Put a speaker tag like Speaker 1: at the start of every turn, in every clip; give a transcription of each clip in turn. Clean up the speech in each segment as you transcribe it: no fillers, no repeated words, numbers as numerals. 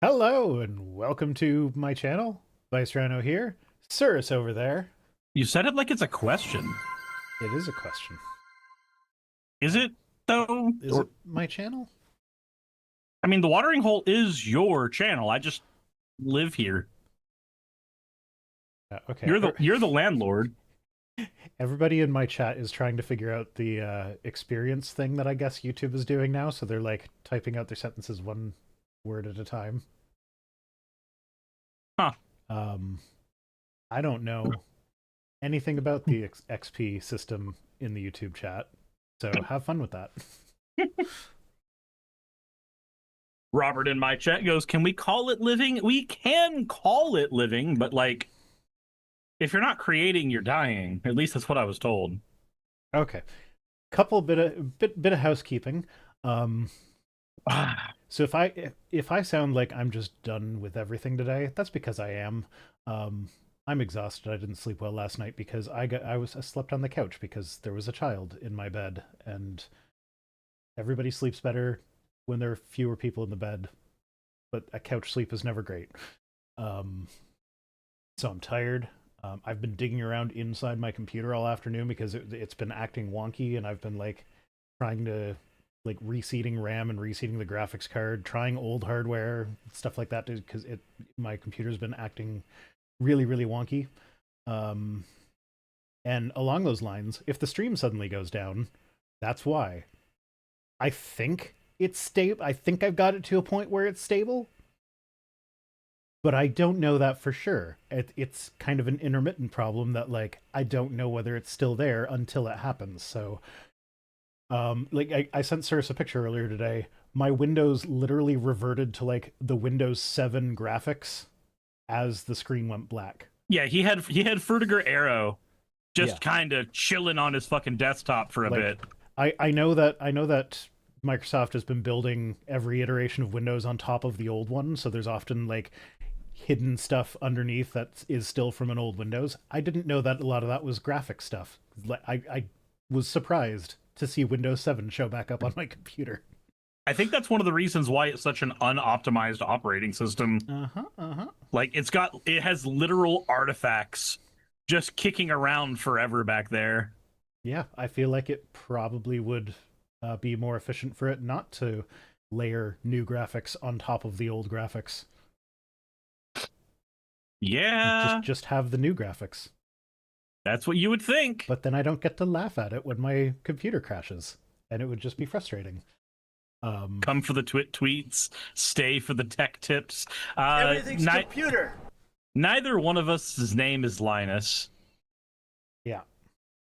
Speaker 1: Hello and welcome to my channel. Vice Rhino here. Cirrus over there.
Speaker 2: You said it like it's a question.
Speaker 1: It is a question.
Speaker 2: Is it, though?
Speaker 1: Is it my channel?
Speaker 2: I mean, the watering hole is your channel. I just live here.
Speaker 1: Okay.
Speaker 2: You're the landlord.
Speaker 1: Everybody in my chat is trying to figure out the experience thing that I guess YouTube is doing now, so they're like typing out their sentences one word at a time.
Speaker 2: Huh.
Speaker 1: I don't know anything about the XP system in the YouTube chat, so have fun with that.
Speaker 2: Robert in my chat goes, can we call it living? We can call it living, but like, if you're not creating, you're dying. At least that's what I was told.
Speaker 1: Okay. Couple bit of housekeeping. So if I sound like I'm just done with everything today, that's because I am. I'm exhausted. I didn't sleep well last night because I slept on the couch because there was a child in my bed, and everybody sleeps better when there are fewer people in the bed, but a couch sleep is never great. So I'm tired. I've been digging around inside my computer all afternoon because it's been acting wonky, and I've been like trying to like reseating RAM and reseating the graphics card, trying old hardware, stuff like that, because my computer's been acting really wonky. And along those lines, if the stream suddenly goes down, that's why. I think it's stable. I think I've got it to a point where it's stable, but I don't know that for sure. It's kind of an intermittent problem that like I don't know whether it's still there until it happens. So like I sent Cirrus a picture earlier today. My Windows literally reverted to like the Windows 7 graphics as the screen went black.
Speaker 2: Yeah, he had Frutiger Arrow just kind of chilling on his fucking desktop for a bit.
Speaker 1: I know that Microsoft has been building every iteration of Windows on top of the old one, so there's often like hidden stuff underneath that is still from an old Windows. I didn't know that a lot of that was graphic stuff. I was surprised to see Windows 7 show back up on my computer.
Speaker 2: I think that's one of the reasons why it's such an unoptimized operating system. Like it has literal artifacts just kicking around forever back there.
Speaker 1: Yeah, I feel like it probably would be more efficient for it not to layer new graphics on top of the old graphics.
Speaker 2: Yeah.
Speaker 1: Just have the new graphics.
Speaker 2: That's what you would think.
Speaker 1: But then I don't get to laugh at it when my computer crashes, and it would just be frustrating.
Speaker 2: Come for the Twit tweets, stay for the tech tips.
Speaker 3: Everything's computer.
Speaker 2: Neither one of us' name is Linus.
Speaker 1: Yeah,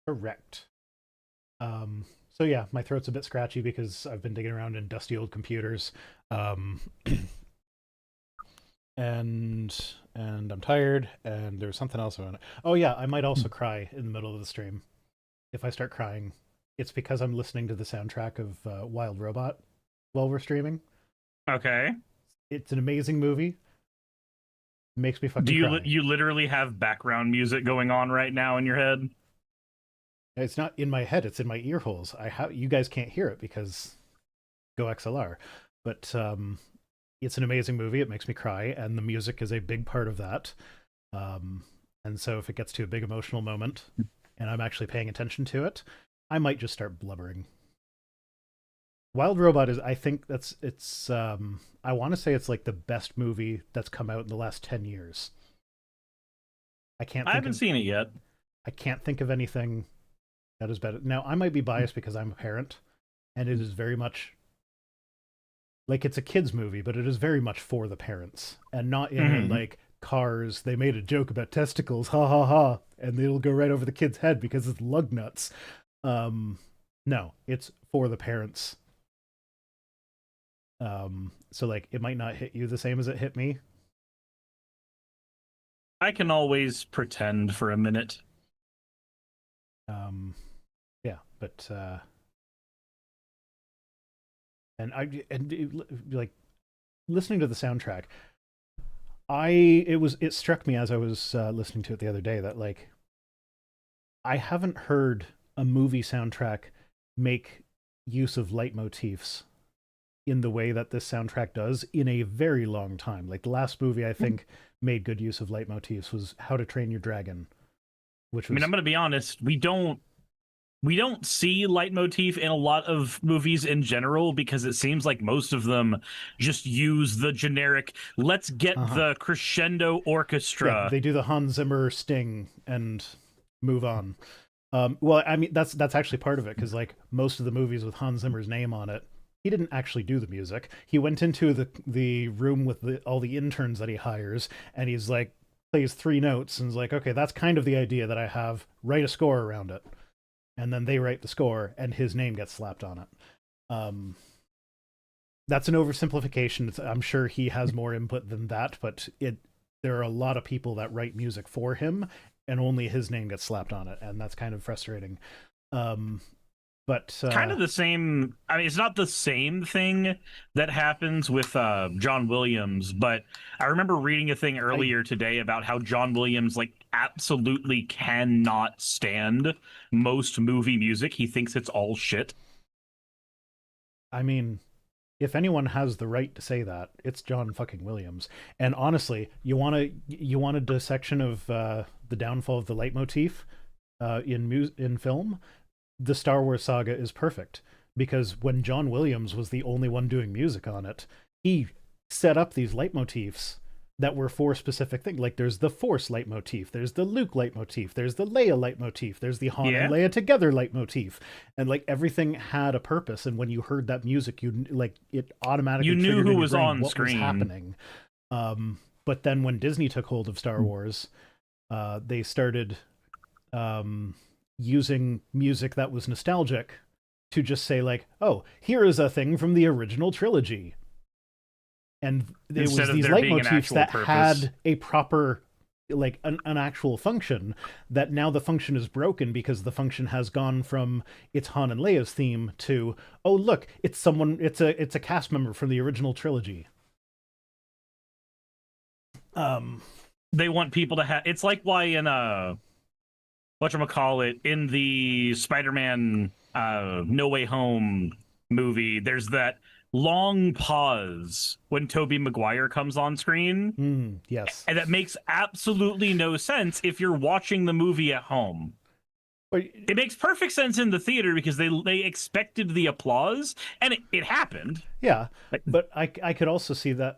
Speaker 1: correct. So yeah, my throat's a bit scratchy because I've been digging around in dusty old computers. And I'm tired, and there's something else I want to... Oh yeah, I might also cry in the middle of the stream. If I start crying, it's because I'm listening to the soundtrack of Wild Robot while we're streaming.
Speaker 2: Okay.
Speaker 1: It's an amazing movie. It makes me fucking cry.
Speaker 2: You literally have background music going on right now in your head?
Speaker 1: It's not in my head, it's in my ear holes. You guys can't hear it because go XLR. But it's an amazing movie. It makes me cry, and the music is a big part of that. And so if it gets to a big emotional moment and I'm actually paying attention to it, I might just start blubbering. Wild Robot is, I think I want to say it's like the best movie that's come out in the last 10 years. I haven't
Speaker 2: seen it yet.
Speaker 1: I can't think of anything that is better. Now, I might be biased because I'm a parent, and it is very much like it's a kid's movie, but it is very much for the parents, and not in like Cars. They made a joke about testicles, ha ha ha, and it'll go right over the kid's head because it's lug nuts. No, it's for the parents. So like it might not hit you the same as it hit me.
Speaker 2: I can always pretend for a minute.
Speaker 1: Yeah, but like listening to the soundtrack, it struck me as I was listening to it the other day that like I haven't heard a movie soundtrack make use of leitmotifs in the way that this soundtrack does in a very long time. Like the last movie I think made good use of leitmotifs was How to Train Your Dragon, which was...
Speaker 2: I mean, I'm going to be honest, we don't see leitmotif in a lot of movies in general because it seems like most of them just use the generic, let's get the crescendo orchestra.
Speaker 1: Yeah, they do the Hans Zimmer sting and move on. Well, I mean, that's actually part of it, because like most of the movies with Hans Zimmer's name on it, he didn't actually do the music. He went into the room with all the interns that he hires, and he's like, plays 3 notes and is like, okay, that's kind of the idea that I have, write a score around it. And then they write the score and his name gets slapped on it. That's an oversimplification. I'm sure he has more input than that, but there are a lot of people that write music for him and only his name gets slapped on it, and that's kind of frustrating. But
Speaker 2: kind of the same. I mean, it's not the same thing that happens with John Williams, but I remember reading a thing earlier today about how John Williams like absolutely cannot stand most movie music. He thinks it's all shit.
Speaker 1: I mean, if anyone has the right to say that, it's John fucking Williams. And honestly, you want a dissection of the downfall of the leitmotif in film? The Star Wars saga is perfect, because when John Williams was the only one doing music on it, he set up these leitmotifs that were for specific things. Like there's the Force leitmotif, there's the Luke leitmotif, there's the Leia leitmotif, there's the Han and Leia together leitmotif, and like everything had a purpose. And when you heard that music, you like it automatically
Speaker 2: knew who was on
Speaker 1: what
Speaker 2: screen.
Speaker 1: Was happening. But then when Disney took hold of Star Wars, they started using music that was nostalgic to just say like, oh, here is a thing from the original trilogy. And it was these leitmotifs that had a proper, like an actual function, that now the function is broken because the function has gone from it's Han and Leia's theme to, oh, look, it's a cast member from the original trilogy.
Speaker 2: They want people to have, it's like why in whatchamacallit, in the Spider-Man No Way Home movie, there's that long pause when Tobey Maguire comes on screen.
Speaker 1: Yes.
Speaker 2: And that makes absolutely no sense if you're watching the movie at home. It makes perfect sense in the theater because they expected the applause, and it happened.
Speaker 1: Yeah, but I could also see that...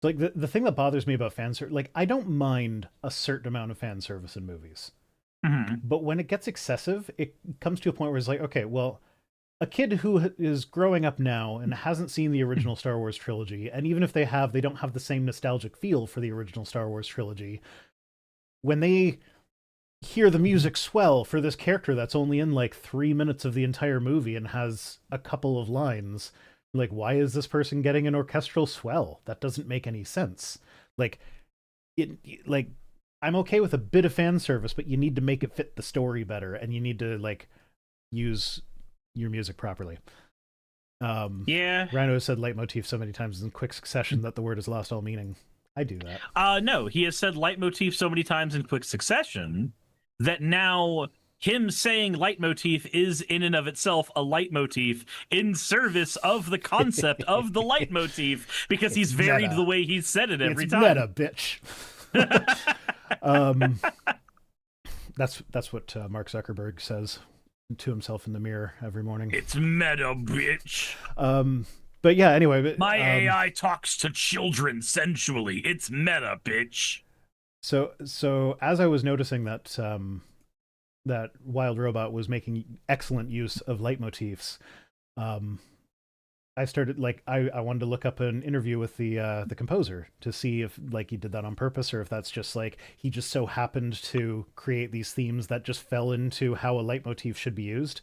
Speaker 1: like the thing that bothers me about fan service, like I don't mind a certain amount of fan service in movies, but when it gets excessive, it comes to a point where it's like, okay, well, a kid who is growing up now and hasn't seen the original Star Wars trilogy, and even if they have, they don't have the same nostalgic feel for the original Star Wars trilogy. When they hear the music swell for this character that's only in like 3 minutes of the entire movie and has a couple of lines, like, why is this person getting an orchestral swell? That doesn't make any sense. Like, I'm okay with a bit of fan service, but you need to make it fit the story better, and you need to like use your music properly. Rhino has said leitmotif so many times in quick succession that the word has lost all meaning. I do that.
Speaker 2: No, he has said leitmotif so many times in quick succession that now him saying leitmotif is in and of itself a leitmotif in service of the concept of the leitmotif, because he's varied the way he's said it every time.
Speaker 1: Meta, bitch. That's what Mark Zuckerberg says to himself in the mirror every morning.
Speaker 2: It's meta, bitch.
Speaker 1: But yeah, anyway.
Speaker 2: My AI talks to children sensually. It's meta, bitch.
Speaker 1: So as I was noticing that that Wild Robot was making excellent use of leitmotifs, I started I wanted to look up an interview with the composer to see if like he did that on purpose, or if that's just like he just so happened to create these themes that just fell into how a leitmotif should be used.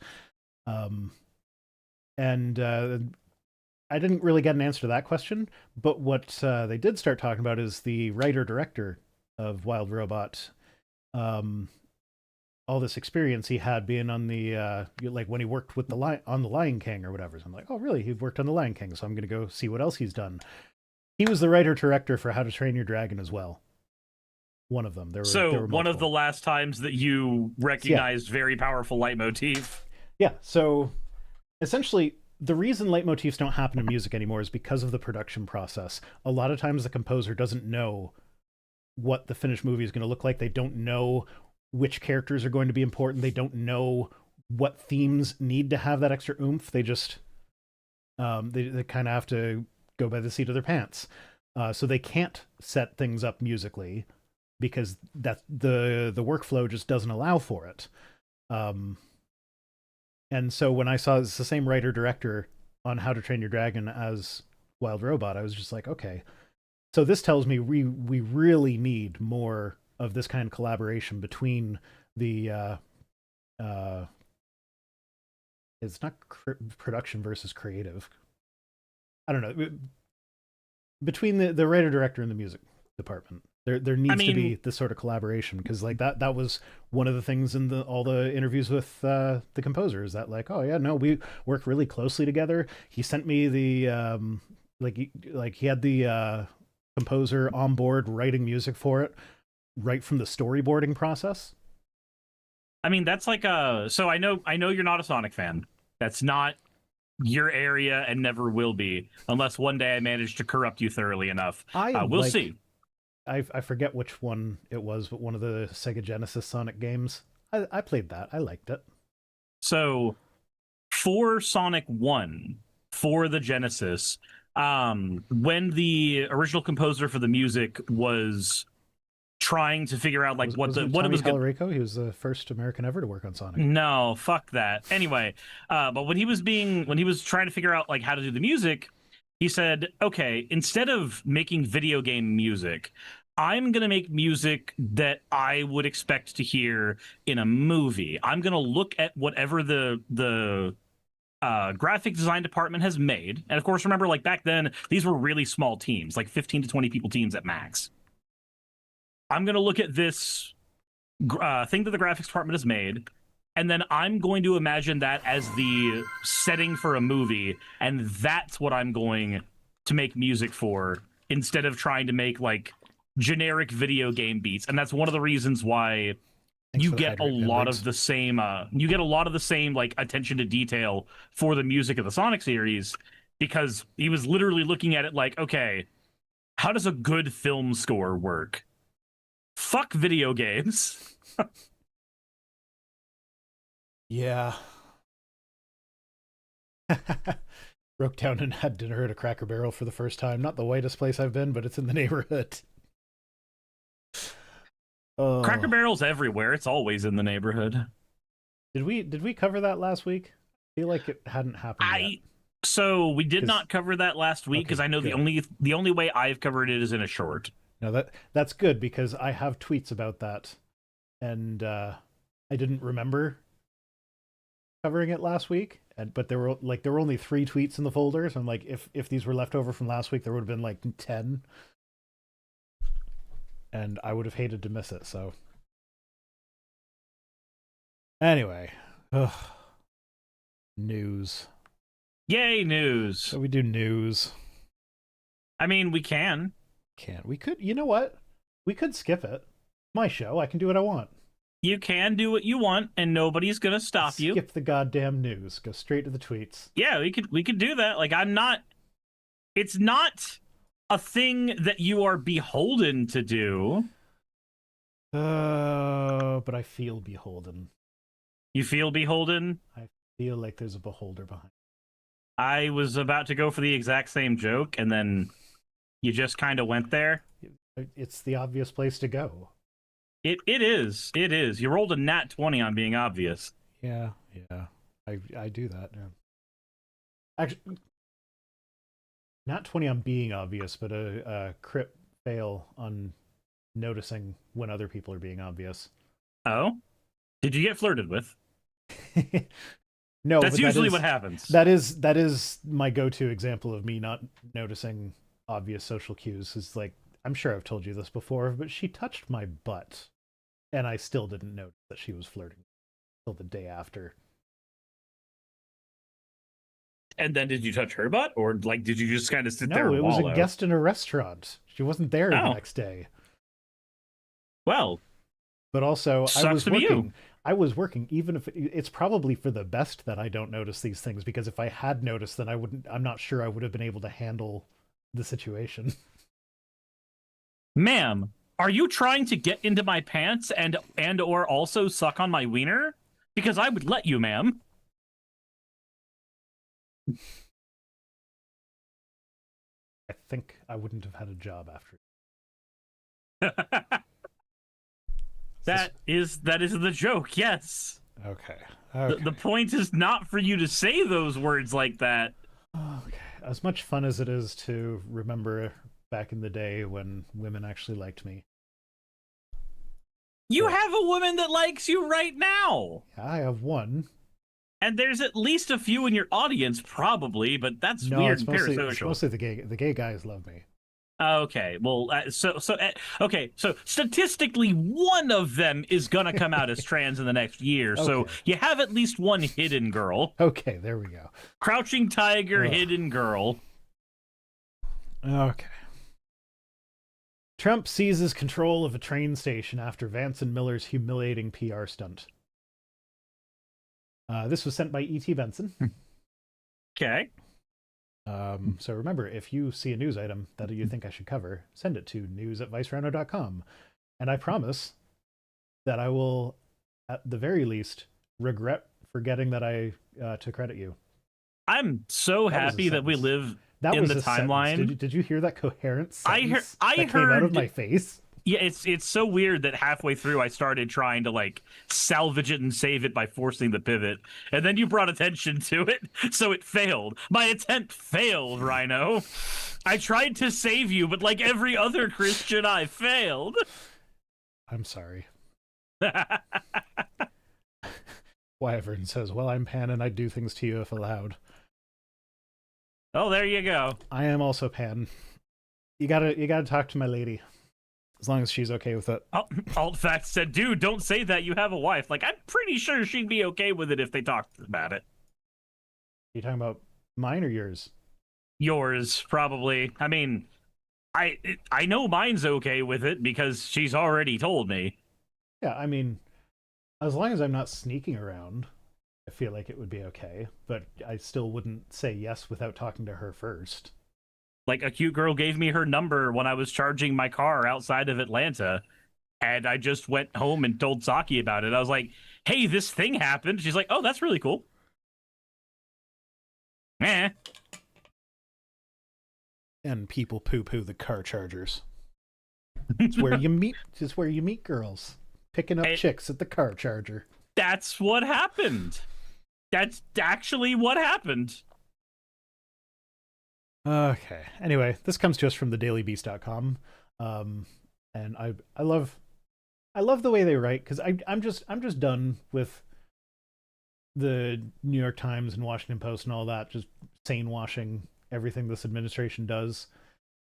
Speaker 1: And I didn't really get an answer to that question, but what they did start talking about is the writer-director of Wild Robot. All this experience he had being on the like when he worked with on the Lion King or whatever. So I'm like, oh really? He worked on the Lion King, so I'm gonna go see what else he's done. He was the writer-director for How to Train Your Dragon as well. One of them. There were
Speaker 2: one of the last times that you recognized very powerful leitmotif.
Speaker 1: Yeah. So essentially, the reason leitmotifs don't happen in music anymore is because of the production process. A lot of times the composer doesn't know what the finished movie is going to look like. They don't know which characters are going to be important. They don't know what themes need to have that extra oomph. They just they kind of have to go by the seat of their pants. So they can't set things up musically because that the workflow just doesn't allow for it. And so when I saw it's the same writer director on How to Train Your Dragon as Wild Robot, I was just like, okay. So this tells me we really need more of this kind of collaboration between the it's not production versus creative. I don't know. Between the writer director and the music department, there needs to be this sort of collaboration, because like that was one of the things in all the interviews with the composers, that like, oh yeah, no, we work really closely together. He sent me the he had the composer on board writing music for it right from the storyboarding process.
Speaker 2: I mean, that's like so I know you're not a Sonic fan. That's not your area and never will be, unless one day I manage to corrupt you thoroughly enough. We'll see.
Speaker 1: I forget which one it was, but one of the Sega Genesis Sonic games. I played that. I liked it.
Speaker 2: So for Sonic 1, for the Genesis, when the original composer for the music was trying to figure out like what it was
Speaker 1: Tallarico? He was the first American ever to work on Sonic.
Speaker 2: No, fuck that. Anyway, but when he was trying to figure out like how to do the music, he said, okay, instead of making video game music, I'm going to make music that I would expect to hear in a movie. I'm going to look at whatever the graphic design department has made. And of course, remember, like back then, these were really small teams, like 15 to 20 people teams at max. I'm going to look at this thing that the graphics department has made, and then I'm going to imagine that as the setting for a movie, and that's what I'm going to make music for, instead of trying to make like generic video game beats. And that's one of the reasons why you get a lot of the same like attention to detail for the music of the Sonic series, because he was literally looking at it like, okay, how does a good film score work? Fuck video games.
Speaker 1: Yeah. Broke down and had dinner at a Cracker Barrel for the first time. Not the whitest place I've been, but it's in the neighborhood. Oh.
Speaker 2: Cracker Barrel's everywhere. It's always in the neighborhood.
Speaker 1: Did we cover that last week? I feel like it hadn't happened yet.
Speaker 2: So we did not cover that last week, because I know good. the only way I've covered it is in a short.
Speaker 1: No, that's good, because I have tweets about that, and I didn't remember covering it last week. But there were only 3 tweets in the folder, so I'm like, if these were left over from last week, there would have been like 10, and I would have hated to miss it. So anyway, news.
Speaker 2: Yay, news!
Speaker 1: So we do news.
Speaker 2: I mean, we can.
Speaker 1: We could, you know what? We could skip it. My show. I can do what I want.
Speaker 2: You can do what you want, and nobody's gonna stop you.
Speaker 1: Skip the goddamn news. Go straight to the tweets.
Speaker 2: Yeah, we could do that. Like, it's not a thing that you are beholden to do.
Speaker 1: But I feel beholden.
Speaker 2: You feel beholden?
Speaker 1: I feel like there's a beholder behind.
Speaker 2: I was about to go for the exact same joke, and then you just kind of went there.
Speaker 1: It's the obvious place to go.
Speaker 2: It is. You rolled a nat 20 on being obvious.
Speaker 1: Yeah. I do that. Yeah. Actually, not 20 on being obvious, but a crit fail on noticing when other people are being obvious.
Speaker 2: Oh? Did you get flirted with?
Speaker 1: No,
Speaker 2: that's usually what happens.
Speaker 1: That is my go-to example of me not noticing obvious social cues. Is like, I'm sure I've told you this before, but she touched my butt, and I still didn't notice that she was flirting until the day after.
Speaker 2: And then did you touch her butt, or like did you just kind of sit there and
Speaker 1: wallow? No, it was a guest in a restaurant. She wasn't there the next day.
Speaker 2: Well,
Speaker 1: but also I was working, even if it's probably for the best that I don't notice these things, because if I had noticed, then I'm not sure I would have been able to handle the situation.
Speaker 2: Ma'am, are you trying to get into my pants and or also suck on my wiener? Because I would let you, ma'am.
Speaker 1: I think I wouldn't have had a job after.
Speaker 2: That is the joke, yes.
Speaker 1: Okay.
Speaker 2: The point is not for you to say those words like that.
Speaker 1: Okay. As much fun as it is to remember back in the day when women actually liked me.
Speaker 2: You have a woman that likes you right now.
Speaker 1: I have one.
Speaker 2: And there's at least a few in your audience, probably, but that's weird and parasocial.
Speaker 1: It's mostly the gay guys love me.
Speaker 2: Okay, well, so statistically, one of them is gonna come out as trans in the next year. Okay. So you have at least one hidden girl.
Speaker 1: Okay, there we go.
Speaker 2: Crouching tiger, hidden girl.
Speaker 1: Okay. Trump seizes control of a train station after Vance and Miller's humiliating PR stunt. This was sent by E.T. Benson.
Speaker 2: Okay.
Speaker 1: So remember, if you see a news item that you think I should cover, send it to news@vicerhino.com. And I promise that I will, at the very least, regret forgetting that I to credit you.
Speaker 2: I'm so happy that we live in the timeline.
Speaker 1: Did you hear that coherent sentence
Speaker 2: I
Speaker 1: that
Speaker 2: heard
Speaker 1: came out of my face?
Speaker 2: Yeah, it's so weird that halfway through I started trying to like salvage it and save it by forcing the pivot, and then you brought attention to it, so it failed. My attempt failed, Rhino. I tried to save you, but like every other Christian, I failed.
Speaker 1: I'm sorry. Wyvern says, "Well, I'm Pan, and I'd do things to you if allowed."
Speaker 2: Oh, there you go.
Speaker 1: I am also Pan. You gotta talk to my lady. As long as she's okay with it.
Speaker 2: Alt-Fact said, dude, don't say that, you have a wife. Like, I'm pretty sure she'd be okay with it if they talked about it.
Speaker 1: Are you talking about mine or yours?
Speaker 2: Yours, probably. I mean, I know mine's okay with it because she's already told me.
Speaker 1: Yeah, I mean, as long as I'm not sneaking around, I feel like it would be okay. But I still wouldn't say yes without talking to her first.
Speaker 2: Like, a cute girl gave me her number when I was charging my car outside of Atlanta, and I just went home and told Saki about it. I was like, hey, this thing happened. She's like, oh, that's really cool.
Speaker 1: And people poo-poo the car chargers. It's where you meet. It's where you meet girls. Picking up chicks at the car charger.
Speaker 2: That's what happened. That's actually what happened.
Speaker 1: Okay. Anyway, this comes to us from thedailybeast.com. And I love the way they write, because I'm just done with the New York Times and Washington Post and all that, just sane washing everything this administration does.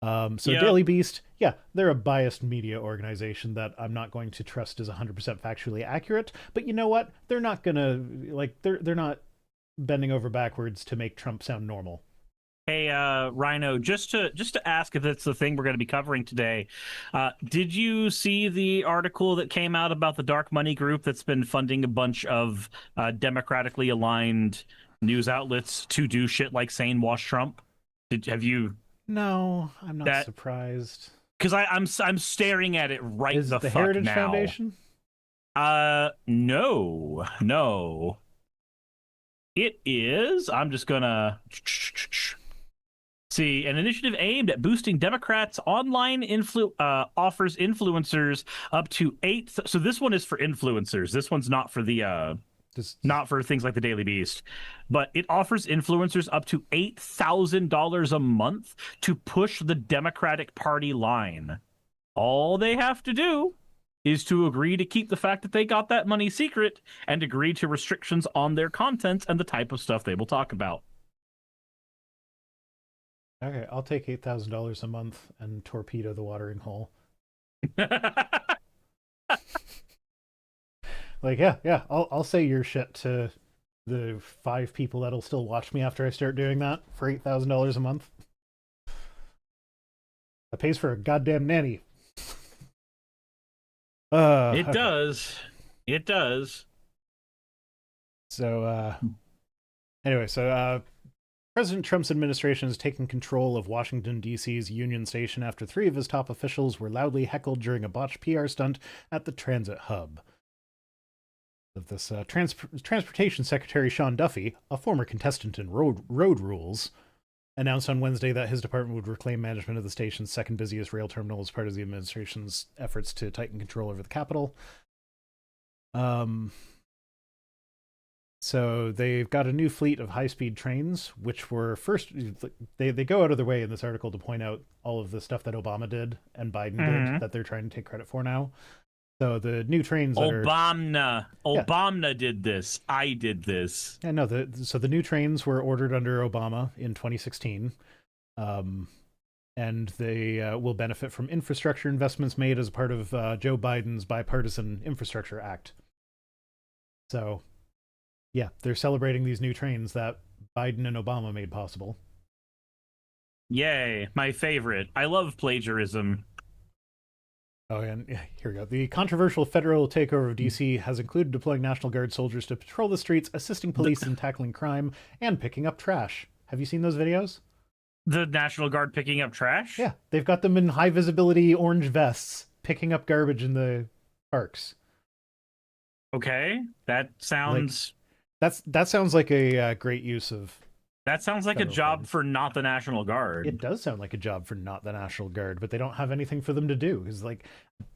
Speaker 1: Daily Beast, yeah, they're a biased media organization that I'm not going to trust is 100% factually accurate. But you know what? They're not gonna they're not bending over backwards to make Trump sound normal.
Speaker 2: Hey, Rhino, just to ask if it's the thing we're going to be covering today, did you see the article that came out about the dark money group that's been funding a bunch of democratically aligned news outlets to do shit like sane wash Trump? Have you?
Speaker 1: No, I'm not surprised.
Speaker 2: Because I'm staring at it right
Speaker 1: Is
Speaker 2: the
Speaker 1: it the
Speaker 2: fuck
Speaker 1: Heritage
Speaker 2: now.
Speaker 1: Foundation?
Speaker 2: No. It is. I'm just gonna see an initiative aimed at boosting Democrats' online offers influencers up to 8. So this one is for influencers. This one's not for the not for things like the Daily Beast, but it offers influencers up to $8,000 a month to push the Democratic Party line. All they have to do is to agree to keep the fact that they got that money secret and agree to restrictions on their content and the type of stuff they will talk about.
Speaker 1: Okay, I'll take $8,000 a month and torpedo the watering hole. Like, yeah, I'll say your shit to the 5 people that'll still watch me after I start doing that for $8,000 a month. That pays for a goddamn nanny.
Speaker 2: It does.
Speaker 1: So, anyway, President Trump's administration has taken control of Washington, D.C.'s Union Station after 3 of his top officials were loudly heckled during a botched PR stunt at the transit hub. Of this Transportation Secretary Sean Duffy, a former contestant in Road Rules, announced on Wednesday that his department would reclaim management of the station's second busiest rail terminal as part of the administration's efforts to tighten control over the capital. So they've got a new fleet of high-speed trains, which were first... They go out of their way in this article to point out all of the stuff that Obama did and Biden did that they're trying to take credit for now. So the new trains that
Speaker 2: Obama did this. I did this.
Speaker 1: Yeah, no. So the new trains were ordered under Obama in 2016, and they will benefit from infrastructure investments made as part of Joe Biden's bipartisan infrastructure act. So, yeah, they're celebrating these new trains that Biden and Obama made possible.
Speaker 2: Yay, my favorite. I love plagiarism.
Speaker 1: Oh, and here we go. The controversial federal takeover of D.C. has included deploying National Guard soldiers to patrol the streets, assisting police in tackling crime, and picking up trash. Have you seen those videos?
Speaker 2: The National Guard picking up trash?
Speaker 1: Yeah, they've got them in high-visibility orange vests, picking up garbage in the parks.
Speaker 2: Okay, that sounds...
Speaker 1: That sounds like a great use of...
Speaker 2: That sounds like a job for not the National Guard.
Speaker 1: It does sound like a job for not the National Guard, but they don't have anything for them to do. Because, like,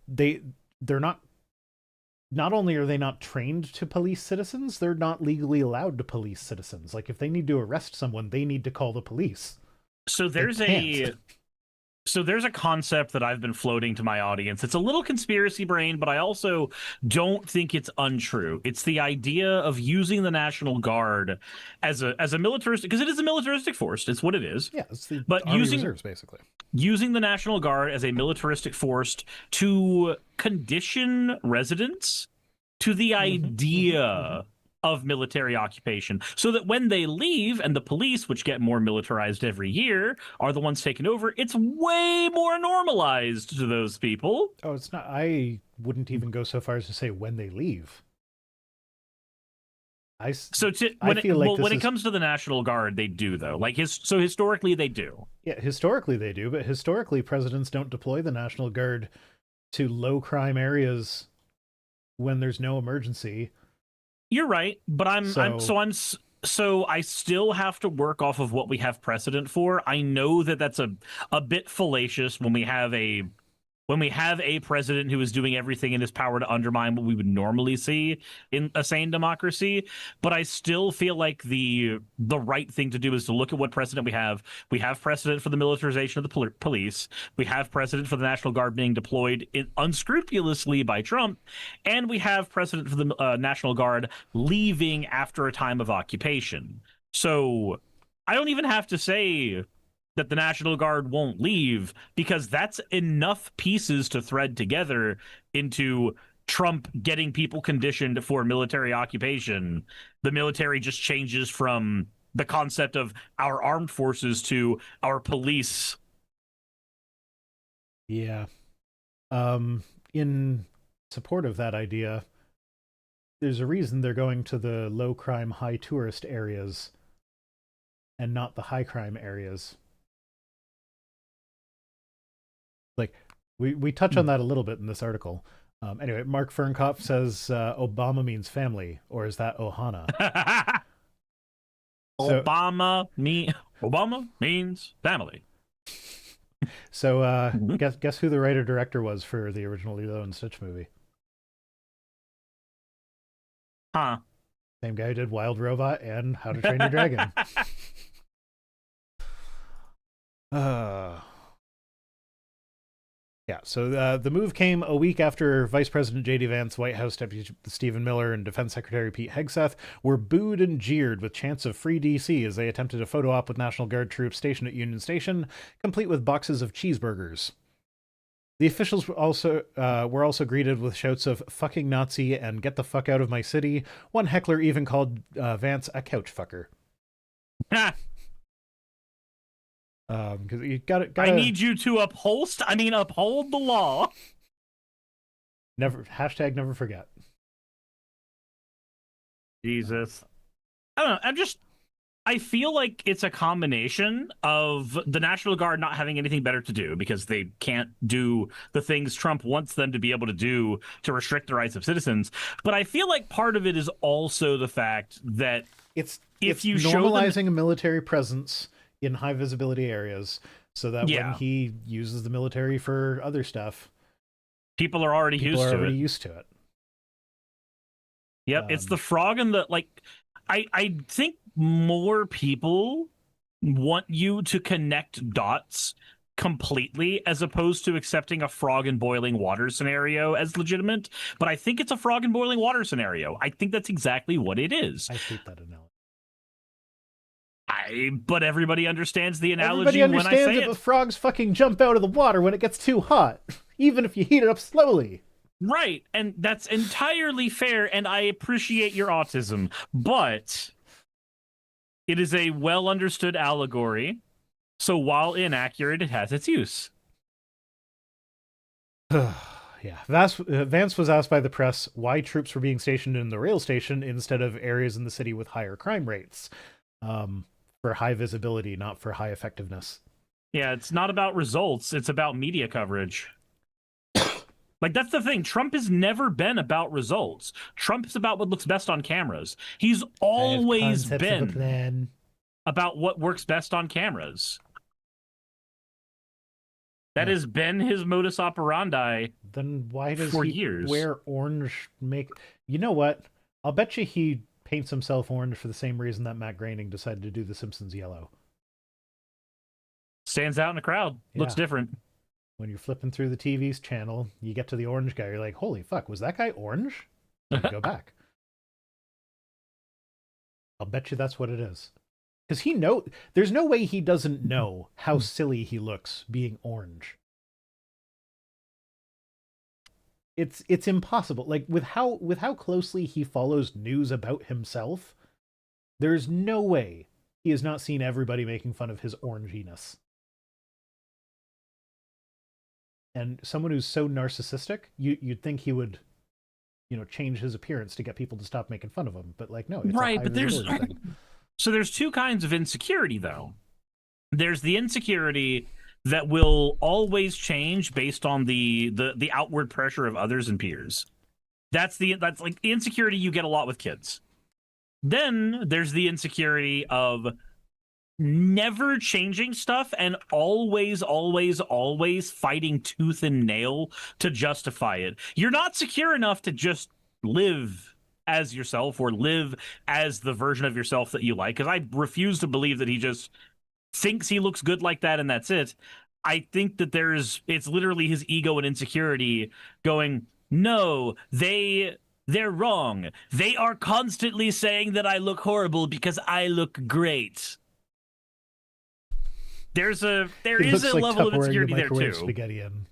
Speaker 1: they're not... Not only are they not trained to police citizens, they're not legally allowed to police citizens. Like, if they need to arrest someone, they need to call the police.
Speaker 2: So there's a concept that I've been floating to my audience. It's a little conspiracy brain, but I also don't think it's untrue. It's the idea of using the National Guard as a militaristic, because it is a militaristic force. It's what it is.
Speaker 1: Yeah, it's the
Speaker 2: Army
Speaker 1: Reserves, basically.
Speaker 2: Using the National Guard as a militaristic force to condition residents to the idea of military occupation, so that when they leave and the police, which get more militarized every year, are the ones taken over, it's way more normalized to those people.
Speaker 1: Oh, it's not. I wouldn't even go so far as to say when they leave. When it comes to the National Guard, they do, though. Historically, they do. Yeah, historically they do, but historically presidents don't deploy the National Guard to low crime areas when there's no emergency.
Speaker 2: You're right, but I still have to work off of what we have precedent for. I know that that's a bit fallacious when we have a president who is doing everything in his power to undermine what we would normally see in a sane democracy. But I still feel like the right thing to do is to look at what precedent we have. We have precedent for the militarization of the police. We have precedent for the National Guard being deployed unscrupulously by Trump. And we have precedent for the National Guard leaving after a time of occupation. So I don't even have to say that the National Guard won't leave, because that's enough pieces to thread together into Trump getting people conditioned for military occupation. The military just changes from the concept of our armed forces to our police.
Speaker 1: Yeah. In support of that idea, there's a reason they're going to the low crime, high tourist areas and not the high crime areas. Like, we touch on that a little bit in this article. Anyway, Mark Fernkopf says Obama means family, or is that Ohana?
Speaker 2: Obama means family.
Speaker 1: So guess who the writer-director was for the original Lilo and Stitch movie?
Speaker 2: Huh.
Speaker 1: Same guy who did Wild Robot and How to Train Your Dragon. Yeah, so the move came a week after Vice President J.D. Vance, White House Deputy Stephen Miller, and Defense Secretary Pete Hegseth were booed and jeered with chants of Free D.C. as they attempted a photo op with National Guard troops stationed at Union Station, complete with boxes of cheeseburgers. The officials were also greeted with shouts of "fucking Nazi" and "get the fuck out of my city." One heckler even called Vance a couch fucker. Because you gotta.
Speaker 2: I need you to uphold the law.
Speaker 1: Never forget.
Speaker 2: Jesus. I don't know. I feel like it's a combination of the National Guard not having anything better to do because they can't do the things Trump wants them to be able to do to restrict the rights of citizens. But I feel like part of it is also the fact that
Speaker 1: it's
Speaker 2: you
Speaker 1: normalizing a military presence in high visibility areas so that when he uses the military for other stuff,
Speaker 2: people are already used to it. Yep, it's the frog and the I think more people want you to connect dots completely as opposed to accepting a frog in boiling water scenario as legitimate. But I think it's a frog in boiling water scenario. I think that's exactly what it is.
Speaker 1: I hate that analogy.
Speaker 2: But everybody understands the analogy
Speaker 1: when I say it. Everybody understands it, but frogs fucking jump out of the water when it gets too hot, even if you heat it up slowly.
Speaker 2: Right, and that's entirely fair, and I appreciate your autism, but it is a well-understood allegory, so while inaccurate, it has its use.
Speaker 1: Yeah, Vance was asked by the press why troops were being stationed in the rail station instead of areas in the city with higher crime rates. For high visibility, not for high effectiveness.
Speaker 2: Yeah, it's not about results, it's about media coverage. Like, that's the thing. Trump has never been about results. Trump is about what looks best on cameras. He's always been about what works best on cameras. That has been his modus operandi.
Speaker 1: Then why does
Speaker 2: he
Speaker 1: years wear orange You know what? I'll bet you he paints himself orange for the same reason that Matt Groening decided to do The Simpsons yellow.
Speaker 2: Stands out in the crowd. Yeah. Looks different.
Speaker 1: When you're flipping through the TV's channel, you get to the orange guy. You're like, holy fuck, was that guy orange? And you go back. I'll bet you that's what it is. Because there's no way he doesn't know how silly he looks being orange. It's impossible. Like, with how closely he follows news about himself, there's no way he has not seen everybody making fun of his oranginess. And someone who's so narcissistic, you'd think he would, change his appearance to get people to stop making fun of him. But no, it's right. But there's
Speaker 2: there's two kinds of insecurity, though. There's the insecurity that will always change based on the outward pressure of others and peers. That's like the insecurity you get a lot with kids. Then there's the insecurity of never changing stuff and always fighting tooth and nail to justify it. You're not secure enough to just live as yourself or live as the version of yourself that you like, because I refuse to believe that he just thinks he looks good like that and that's it. I think that it's literally his ego and insecurity going, no, they're wrong. They are constantly saying that I look horrible because I look great. There is a level of insecurity there too.
Speaker 1: Spaghetti in.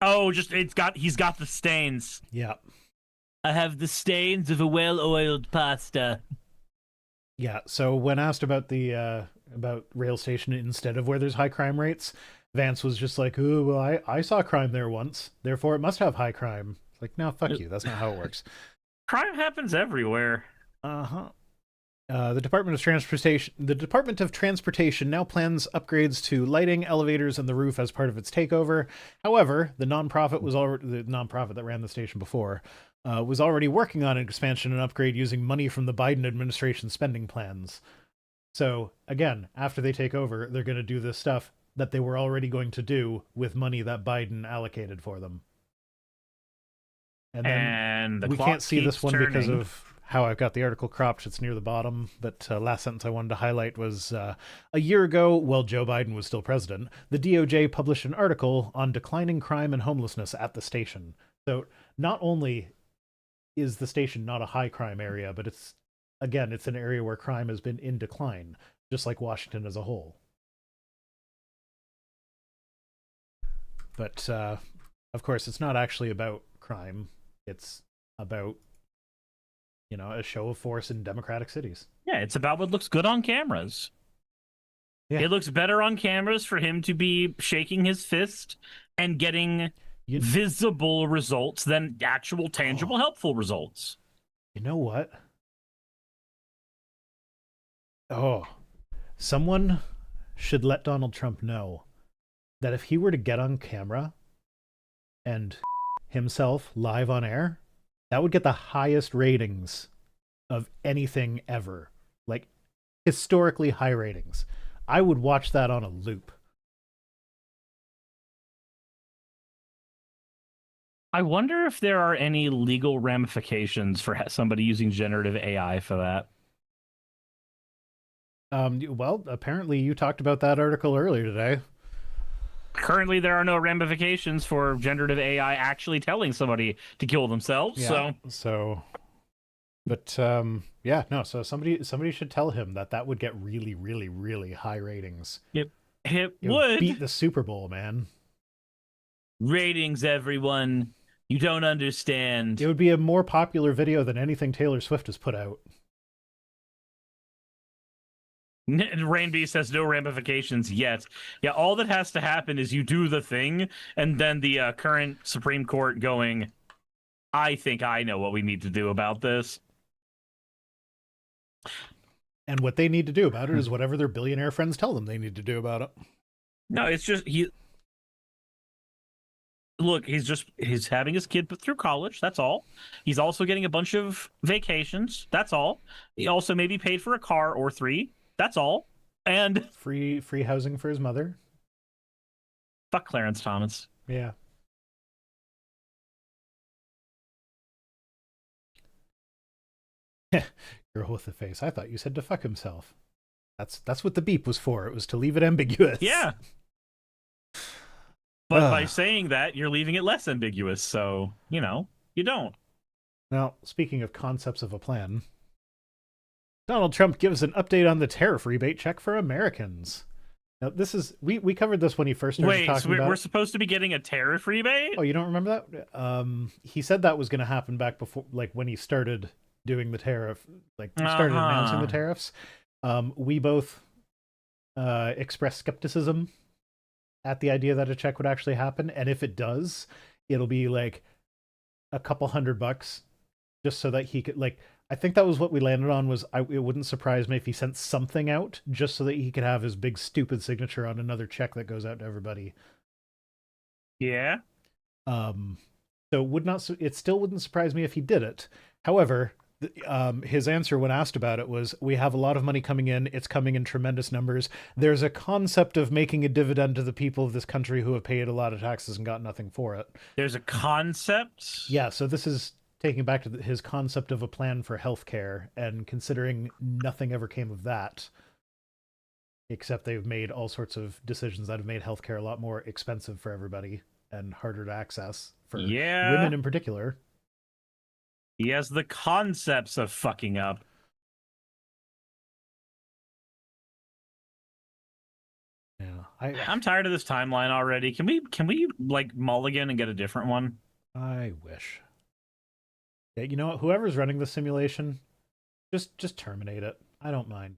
Speaker 2: Oh, he's got the stains.
Speaker 1: Yeah.
Speaker 2: I have the stains of a well-oiled pasta.
Speaker 1: Yeah, so when asked about the about rail station instead of where there's high crime rates, Vance was just like, "Ooh, well, I saw crime there once, therefore it must have high crime." Like, no, fuck you. That's not how it works.
Speaker 2: Crime happens everywhere.
Speaker 1: Uh-huh. The Department of Transportation now plans upgrades to lighting, elevators, and the roof as part of its takeover. However, the nonprofit that ran the station before was already working on an expansion and upgrade using money from the Biden administration spending plans. So again, after they take over, they're going to do this stuff that they were already going to do with money that Biden allocated for them. And then we can't see this one turning because of how I've got the article cropped. It's near the bottom, but last sentence I wanted to highlight was a year ago, while Joe Biden was still president, the DOJ published an article on declining crime and homelessness at the station. So not only is the station not a high crime area, but it's an area where crime has been in decline, just like Washington as a whole. But of course, it's not actually about crime. It's about a show of force in democratic cities.
Speaker 2: Yeah, it's about what looks good on cameras. Yeah. It looks better on cameras for him to be shaking his fist and getting visible results than actual, tangible, helpful results.
Speaker 1: You know what? Oh, someone should let Donald Trump know that if he were to get on camera and himself live on air, that would get the highest ratings of anything ever. Like, historically high ratings. I would watch that on a loop.
Speaker 2: I wonder if there are any legal ramifications for somebody using generative AI for that.
Speaker 1: Well, apparently you talked about that article earlier today.
Speaker 2: Currently, there are no ramifications for generative AI actually telling somebody to kill themselves.
Speaker 1: Yeah, but yeah, no. So somebody should tell him that would get really, really, really high ratings.
Speaker 2: It would
Speaker 1: beat the Super Bowl, man.
Speaker 2: Ratings, everyone. You don't understand.
Speaker 1: It would be a more popular video than anything Taylor Swift has put out.
Speaker 2: Rain Beast has no ramifications yet. Yeah, all that has to happen is you do the thing, and then the current Supreme Court going, I think I know what we need to do about this.
Speaker 1: And what they need to do about it is whatever their billionaire friends tell them they need to do about it.
Speaker 2: No, it's just look, he's having his kid put through college, that's all. He's also getting a bunch of vacations, that's all. He also maybe paid for a car or 3, that's all. And
Speaker 1: free housing for his mother.
Speaker 2: Fuck Clarence Thomas.
Speaker 1: Yeah. Girl with the face. I thought you said to fuck himself. That's what the beep was for. It was to leave it ambiguous.
Speaker 2: Yeah. But by saying that, you're leaving it less ambiguous. So, you don't.
Speaker 1: Now, speaking of concepts of a plan, Donald Trump gives an update on the tariff rebate check for Americans. Now, this is we covered this when he first started talking about.
Speaker 2: We're supposed to be getting a tariff rebate?
Speaker 1: Oh, you don't remember that? He said that was going to happen back before, like when he started doing the tariff, like started announcing the tariffs. We both expressed skepticism at the idea that a check would actually happen, and if it does, it'll be like a couple $100 just so that he could, like, I think that was what we landed on, was it wouldn't surprise me if he sent something out just so that he could have his big stupid signature on another check that goes out to everybody.
Speaker 2: Yeah.
Speaker 1: So it still wouldn't surprise me if he did it. However, his answer when asked about it was, we have a lot of money coming in. It's coming in tremendous numbers. There's a concept of making a dividend to the people of this country who have paid a lot of taxes and got nothing for it.
Speaker 2: There's a concept?
Speaker 1: Yeah, so this is taking back to his concept of a plan for healthcare, and considering nothing ever came of that, except they've made all sorts of decisions that have made healthcare a lot more expensive for everybody and harder to access for women in particular.
Speaker 2: He has the concepts of fucking up.
Speaker 1: Yeah,
Speaker 2: I'm tired of this timeline already. Can we like mulligan and get a different one?
Speaker 1: I wish. Yeah, you know what? Whoever's running the simulation, just terminate it. I don't mind.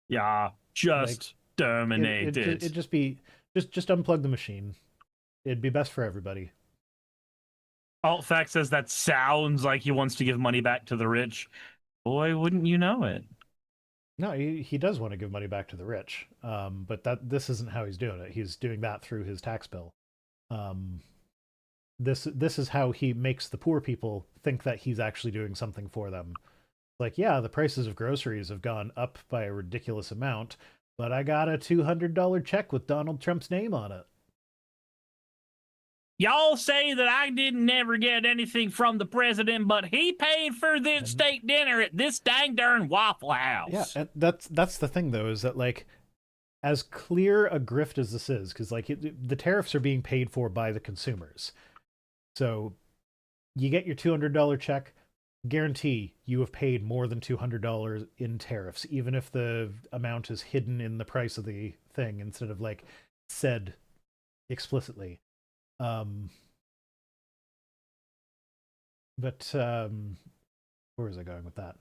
Speaker 2: Yeah, just terminate it.
Speaker 1: It'd just be just unplug the machine. It'd be best for everybody.
Speaker 2: Altfact says that sounds like he wants to give money back to the rich. Boy, wouldn't you know it?
Speaker 1: No, he does want to give money back to the rich, but this isn't how he's doing it. He's doing that through his tax bill. This is how he makes the poor people think that he's actually doing something for them. Like, yeah, the prices of groceries have gone up by a ridiculous amount, but I got a $200 check with Donald Trump's name on it.
Speaker 2: Y'all say that I didn't never get anything from the president, but he paid for this steak dinner at this dang darn Waffle House.
Speaker 1: Yeah, and that's the thing, though, is that, like, as clear a grift as this is, because, like, the tariffs are being paid for by the consumers. So you get your $200 check, guarantee you have paid more than $200 in tariffs, even if the amount is hidden in the price of the thing instead of, like, said explicitly. But where was I going with that?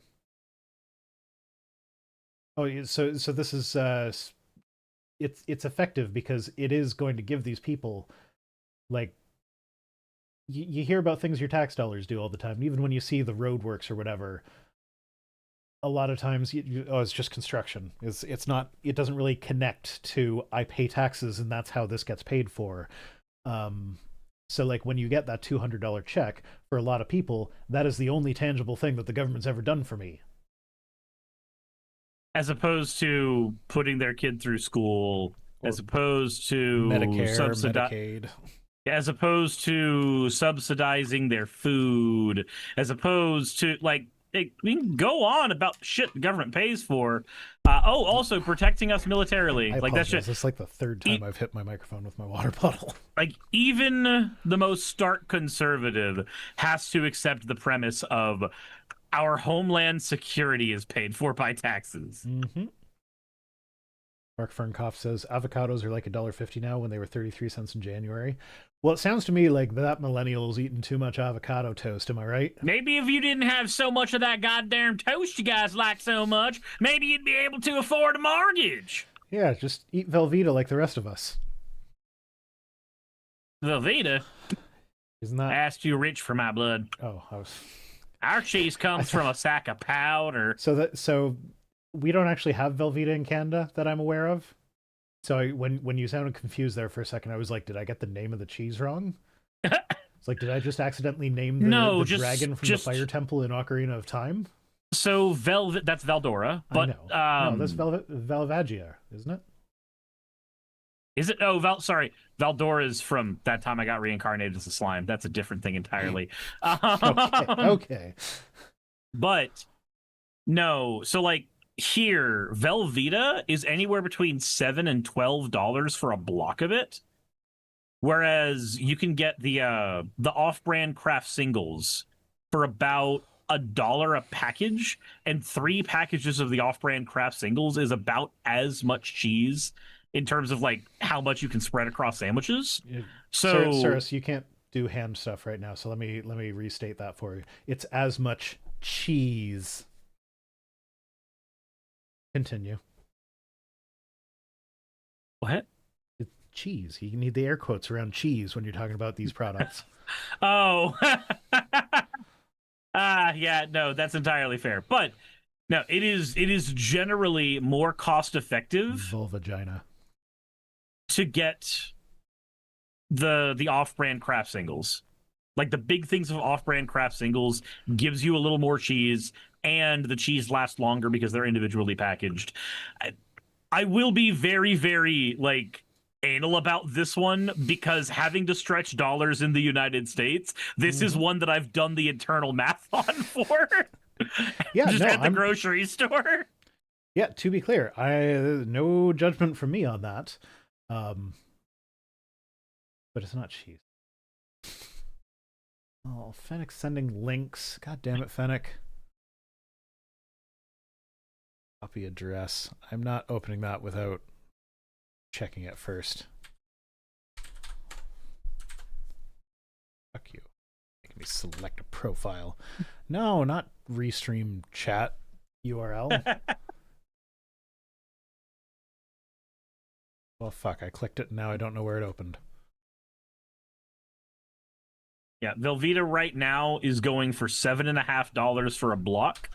Speaker 1: Oh, so this is it's effective because it is going to give these people, like, you hear about things your tax dollars do all the time. Even when you see the roadworks or whatever, a lot of times, it's just construction. It's not. It doesn't really connect to I pay taxes and that's how this gets paid for. So like when you get that $200 check, for a lot of people, that is the only tangible thing that the government's ever done for me.
Speaker 2: As opposed to putting their kid through school, as opposed to
Speaker 1: Medicare, Medicaid.
Speaker 2: As opposed to subsidizing their food, as opposed to like we can go on about shit the government pays for. Also protecting us militarily.
Speaker 1: I
Speaker 2: like
Speaker 1: apologize.
Speaker 2: That's just
Speaker 1: it's like the third time I've hit my microphone with my water bottle.
Speaker 2: Like even the most stark conservative has to accept the premise of our homeland security is paid for by taxes.
Speaker 1: Mm-hmm. Mark Fernkoff says avocados are like $1.50 now when they were 33 cents in January. Well, it sounds to me like that millennial's eating too much avocado toast. Am I right?
Speaker 2: Maybe if you didn't have so much of that goddamn toast you guys like so much, maybe you'd be able to afford a mortgage.
Speaker 1: Yeah, just eat Velveeta like the rest of us.
Speaker 2: Velveeta?
Speaker 1: Isn't that?
Speaker 2: That's too rich for my blood.
Speaker 1: Oh,
Speaker 2: Our cheese comes from a sack of powder.
Speaker 1: So we don't actually have Velveeta in Canada that I'm aware of. So when you sounded confused there for a second, I was like, did I get the name of the cheese wrong? It's like, did I just accidentally name the dragon from the fire temple in Ocarina of Time?
Speaker 2: So that's Veldora, but
Speaker 1: no, that's Velvagia, isn't it?
Speaker 2: Is it? Oh, sorry. Veldora is from that time I got reincarnated as a slime. That's a different thing entirely.
Speaker 1: Okay.
Speaker 2: But no, so like here, Velveeta is anywhere between $7 and $12 for a block of it, whereas you can get the off-brand craft singles for about $1 a package, and 3 packages of the off-brand craft singles is about as much cheese in terms of like how much you can spread across sandwiches. So,
Speaker 1: Cirrus, you can't do hand stuff right now, so let me restate that for you. It's as much cheese. Continue.
Speaker 2: What?
Speaker 1: It's cheese. You need the air quotes around cheese when you're talking about these products.
Speaker 2: Oh. Yeah, no, that's entirely fair. But no, it is generally more cost effective
Speaker 1: Vulvagina.
Speaker 2: to get the off-brand craft singles. Like the big things of off-brand craft singles gives you a little more cheese, and the cheese lasts longer because they're individually packaged. I will be very, very like anal about this one because having to stretch dollars in the United States, this is one that I've done the internal math on for.
Speaker 1: Yeah,
Speaker 2: just at the grocery store.
Speaker 1: Yeah, to be clear, no judgment from me on that. But it's not cheese. Oh, Fennec's sending links. God damn it, Fennec. Copy address. I'm not opening that without checking it first. Fuck you. Making me select a profile. No, not restream chat URL. Well, fuck, I clicked it and now I don't know where it opened.
Speaker 2: Yeah, Velveeta right now is going for $7.50 for a block.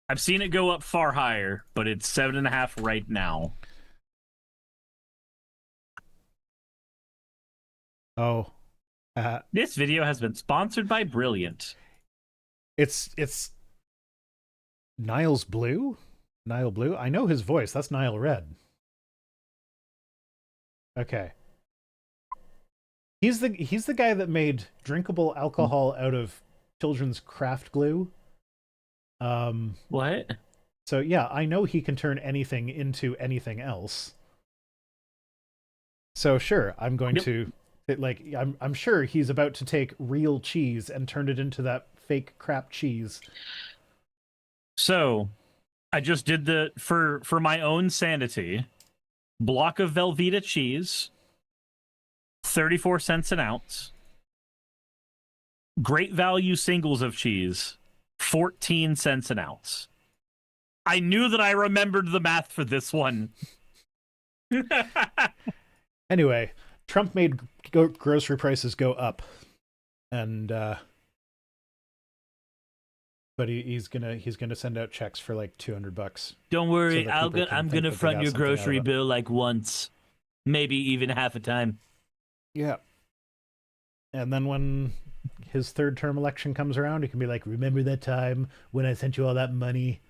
Speaker 2: I've seen it go up far higher, but it's $7.50 right now.
Speaker 1: Oh.
Speaker 2: This video has been sponsored by Brilliant.
Speaker 1: It's Niles Blue? Nile Blue? I know his voice. That's Nile Red. Okay. He's the guy that made drinkable alcohol out of children's craft glue.
Speaker 2: What?
Speaker 1: So yeah, I know he can turn anything into anything else. So sure, I'm going to like I'm sure he's about to take real cheese and turn it into that fake crap cheese.
Speaker 2: So, I just did for my own sanity, block of Velveeta cheese, 34 cents an ounce. Great value singles of cheese, 14 cents an ounce. I knew that I remembered the math for this one.
Speaker 1: Anyway, Trump made grocery prices go up. and but he's gonna send out checks for like $200.
Speaker 2: Don't worry,
Speaker 1: so
Speaker 2: I'm gonna front your grocery bill like once, maybe even half a time.
Speaker 1: Yeah. And then when his third term election comes around, he can be like, "Remember that time when I sent you all that money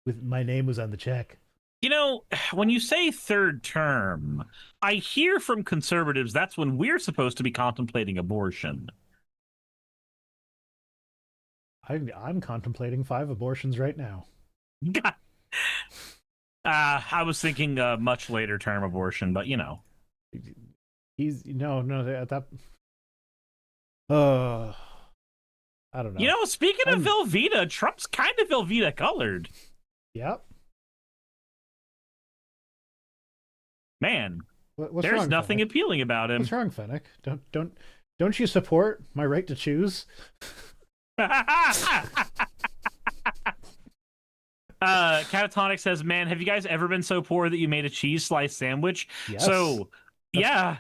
Speaker 1: with my name was on the check?"
Speaker 2: You know, when you say third term, I hear from conservatives that's when we're supposed to be contemplating abortion.
Speaker 1: I'm contemplating 5 abortions right now.
Speaker 2: God. I was thinking much later term abortion, but you know.
Speaker 1: He's no that. I don't know.
Speaker 2: You know, speaking of Velveeta, Trump's kind of Velveeta colored.
Speaker 1: Yep.
Speaker 2: Man,
Speaker 1: What's
Speaker 2: there's
Speaker 1: wrong,
Speaker 2: nothing
Speaker 1: Fennec?
Speaker 2: appealing about him.
Speaker 1: What's wrong, Fennec? Don't you support my right to choose?
Speaker 2: Catatonic says, "Man, have you guys ever been so poor that you made a cheese slice sandwich?"
Speaker 1: Yes.
Speaker 2: So, yeah.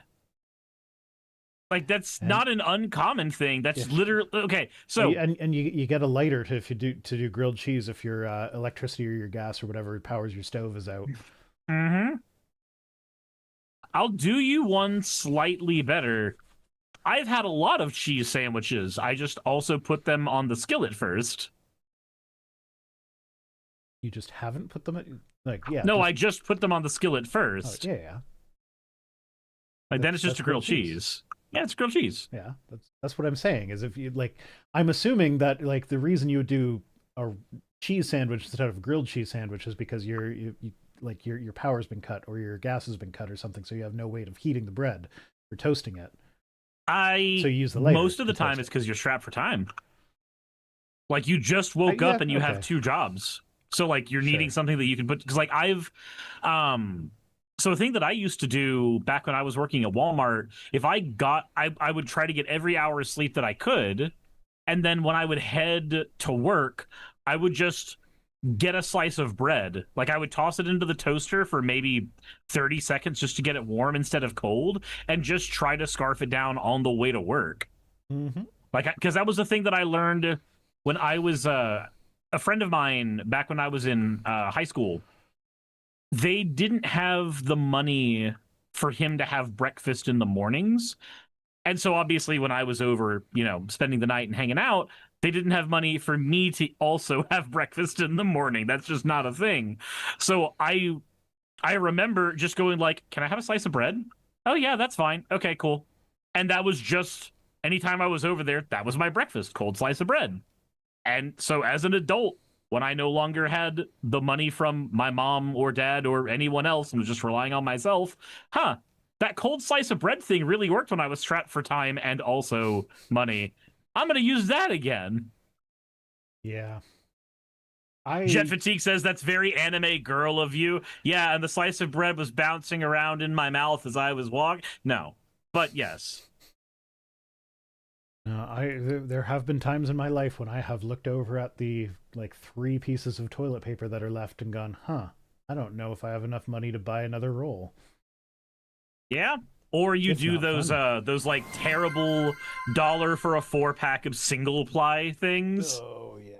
Speaker 2: Like, that's not an uncommon thing. That's literally okay. So,
Speaker 1: and you get a lighter to do grilled cheese if your electricity or your gas or whatever powers your stove is out.
Speaker 2: Mm-hmm. I'll do you one slightly better. I've had a lot of cheese sandwiches. I just also put them on the skillet first.
Speaker 1: You just haven't put them yeah.
Speaker 2: No, I just put them on the skillet first.
Speaker 1: Oh, yeah.
Speaker 2: Like then it's just a grilled cheese. Yeah, it's grilled cheese.
Speaker 1: Yeah, that's what I'm saying. Is if you like, I'm assuming that like the reason you would do a cheese sandwich instead of a grilled cheese sandwich is because you like your power's been cut or your gas has been cut or something, so you have no way of heating the bread or toasting it. So you use the lighter.
Speaker 2: Most of the time it's because you're strapped for time. Like you just woke up and you have 2 jobs, so like you're needing something that you can put. Because like so a thing that I used to do back when I was working at Walmart, if I would try to get every hour of sleep that I could, and then when I would head to work, I would just get a slice of bread. Like I would toss it into the toaster for maybe 30 seconds just to get it warm instead of cold, and just try to scarf it down on the way to work.
Speaker 1: Mm-hmm.
Speaker 2: Like, because that was the thing that I learned when I was a friend of mine back when I was in high school. They didn't have the money for him to have breakfast in the mornings. And so obviously when I was over, spending the night and hanging out, they didn't have money for me to also have breakfast in the morning. That's just not a thing. So I remember just going like, "Can I have a slice of bread?" "Oh yeah, that's fine." "Okay, cool." And that was just anytime I was over there, that was my breakfast, cold slice of bread. And so as an adult, when I no longer had the money from my mom or dad or anyone else and was just relying on myself, that cold slice of bread thing really worked when I was strapped for time and also money. I'm going to use that again.
Speaker 1: Yeah.
Speaker 2: Jet Fatigue says, "That's very anime girl of you." Yeah, and the slice of bread was bouncing around in my mouth as I was walking. No, but yes.
Speaker 1: There have been times in my life when I have looked over at the 3 pieces of toilet paper that are left and gone, I don't know if I have enough money to buy another roll.
Speaker 2: Yeah. Or you do those like terrible $1 for a 4-pack of single ply things.
Speaker 1: Oh yeah.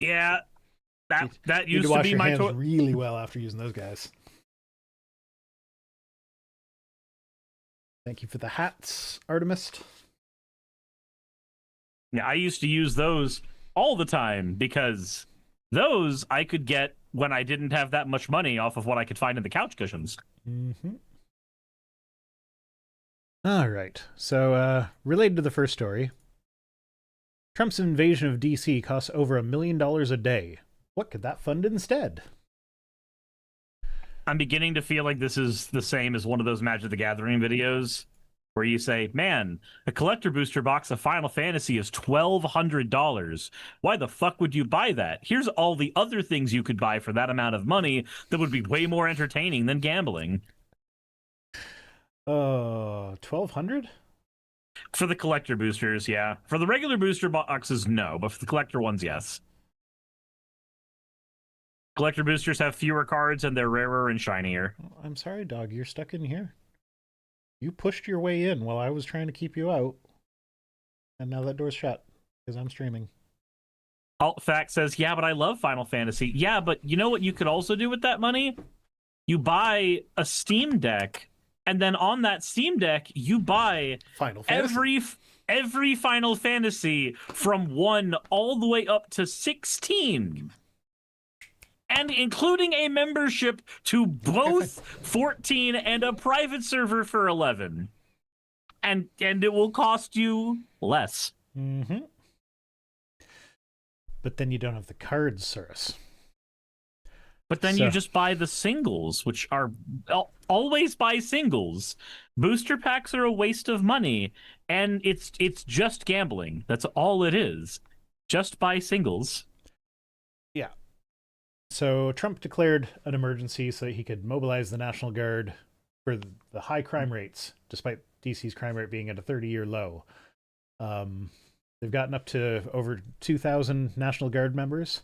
Speaker 2: Yeah. That used
Speaker 1: to
Speaker 2: be my
Speaker 1: hands really well after using those guys. Thank you for the hats, Artemist.
Speaker 2: Yeah, I used to use those all the time because those I could get when I didn't have that much money off of what I could find in the couch cushions.
Speaker 1: Mm-hmm. All right. So, related to the first story, Trump's invasion of DC costs over $1 million a day. What could that fund instead?
Speaker 2: I'm beginning to feel like this is the same as one of those Magic the Gathering videos where you say, "Man, a collector booster box of Final Fantasy is $1,200. Why the fuck would you buy that? Here's all the other things you could buy for that amount of money that would be way more entertaining than gambling."
Speaker 1: 1,200?
Speaker 2: For the collector boosters, yeah. For the regular booster boxes, no. But for the collector ones, yes. Collector boosters have fewer cards and they're rarer and shinier.
Speaker 1: I'm sorry, dog. You're stuck in here. You pushed your way in while I was trying to keep you out. And now that door's shut because I'm streaming.
Speaker 2: Alt Fact says, yeah, but I love Final Fantasy. Yeah, but you know what you could also do with that money? You buy a Steam Deck, and then on that Steam Deck, you buy
Speaker 1: Final Fantasy.
Speaker 2: every Final Fantasy from 1 all the way up to 16. And including a membership to both 14 and a private server for 11. And it will cost you less.
Speaker 1: Mm-hmm. But then you don't have the cards, Cirrus.
Speaker 2: But then you just buy the singles, which are always buy singles. Booster packs are a waste of money, and it's just gambling. That's all it is. Just buy singles.
Speaker 1: Yeah. So Trump declared an emergency so that he could mobilize the National Guard for the high crime rates, despite DC's crime rate being at a 30-year low. They've gotten up to over 2,000 National Guard members.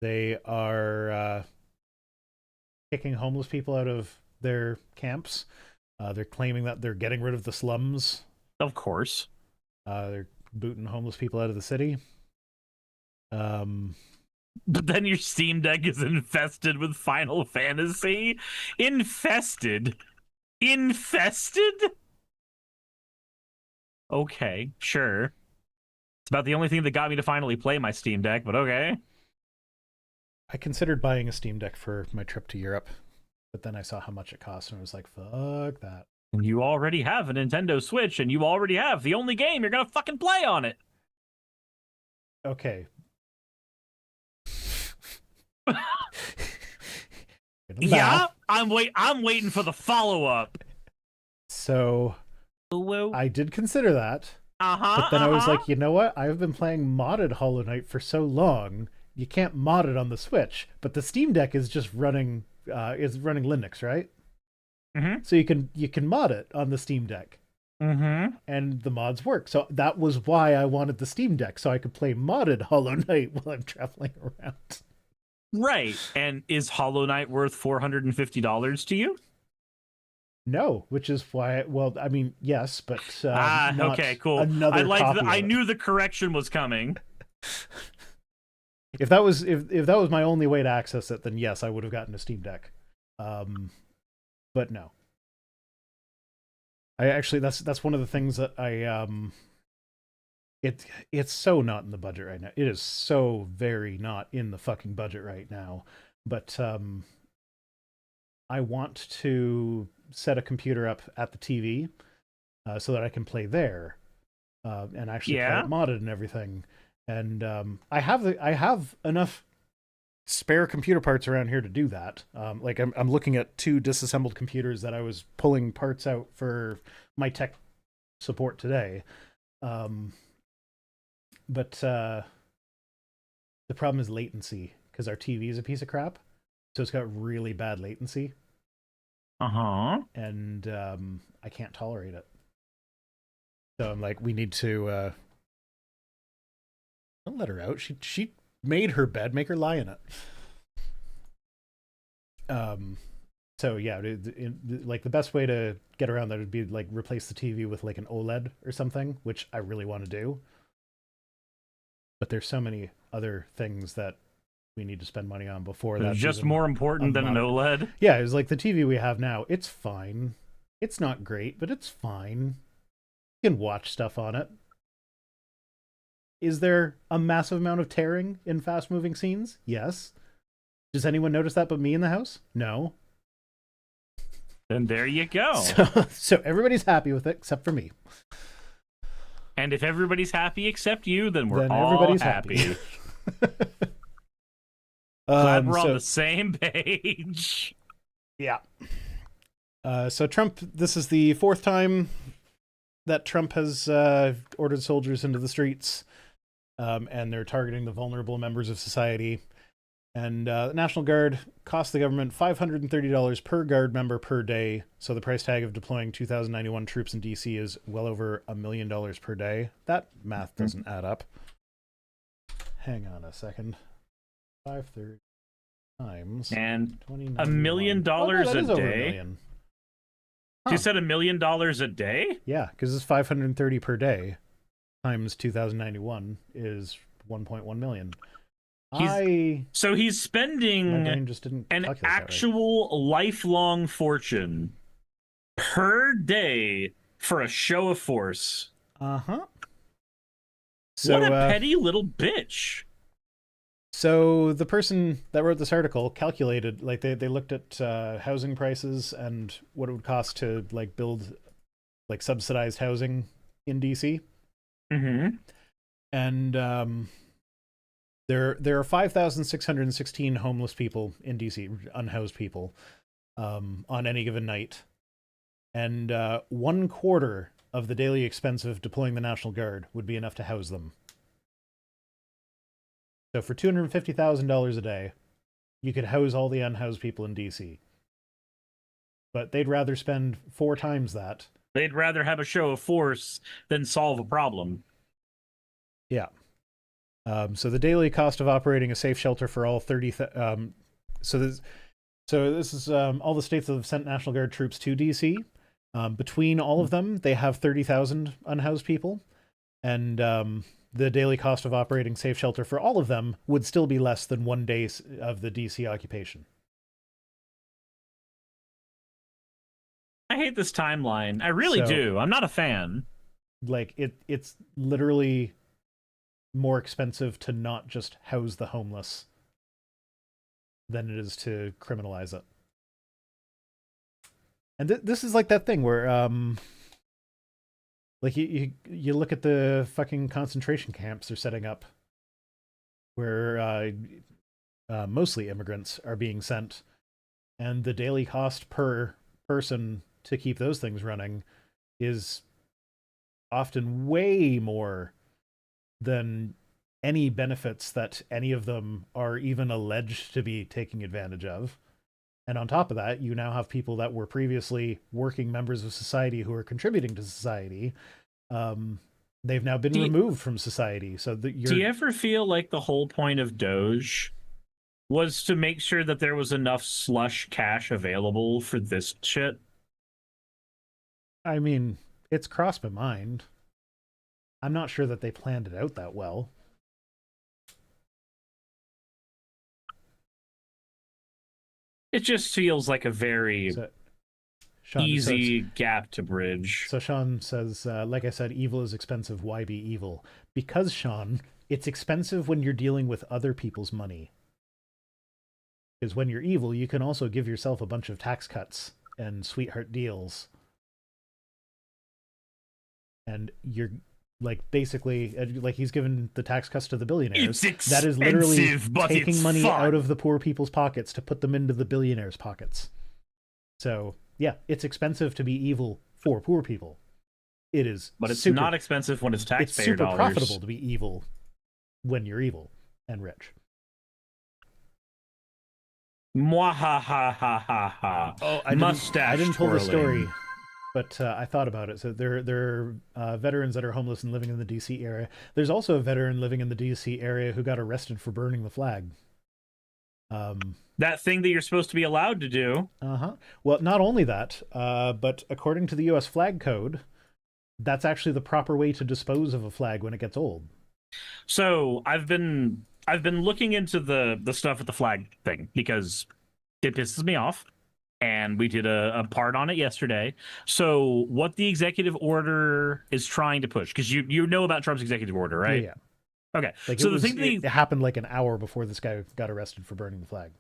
Speaker 1: They are kicking homeless people out of their camps. They're claiming that they're getting rid of the slums.
Speaker 2: Of course.
Speaker 1: They're booting homeless people out of the city.
Speaker 2: But then your Steam Deck is infested with Final Fantasy? Infested? Infested? Okay, sure. It's about the only thing that got me to finally play my Steam Deck, but okay.
Speaker 1: I considered buying a Steam Deck for my trip to Europe, but then I saw how much it cost and I was like, fuck that.
Speaker 2: You already have a Nintendo Switch, and you already have the only game you're gonna fucking play on it.
Speaker 1: Okay.
Speaker 2: Yeah, I'm waiting for the follow-up.
Speaker 1: So I did consider that.
Speaker 2: But
Speaker 1: then I was like, you know what? I've been playing modded Hollow Knight for so long. You can't mod it on the Switch, but the Steam Deck is just running Linux, right?
Speaker 2: Mm-hmm.
Speaker 1: So you can mod it on the Steam Deck.
Speaker 2: Mm-hmm.
Speaker 1: And the mods work. So that was why I wanted the Steam Deck, so I could play modded Hollow Knight while I'm traveling around.
Speaker 2: Right. And is Hollow Knight worth $450 to you?
Speaker 1: No, which is why. Well, I mean, yes, but
Speaker 2: okay, cool. I knew the correction was coming.
Speaker 1: If that was my only way to access it, then yes, I would have gotten a Steam Deck. But no. I actually that's one of the things that I it's so not in the budget right now. It is so very not in the fucking budget right now. But I want to set a computer up at the TV so that I can play there and actually play it modded and everything. And I have enough spare computer parts around here to do that. Like I'm looking at 2 disassembled computers that I was pulling parts out for my tech support today. But the problem is latency, because our TV is a piece of crap, so it's got really bad latency. And I can't tolerate it. So I'm like, we need to don't let her out. She made her bed, make her lie in it. So yeah, like the best way to get around that would be like replace the TV with like an OLED or something, which I really want to do. But there's so many other things that we need to spend money on before that.
Speaker 2: Just more important than an OLED.
Speaker 1: Yeah, it's like the TV we have now. It's fine. It's not great, but it's fine. You can watch stuff on it. Is there a massive amount of tearing in fast-moving scenes? Yes. Does anyone notice that but me in the house? No.
Speaker 2: Then there you go.
Speaker 1: So everybody's happy with it, except for me.
Speaker 2: And if everybody's happy except you, then we're all happy. Glad we're on the same page.
Speaker 1: Yeah. So Trump, this is the 4th time that Trump has ordered soldiers into the streets. And they're targeting the vulnerable members of society. And the National Guard costs the government $530 per Guard member per day. So the price tag of deploying 2,091 troops in DC is well over $1 million per day. That math doesn't add up. Hang on a second. 530 times
Speaker 2: and $1 million a day. You said $1 million a day?
Speaker 1: Yeah, because it's 530 per day times 2091 is 1.1 million.
Speaker 2: So he's spending
Speaker 1: my brain just didn't
Speaker 2: an
Speaker 1: calculate that right.
Speaker 2: actual lifelong fortune per day for a show of force.
Speaker 1: Uh-huh. So,
Speaker 2: what a petty little bitch.
Speaker 1: So the person that wrote this article calculated, like they looked at housing prices and what it would cost to like build like subsidized housing in DC.
Speaker 2: Mm-hmm.
Speaker 1: And there are 5,616 homeless people in DC, unhoused people, on any given night. And 1/4 of the daily expense of deploying the National Guard would be enough to house them. So for $250,000 a day, you could house all the unhoused people in DC. But they'd rather spend 4 times that.
Speaker 2: They'd rather have a show of force than solve a problem.
Speaker 1: Yeah. So the daily cost of operating a safe shelter for all 30... So this is all the states that have sent National Guard troops to DC. Between all of them, they have 30,000 unhoused people. And the daily cost of operating safe shelter for all of them would still be less than 1 day of the DC occupation.
Speaker 2: I hate this timeline. I really do. I'm not a fan.
Speaker 1: Like, it's literally more expensive to not just house the homeless than it is to criminalize it. And this is like that thing where, like you look at the fucking concentration camps they're setting up, where mostly immigrants are being sent, and the daily cost per person to keep those things running is often way more than any benefits that any of them are even alleged to be taking advantage of. And on top of that, you now have people that were previously working members of society who are contributing to society. They've now been removed from society. So do
Speaker 2: you ever feel like the whole point of Doge was to make sure that there was enough slush cash available for this shit?
Speaker 1: I mean, it's crossed my mind. I'm not sure that they planned it out that well.
Speaker 2: It just feels like a very easy gap to bridge.
Speaker 1: So Sean says, like I said, evil is expensive. Why be evil? Because, Sean, it's expensive when you're dealing with other people's money. Because when you're evil, you can also give yourself a bunch of tax cuts and sweetheart deals. And you're like basically like he's given the tax cuts to the billionaires. That is literally taking money out of the poor people's pockets to put them into the billionaires' pockets. So yeah, it's expensive to be evil for poor people. It is,
Speaker 2: but it's not expensive when it's taxpayer
Speaker 1: dollars. It's super profitable to be evil when you're evil and rich.
Speaker 2: Mwahahahaha.
Speaker 1: Oh, I didn't pull the story. But I thought about it. So there are veterans that are homeless and living in the DC area. There's also a veteran living in the DC area who got arrested for burning the flag.
Speaker 2: That thing that you're supposed to be allowed to do.
Speaker 1: Uh-huh. Well, not only that, but according to the U.S. flag code, that's actually the proper way to dispose of a flag when it gets old.
Speaker 2: So I've been looking into the stuff with the flag thing because it pisses me off. And we did a part on it yesterday. So what the executive order is trying to push, because you know about Trump's executive order, right?
Speaker 1: Yeah.
Speaker 2: Okay.
Speaker 1: Like so it happened like an hour before this guy got arrested for burning the flag.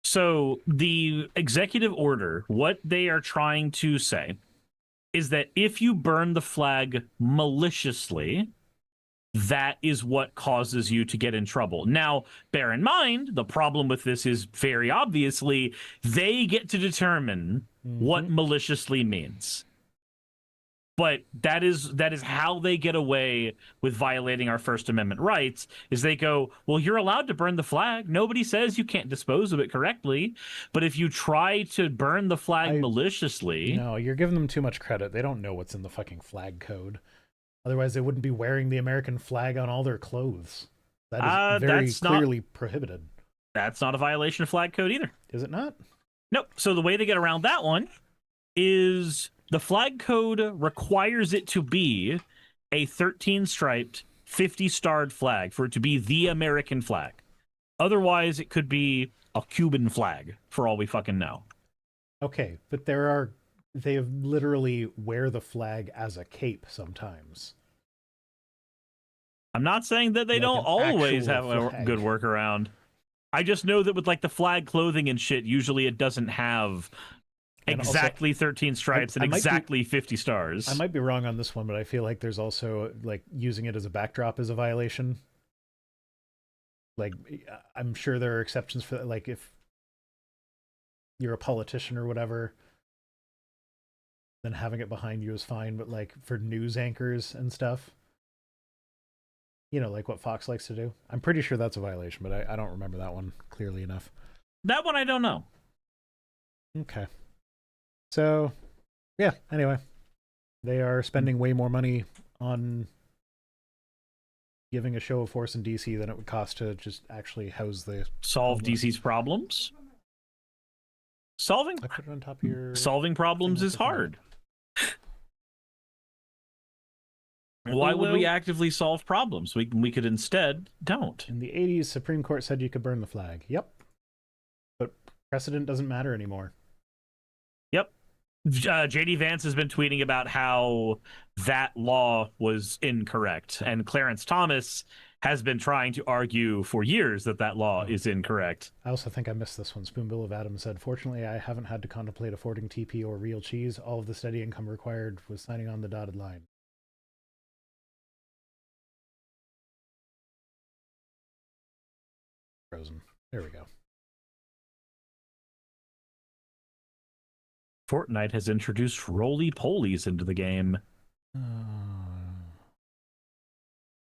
Speaker 2: So the executive order, what they are trying to say is that if you burn the flag maliciously, that is what causes you to get in trouble. Now, bear in mind, the problem with this is very obviously they get to determine what maliciously means. But that is how they get away with violating our First Amendment rights, is they go, well, you're allowed to burn the flag. Nobody says you can't dispose of it correctly. But if you try to burn the flag maliciously...
Speaker 1: No, you're giving them too much credit. They don't know what's in the fucking flag code. Otherwise, they wouldn't be wearing the American flag on all their clothes. That is very clearly prohibited.
Speaker 2: That's not a violation of flag code either.
Speaker 1: Is it not?
Speaker 2: Nope. So the way to get around that one is The flag code requires it to be a 13-striped, 50-starred flag for it to be the American flag. Otherwise, it could be a Cuban flag, for all we fucking know.
Speaker 1: Okay, but they literally wear the flag as a cape sometimes.
Speaker 2: I'm not saying that they
Speaker 1: Like
Speaker 2: don't
Speaker 1: an
Speaker 2: always
Speaker 1: actual
Speaker 2: have a
Speaker 1: flag.
Speaker 2: good workaround. I just know that with like the flag clothing and shit, usually it doesn't have
Speaker 1: And
Speaker 2: exactly
Speaker 1: also,
Speaker 2: 13 stripes and exactly 50 stars.
Speaker 1: I might be wrong on this one, but I feel like there's also like using it as a backdrop is a violation. Like, I'm sure there are exceptions for that. Like, if you're a politician or whatever, then having it behind you is fine. But like for news anchors and stuff, you know, like what Fox likes to do, I'm pretty sure that's a violation, but I don't remember that one clearly enough.
Speaker 2: That one I don't know.
Speaker 1: Okay. So, yeah, anyway. They are spending way more money on giving a show of force in DC than it would cost to just actually house the
Speaker 2: Solve
Speaker 1: homeless.
Speaker 2: DC's problems. Solving
Speaker 1: I put it on top of your...
Speaker 2: solving problems is hard. Why would we actively solve problems? We could instead don't.
Speaker 1: In the 80s, Supreme Court said you could burn the flag. Yep. But precedent doesn't matter anymore.
Speaker 2: Yep. JD Vance has been tweeting about how that law was incorrect, and Clarence Thomas has been trying to argue for years that that law is incorrect.
Speaker 1: I also think I missed this one. Spoonbill of Adam said, fortunately, I haven't had to contemplate affording TP or real cheese. All of the steady income required was signing on the dotted line. Frozen. There we go.
Speaker 2: Fortnite has introduced roly-polies into the game.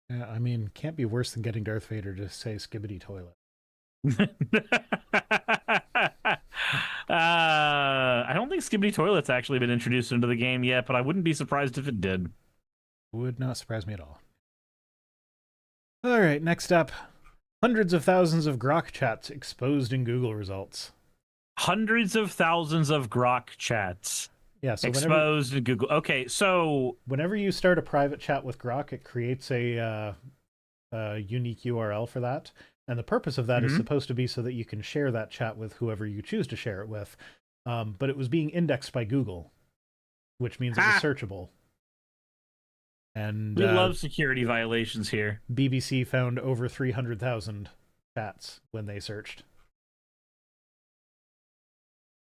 Speaker 1: Yeah, I mean, can't be worse than getting Darth Vader to say skibbity toilet.
Speaker 2: I don't think Skibbity Toilet's actually been introduced into the game yet, but I wouldn't be surprised if it did.
Speaker 1: Would not surprise me at all. All right, next up. Hundreds of thousands of Grok chats exposed in Google results.
Speaker 2: Hundreds of thousands of Grok chats exposed in Google. Okay, so
Speaker 1: whenever you start a private chat with Grok, it creates a unique URL for that. And the purpose of that is supposed to be so that you can share that chat with whoever you choose to share it with. But it was being indexed by Google, which means it was searchable. And
Speaker 2: we love security violations here.
Speaker 1: BBC found over 300,000 chats when they searched.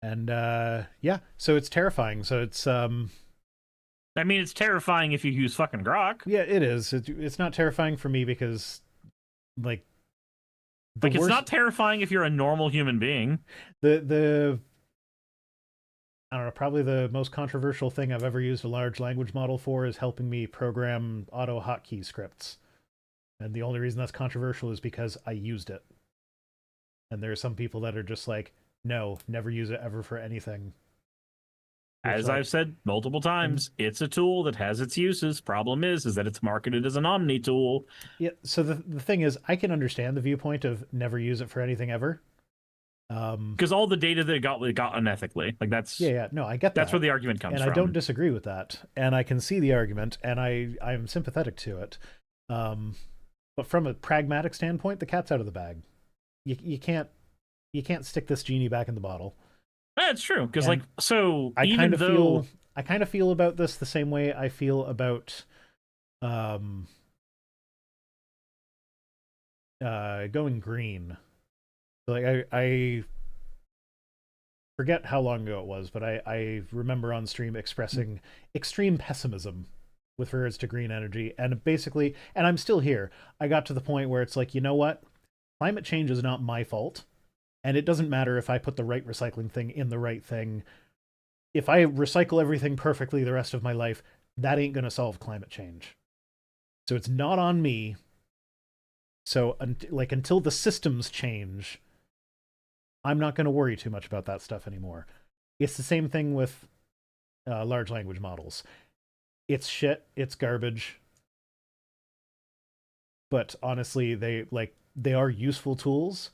Speaker 1: And yeah, so it's terrifying. So it's I
Speaker 2: mean, it's terrifying if you use fucking Grok.
Speaker 1: Yeah, it is. It's not terrifying for me because like
Speaker 2: it's not terrifying if you're a normal human being.
Speaker 1: The I don't know, probably the most controversial thing I've ever used a large language model for is helping me program auto hotkey scripts. And the only reason that's controversial is because I used it. And there are some people that are just like, no, never use it ever for anything.
Speaker 2: As I've said multiple times, it's a tool that has its uses. Problem is that it's marketed as an omni tool.
Speaker 1: Yeah, so the thing is, I can understand the viewpoint of never use it for anything ever.
Speaker 2: Because all the data that got unethically. Like that's
Speaker 1: no, I get that.
Speaker 2: That's where the argument comes from.
Speaker 1: And I don't disagree with that. And I can see the argument, and I'm sympathetic to it. But from a pragmatic standpoint, the cat's out of the bag. You can't stick this genie back in the bottle.
Speaker 2: That's true. Because I
Speaker 1: kind of feel about this the same way I feel about going green. Like I forget how long ago it was, but I remember on stream expressing extreme pessimism with regards to green energy. And basically, and I'm still here, I got to the point where it's like, you know what? Climate change is not my fault. And it doesn't matter if I put the right recycling thing in the right thing. If I recycle everything perfectly the rest of my life, that ain't going to solve climate change. So it's not on me. So until the systems change, I'm not going to worry too much about that stuff anymore. It's the same thing with large language models. It's shit. It's garbage. But honestly, they are useful tools.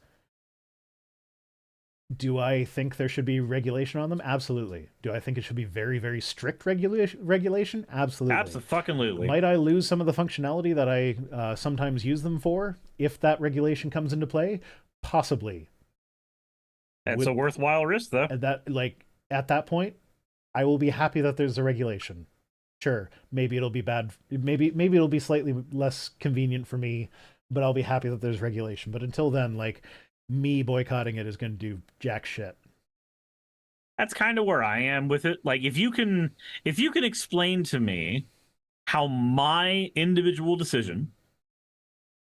Speaker 1: Do I think there should be regulation on them? Absolutely. Do I think it should be very, very strict regulation? Absolutely.
Speaker 2: Absolutely.
Speaker 1: Might I lose some of the functionality that I sometimes use them for if that regulation comes into play? Possibly.
Speaker 2: It's a worthwhile risk, though.
Speaker 1: At that point, I will be happy that there's a regulation. Sure, maybe it'll be bad. Maybe it'll be slightly less convenient for me, but I'll be happy that there's regulation. But until then, me boycotting it is going to do jack shit.
Speaker 2: That's kind of where I am with it. Like, if you can explain to me how my individual decision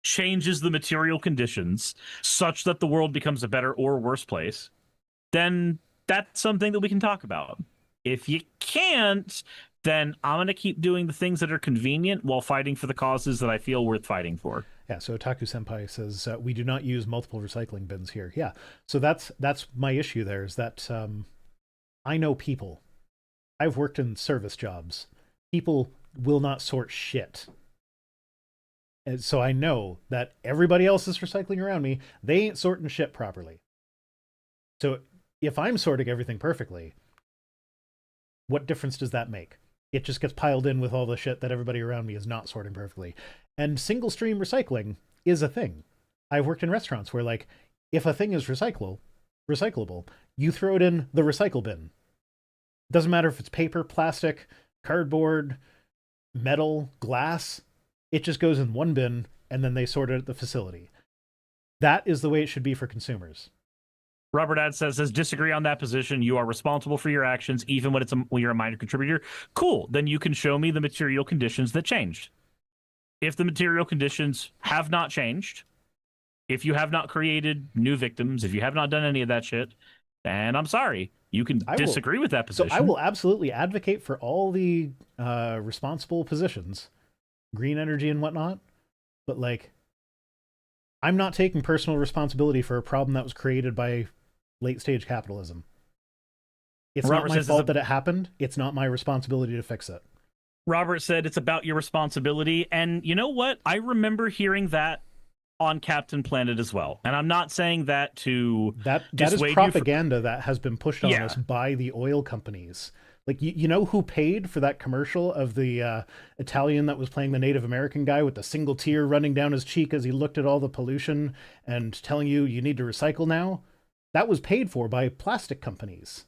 Speaker 2: changes the material conditions such that the world becomes a better or worse place, then that's something that we can talk about. If you can't, then I'm going to keep doing the things that are convenient while fighting for the causes that I feel worth fighting for.
Speaker 1: Yeah, so Otaku Senpai says, we do not use multiple recycling bins here. Yeah, so that's my issue there, is that I know people. I've worked in service jobs. People will not sort shit. And so I know that everybody else is recycling around me. They ain't sorting shit properly. So if I'm sorting everything perfectly, what difference does that make? It just gets piled in with all the shit that everybody around me is not sorting perfectly. And single stream recycling is a thing. I've worked in restaurants where, if a thing is recyclable, you throw it in the recycle bin. Doesn't matter if it's paper, plastic, cardboard, metal, glass. It just goes in one bin, and then they sort it at the facility. That is the way it should be for consumers.
Speaker 2: Robert Ad says, disagree on that position. You are responsible for your actions, even when you're a minor contributor. Cool. Then you can show me the material conditions that changed. If the material conditions have not changed, if you have not created new victims, if you have not done any of that shit, then I'm sorry. You can disagree with that position.
Speaker 1: So I will absolutely advocate for all the responsible positions, green energy and whatnot. But I'm not taking personal responsibility for a problem that was created by late stage capitalism. It's not my fault that it happened. It's not my responsibility to fix it.
Speaker 2: Robert said it's about your responsibility. And you know what? I remember hearing that on Captain Planet as well. And I'm not saying that to
Speaker 1: that is propaganda that has been pushed on us by the oil companies. You know who paid for that commercial of the Italian that was playing the Native American guy with the single tear running down his cheek as he looked at all the pollution and telling you need to recycle now? That was paid for by plastic companies.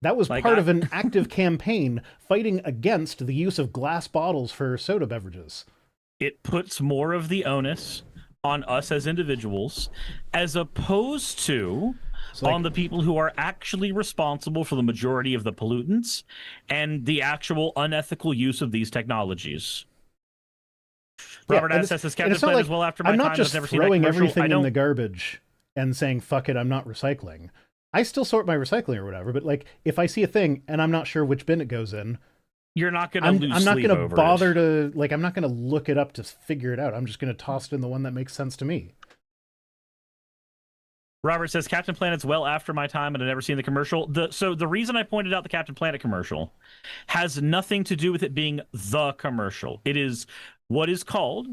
Speaker 1: That was part of an active campaign fighting against the use of glass bottles for soda beverages.
Speaker 2: It puts more of the onus on us as individuals as opposed to on the people who are actually responsible for the majority of the pollutants and the actual unethical use of these technologies. Robert Assess says Captain Planet as well after my time.
Speaker 1: I'm not just throwing everything in the garbage and saying, fuck it, I'm not recycling. I still sort my recycling or whatever, but if I see a thing and I'm not sure which bin it goes in,
Speaker 2: you're not going to lose
Speaker 1: I'm not
Speaker 2: going to
Speaker 1: bother to, I'm not going to look it up to figure it out. I'm just going to toss it in the one that makes sense to me.
Speaker 2: Robert says Captain Planet's well after my time and I've never seen the commercial. So the reason I pointed out the Captain Planet commercial has nothing to do with it being the commercial. It is what is called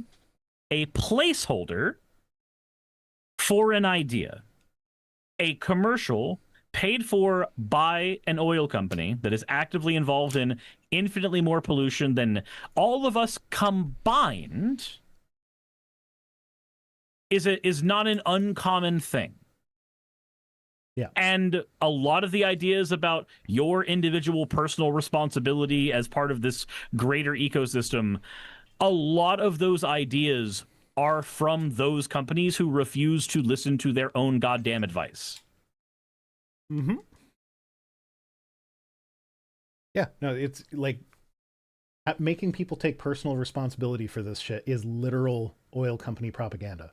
Speaker 2: a placeholder for an idea. A commercial paid for by an oil company that is actively involved in infinitely more pollution than all of us combined is not an uncommon thing.
Speaker 1: Yeah.
Speaker 2: And a lot of the ideas about your individual personal responsibility as part of this greater ecosystem, a lot of those ideas are from those companies who refuse to listen to their own goddamn advice.
Speaker 1: Mm-hmm. Yeah, no, it's making people take personal responsibility for this shit is literal oil company propaganda.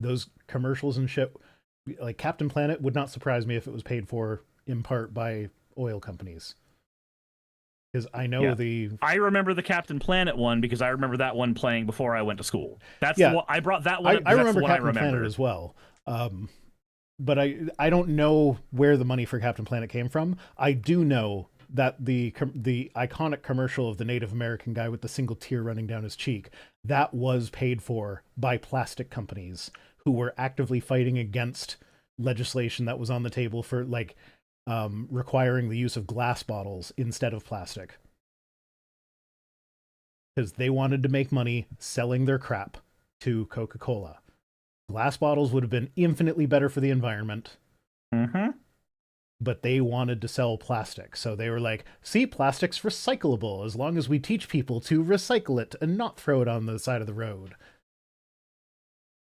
Speaker 1: Those commercials and shit, Captain Planet, would not surprise me if it was paid for in part by oil companies. Because I know I remember
Speaker 2: the Captain Planet one because I remember that one playing before I went to school. I brought that one.
Speaker 1: I remember Captain Planet as well. But I don't know where the money for Captain Planet came from. I do know that the iconic commercial of the Native American guy with the single tear running down his cheek, that was paid for by plastic companies who were actively fighting against legislation that was on the table for like requiring the use of glass bottles instead of plastic. Because they wanted to make money selling their crap to Coca-Cola. Glass bottles would have been infinitely better for the environment.
Speaker 2: Mm-hmm.
Speaker 1: But they wanted to sell plastic. So they were like, see, plastic's recyclable as long as we teach people to recycle it and not throw it on the side of the road.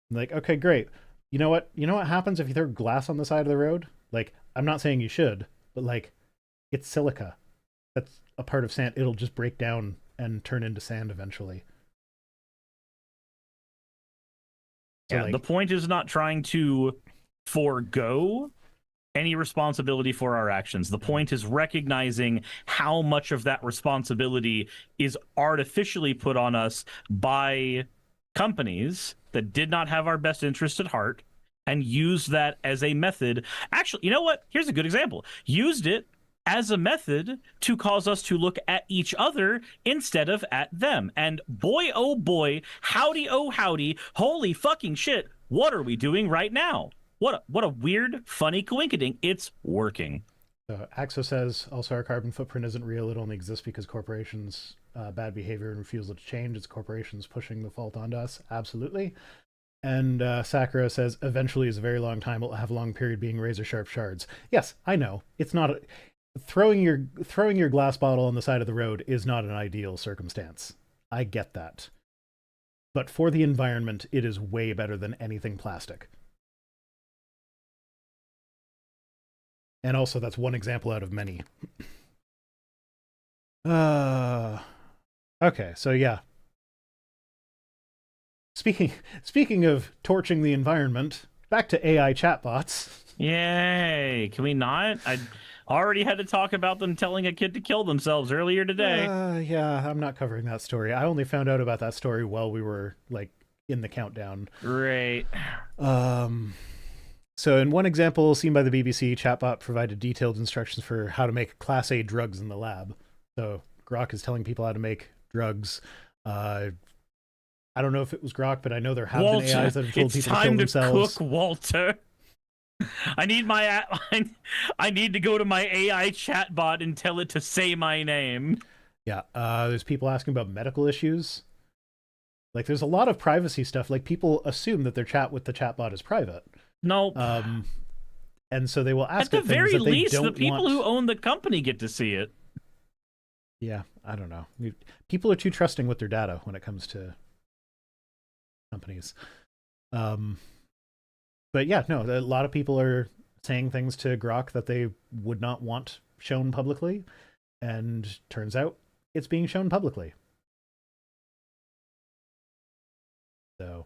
Speaker 1: Like, okay, great. You know what? You know what happens if you throw glass on the side of the road? Like, I'm not saying you should, but like, it's silica. That's a part of sand. It'll just break down and turn into sand eventually. So,
Speaker 2: Yeah,
Speaker 1: like,
Speaker 2: the point is not trying to forego any responsibility for our actions. The point is recognizing how much of that responsibility is artificially put on us by companies that did not have our best interest at heart and used that as a method. Actually, you know what? Here's a good example. Used it as a method to cause us to look at each other instead of at them. And boy, oh boy, howdy, oh howdy, holy fucking shit, what are we doing right now? What a weird, funny coinkydink. It's working.
Speaker 1: Axo says, also our carbon footprint isn't real. It only exists because corporations' bad behavior and refusal to change. It's corporations pushing the fault onto us. Absolutely. And Sakura says, eventually is a very long time. It'll have a long period being razor sharp shards. Yes, I know. It's not... Throwing your glass bottle on the side of the road is not an ideal circumstance. I get that. But for the environment, it is way better than anything plastic. And also, that's one example out of many. Okay, so yeah. Speaking of torching the environment, back to AI chatbots.
Speaker 2: Yay! Can we not? I already had to talk about them telling a kid to kill themselves earlier today.
Speaker 1: Yeah, I'm not covering that story. I only found out about that story while we were like in the countdown.
Speaker 2: Great.
Speaker 1: So in one example seen by the BBC, chatbot provided detailed instructions for how to make Class A drugs in the lab. So Grok is telling people how to make drugs. I don't know if it was Grok, but I know there have been AIs that have told people to kill themselves.
Speaker 2: It's time to cook, Walter. I need to go to my AI chatbot and tell it to say my name.
Speaker 1: Yeah, there's people asking about medical issues. Like, there's a lot of privacy stuff. Like, people assume that their chat with the chatbot is private.
Speaker 2: Nope.
Speaker 1: And so they will ask
Speaker 2: at the very least, the people who own the company get to see it.
Speaker 1: Yeah, I don't know. People are too trusting with their data when it comes to companies. But yeah, no, a lot of people are saying things to Grok that they would not want shown publicly, and turns out it's being shown publicly. So,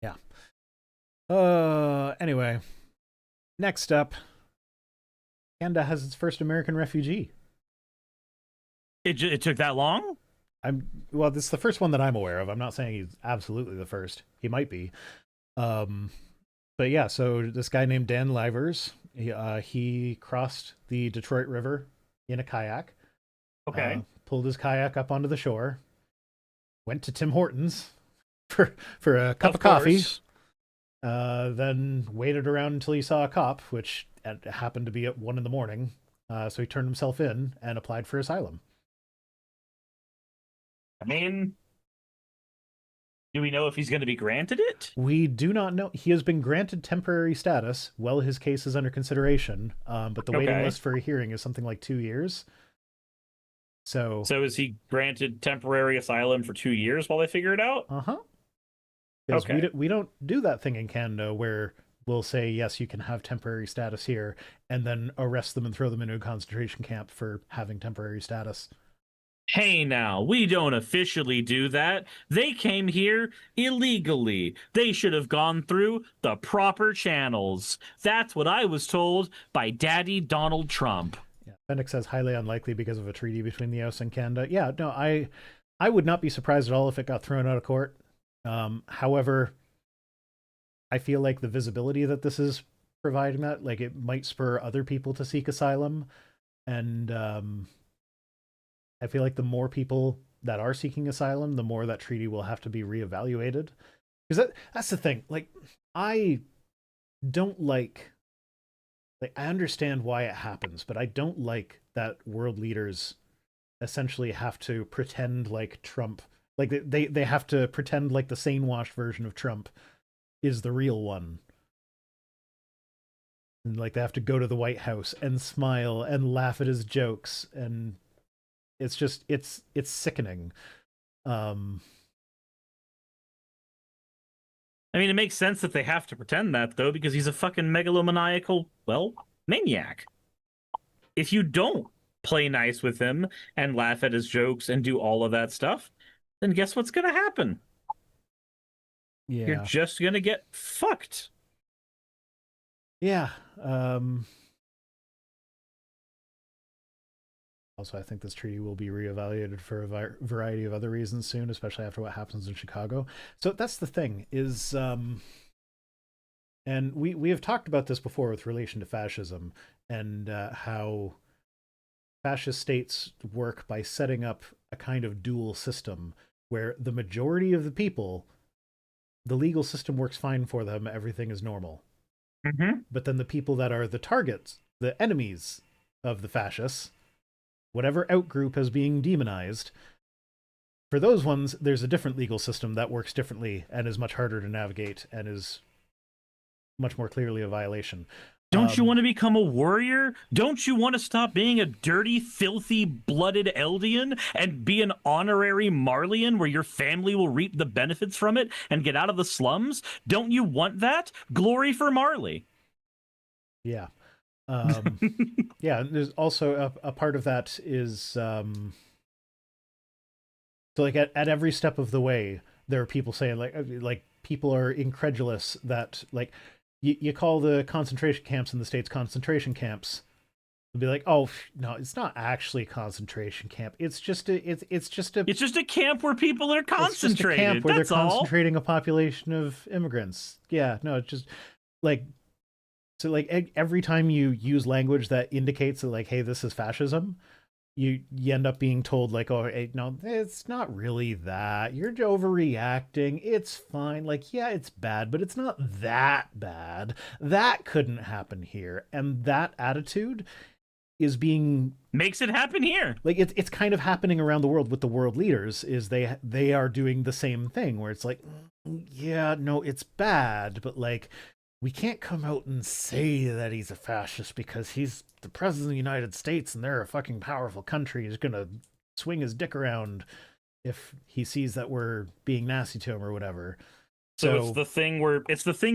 Speaker 1: yeah. Anyway, next up, Canada has its first American refugee.
Speaker 2: It took that long?
Speaker 1: Well, this is the first one that I'm aware of. I'm not saying he's absolutely the first. He might be. But yeah, so this guy named Dan Livers, he crossed the Detroit River in a kayak.
Speaker 2: Okay.
Speaker 1: Pulled his kayak up onto the shore, went to Tim Hortons for a cup of coffee, then waited around until he saw a cop, which happened to be at 1 a.m. So he turned himself in and applied for asylum.
Speaker 2: I mean, do we know if he's going to be granted it?
Speaker 1: We do not know. He has been granted temporary status while his case is under consideration, but the waiting list for a hearing is something like 2 years. So
Speaker 2: is he granted temporary asylum for 2 years while they figure it out?
Speaker 1: Uh-huh. Because we don't do that thing in Canada where we'll say, yes, you can have temporary status here, and then arrest them and throw them into a concentration camp for having temporary status.
Speaker 2: Hey now, we don't officially do that. They came here illegally. They should have gone through the proper channels. That's what I was told by Daddy Donald Trump.
Speaker 1: Yeah, Fenix says highly unlikely because of a treaty between the US and Canada. Yeah, no, I would not be surprised at all if it got thrown out of court. However, I feel like the visibility that this is providing that, like, it might spur other people to seek asylum, and I feel like the more people that are seeking asylum, the more that treaty will have to be reevaluated. Because that's the thing. Like, I don't like I understand why it happens, but I don't like that world leaders essentially have to pretend like Trump, like they have to pretend like the sane washed version of Trump is the real one. And like they have to go to the White House and smile and laugh at his jokes, and it's just it's sickening. Um
Speaker 2: I mean, it makes sense that they have to pretend that, though, because he's a fucking megalomaniacal, well, maniac. If you don't play nice with him and laugh at his jokes and do all of that stuff, then guess what's going to happen?
Speaker 1: yeah.
Speaker 2: You're just going to get fucked.
Speaker 1: Yeah. Also, I think this treaty will be reevaluated for a variety of other reasons soon, especially after what happens in Chicago. So that's the thing is, and we have talked about this before with relation to fascism and how fascist states work by setting up a kind of dual system where the majority of the people, the legal system works fine for them, everything is normal.
Speaker 2: Mm-hmm.
Speaker 1: But then the people that are the targets, the enemies of the fascists, whatever outgroup is being demonized, for those ones, there's a different legal system that works differently and is much harder to navigate and is much more clearly a violation.
Speaker 2: Don't you want to become a warrior? Don't you want to stop being a dirty, filthy, blooded Eldian and be an honorary Marleyan where your family will reap the benefits from it and get out of the slums? Don't you want that? Glory for Marley.
Speaker 1: Yeah. Yeah, there's also a part of that is so like at every step of the way there are people saying like people are incredulous that like you call the concentration camps in the States concentration camps. They'll be like, oh no, it's not actually a concentration camp, it's just a camp
Speaker 2: where people are concentrated. It's just a camp
Speaker 1: where
Speaker 2: That's
Speaker 1: they're concentrating a population of immigrants. Yeah, no, it's just like, so like every time you use language that indicates that like, hey, this is fascism, you end up being told like, oh, hey, no, it's not really that. You're overreacting. It's fine. Like, yeah, it's bad, but it's not that bad. That couldn't happen here. And that attitude is being
Speaker 2: makes it happen here.
Speaker 1: Like it's kind of happening around the world with the world leaders. Is they are doing the same thing where it's like, yeah, no, it's bad, but like, we can't come out and say that he's a fascist because he's the president of the United States and they're a fucking powerful country. He's gonna swing his dick around if he sees that we're being nasty to him or whatever.
Speaker 2: So it's the thing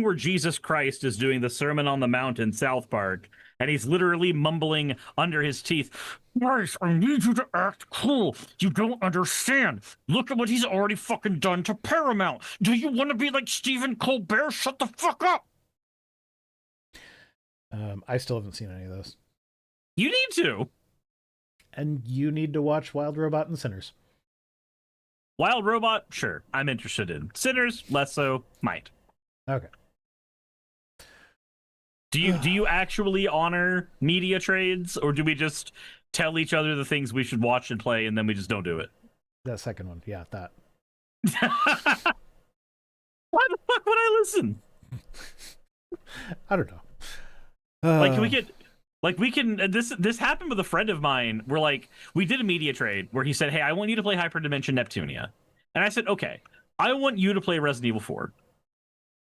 Speaker 2: where Jesus Christ is doing the Sermon on the Mount in South Park, and he's literally mumbling under his teeth, "Christ, I need you to act cool. You don't understand. Look at what he's already fucking done to Paramount. Do you want to be like Stephen Colbert? Shut the fuck up."
Speaker 1: I still haven't seen any of those.
Speaker 2: You need to.
Speaker 1: And you need to watch Wild Robot and Sinners.
Speaker 2: Wild Robot, sure, I'm interested in. Sinners, less so, might.
Speaker 1: Okay.
Speaker 2: Do you actually honor media trades, or do we just tell each other the things we should watch and play, and then we just don't do it?
Speaker 1: That second one, yeah, that.
Speaker 2: Why the fuck would I listen?
Speaker 1: I don't know.
Speaker 2: Like we can this happened with a friend of mine where like we did a media trade where he said, hey, I want you to play Hyperdimension Neptunia, and I said, okay, I want you to play Resident Evil 4.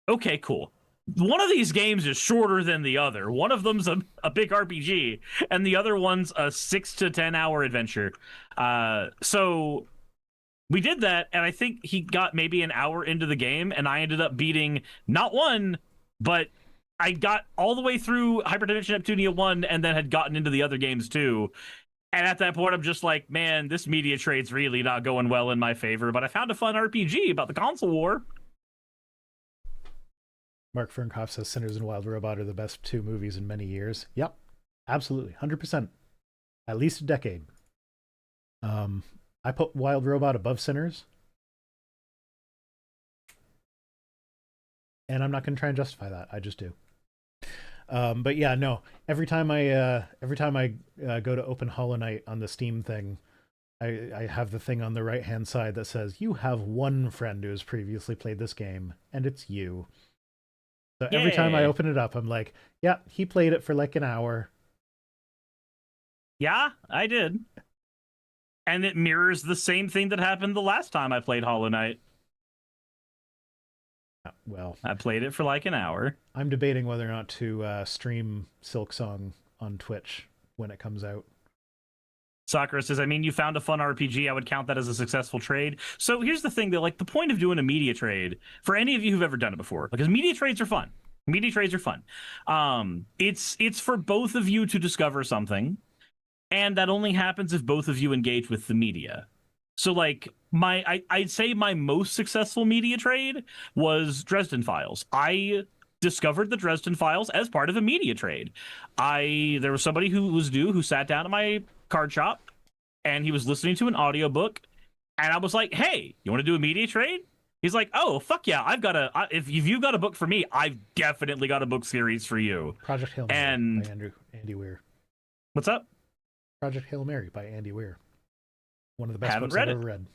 Speaker 2: Okay, cool. One of these games is shorter than the other. One of them's a big RPG and the other one's a 6 to 10 hour adventure. So we did that, and I think he got maybe an hour into the game, and I ended up beating not one, but I got all the way through Hyperdimension Neptunia 1 and then had gotten into the other games too. And at that point, I'm just like, man, this media trade's really not going well in my favor, but I found a fun RPG about the console war.
Speaker 1: Mark Fernkoff says Sinners and Wild Robot are the best two movies in many years. Yep, absolutely, 100%. At least a decade. I put Wild Robot above Sinners. And I'm not going to try and justify that. I just do. But yeah, no. Every time I go to open Hollow Knight on the Steam thing, I have the thing on the right-hand side that says, you have one friend who has previously played this game, and it's you. So every time I open it up, I'm like, yeah, he played it for like an hour.
Speaker 2: Yeah, I did. And it mirrors the same thing that happened the last time I played Hollow Knight.
Speaker 1: Well,
Speaker 2: I played it for like an hour.
Speaker 1: I'm debating whether or not to stream Silksong on Twitch when it comes out.
Speaker 2: Sakura says, I mean, you found a fun RPG. I would count that as a successful trade. So here's the thing, though. Like, the point of doing a media trade, for any of you who've ever done it before, because media trades are fun. Media trades are fun. It's for both of you to discover something, and that only happens if both of you engage with the media. So, like, I'd say my most successful media trade was Dresden Files. I discovered the Dresden Files as part of a media trade. There was somebody who was new who sat down at my card shop, and he was listening to an audiobook, and I was like, hey, you want to do a media trade? He's like, oh, fuck yeah, if you've got a book for me, I've definitely got a book series for you.
Speaker 1: Project Hail Mary by Andy Weir.
Speaker 2: What's up?
Speaker 1: Project Hail Mary by Andy Weir. One of the best books I've ever read.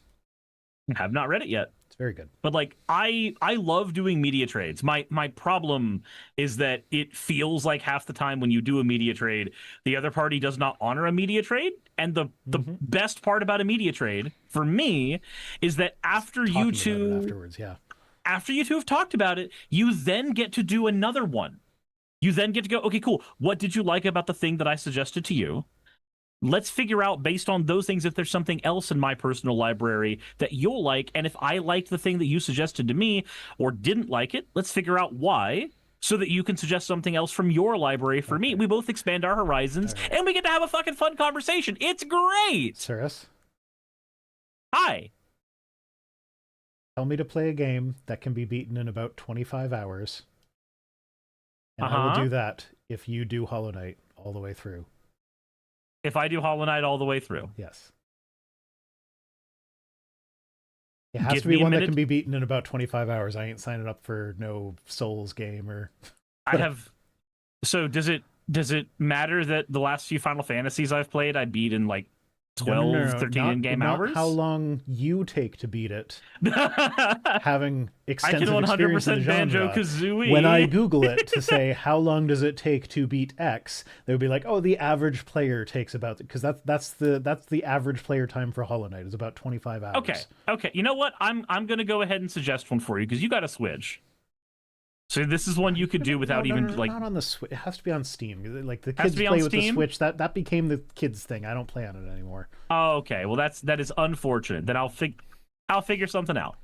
Speaker 2: Have not read it yet.
Speaker 1: It's very good.
Speaker 2: But like I love doing media trades. My problem is that it feels like half the time when you do a media trade, the other party does not honor a media trade. And the best part about a media trade for me is that after you two have talked about it, you then get to do another one. You then get to go, okay, cool. What did you like about the thing that I suggested to you? Let's figure out, based on those things, if there's something else in my personal library that you'll like. And if I liked the thing that you suggested to me or didn't like it, let's figure out why, so that you can suggest something else from your library for me. We both expand our horizons, and we get to have a fucking fun conversation. It's great.
Speaker 1: Cirrus?
Speaker 2: Hi.
Speaker 1: Tell me to play a game that can be beaten in about 25 hours. And I will do that if you do Hollow Knight all the way through.
Speaker 2: If I do Hollow Knight all the way through.
Speaker 1: Yes. It has to be one that can be beaten in about 25 hours. I ain't signing up for no Souls game or...
Speaker 2: So does it matter that the last few Final Fantasies I've played, I beat in like 12, 13 in-game hours?
Speaker 1: How long you take to beat it. Having extensive
Speaker 2: I can 100%
Speaker 1: experience in the genre.
Speaker 2: Banjo-Kazooie.
Speaker 1: When I Google it to say how long does it take to beat X, they would be like, oh, the average player takes about, because that's the average player time for Hollow Knight is about 25 hours.
Speaker 2: Okay. You know what? I'm gonna go ahead and suggest one for you because you got a Switch. So this is one you could do without
Speaker 1: not on the Switch. It has to be on Steam. Like the kids play with the Switch. That became the kids thing. I don't play on it anymore.
Speaker 2: Oh, okay. Well, that is unfortunate. Then I'll figure something out.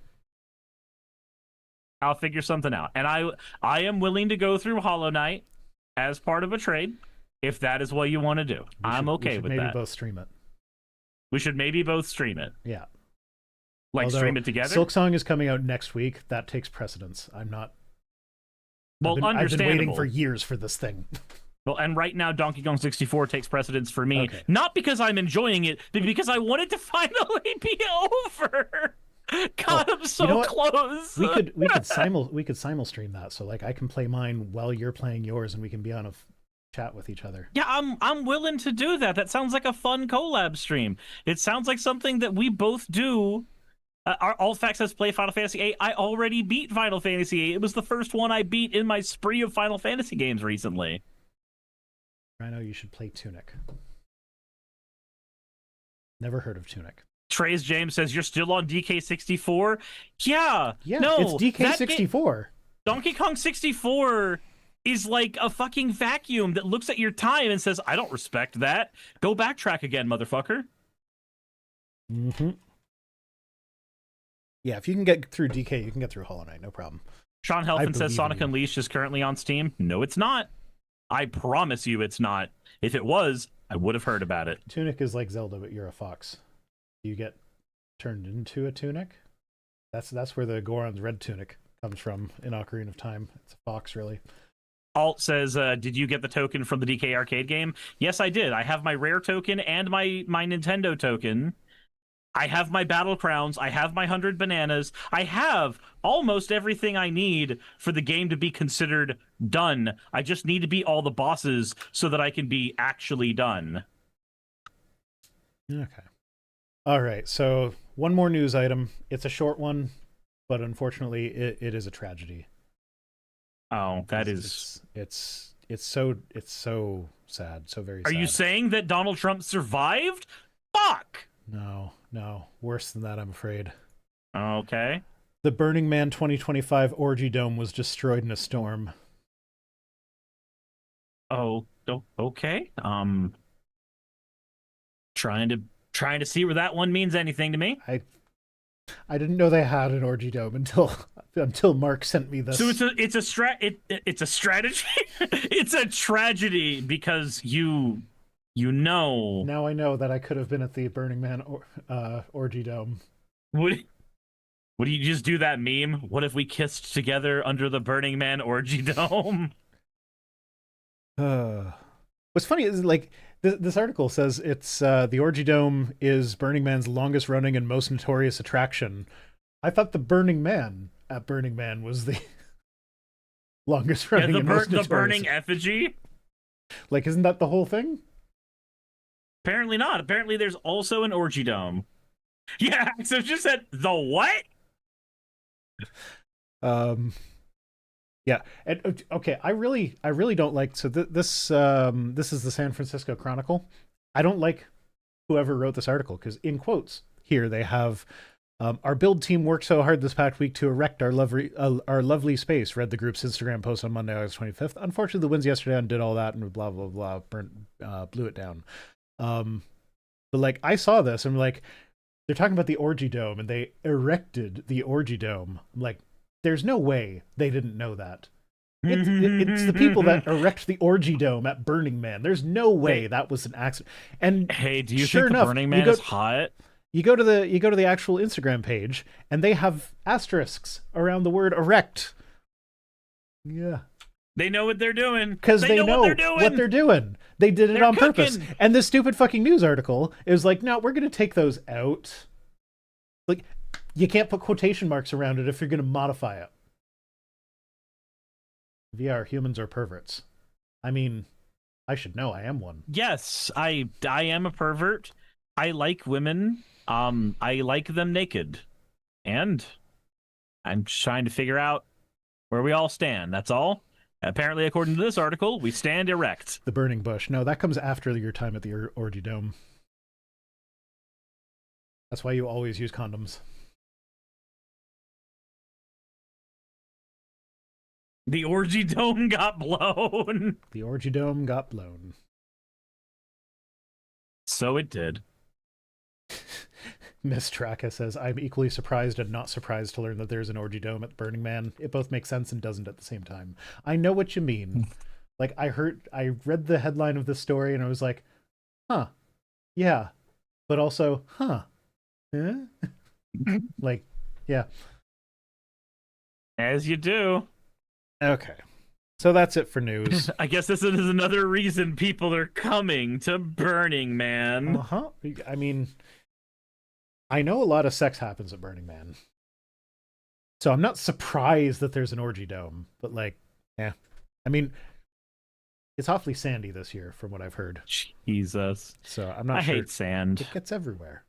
Speaker 2: I'll figure something out. And I am willing to go through Hollow Knight as part of a trade if that is what you want to do. I'm okay with that.
Speaker 1: Maybe both stream it.
Speaker 2: We should maybe both stream it.
Speaker 1: Yeah.
Speaker 2: Although, stream it together.
Speaker 1: Silksong is coming out next week. That takes precedence. I'm not.
Speaker 2: Well,
Speaker 1: I've been waiting for years for this thing.
Speaker 2: Well, and right now, Donkey Kong 64 takes precedence for me. Okay. Not because I'm enjoying it, but because I want it to finally be over. God, I'm so close.
Speaker 1: We could simul stream that, so like I can play mine while you're playing yours, and we can be on a chat with each other.
Speaker 2: Yeah, I'm willing to do that. That sounds like a fun collab stream. It sounds like something that we both do. All Facts says play Final Fantasy VIII. I already beat Final Fantasy VIII. It was the first one I beat in my spree of Final Fantasy games recently.
Speaker 1: Rhino, you should play Tunic. Never heard of Tunic.
Speaker 2: Trey's James says you're still on DK64. Yeah, no,
Speaker 1: it's DK64.
Speaker 2: Donkey Kong 64 is like a fucking vacuum that looks at your time and says, I don't respect that. Go backtrack again, motherfucker.
Speaker 1: Mm-hmm. Yeah, if you can get through DK, you can get through Hollow Knight, no problem.
Speaker 2: Sean Helfin says Sonic Unleashed is currently on Steam. No, it's not. I promise you it's not. If it was, I would have heard about it.
Speaker 1: Tunic is like Zelda, but you're a fox. You get turned into a tunic. That's where the Goron's red tunic comes from in Ocarina of Time. It's a fox, really.
Speaker 2: Alt says, did you get the token from the DK arcade game? Yes, I did. I have my rare token and my Nintendo token. I have my battle crowns. I have my 100 bananas. I have almost everything I need for the game to be considered done. I just need to beat all the bosses so that I can be actually done.
Speaker 1: Okay. All right, so one more news item. It's a short one, but unfortunately, it is a tragedy.
Speaker 2: Oh, that
Speaker 1: it's so sad, so very
Speaker 2: Are
Speaker 1: sad.
Speaker 2: you saying that Donald Trump survived? Fuck!
Speaker 1: No, worse than that, I'm afraid.
Speaker 2: Okay.
Speaker 1: The Burning Man 2025 Orgy Dome was destroyed in a storm.
Speaker 2: Oh, okay. Trying to see where that one means anything to me.
Speaker 1: I didn't know they had an orgy dome until Mark sent me this.
Speaker 2: So it's a strategy. It's a tragedy because you know.
Speaker 1: Now I know that I could have been at the Burning Man orgy dome.
Speaker 2: Would you just do that meme? What if we kissed together under the Burning Man orgy dome?
Speaker 1: What's funny is like this article says it's the orgy dome is Burning Man's longest running and most notorious attraction. I thought the Burning Man at Burning Man was the longest running and most notorious.
Speaker 2: The burning effigy.
Speaker 1: Like, isn't that the whole thing?
Speaker 2: Apparently not. Apparently there's also an orgy dome. Yeah, so just said the what?
Speaker 1: Yeah, and okay, I really don't like. So this is the San Francisco Chronicle. I don't like whoever wrote this article because in quotes here they have our build team worked so hard this past week to erect our lovely space. Read the group's Instagram post on Monday, August 25th. Unfortunately, the winds yesterday did all that and blah blah blah, blew it down. But like I saw this, and I'm like, they're talking about the orgy dome, and they erected the orgy dome. I'm like, there's no way they didn't know that. It's the people that erect the orgy dome at Burning Man. There's no way that was an accident. And
Speaker 2: hey, do you
Speaker 1: sure
Speaker 2: think
Speaker 1: enough,
Speaker 2: Burning Man is hot?
Speaker 1: You go to the actual Instagram page, and they have asterisks around the word erect. Yeah.
Speaker 2: They know what they're doing.
Speaker 1: Because they know what they're doing. They did it on purpose. And this stupid fucking news article is like, no, we're going to take those out. Like, you can't put quotation marks around it if you're going to modify it. VR, humans are perverts. I mean, I should know. I am one.
Speaker 2: Yes, I am a pervert. I like women. I like them naked. And I'm just trying to figure out where we all stand. That's all. Apparently, according to this article, we stand erect.
Speaker 1: The burning bush. No, that comes after your time at the orgy dome. That's why you always use condoms.
Speaker 2: The orgy dome got blown.
Speaker 1: The orgy dome got blown.
Speaker 2: So it did.
Speaker 1: Miss Traka says, I'm equally surprised and not surprised to learn that there's an orgy dome at Burning Man. It both makes sense and doesn't at the same time. I know what you mean. Like, I read the headline of this story and I was like, huh, yeah. But also, huh. Like, yeah.
Speaker 2: As you do.
Speaker 1: Okay. So that's it for news.
Speaker 2: I guess this is another reason people are coming to Burning Man.
Speaker 1: Uh-huh. I mean, I know a lot of sex happens at Burning Man. So I'm not surprised that there's an orgy dome. But like, yeah. I mean, it's awfully sandy this year from what I've heard.
Speaker 2: Jesus.
Speaker 1: So I'm not sure.
Speaker 2: I hate sand.
Speaker 1: It gets everywhere.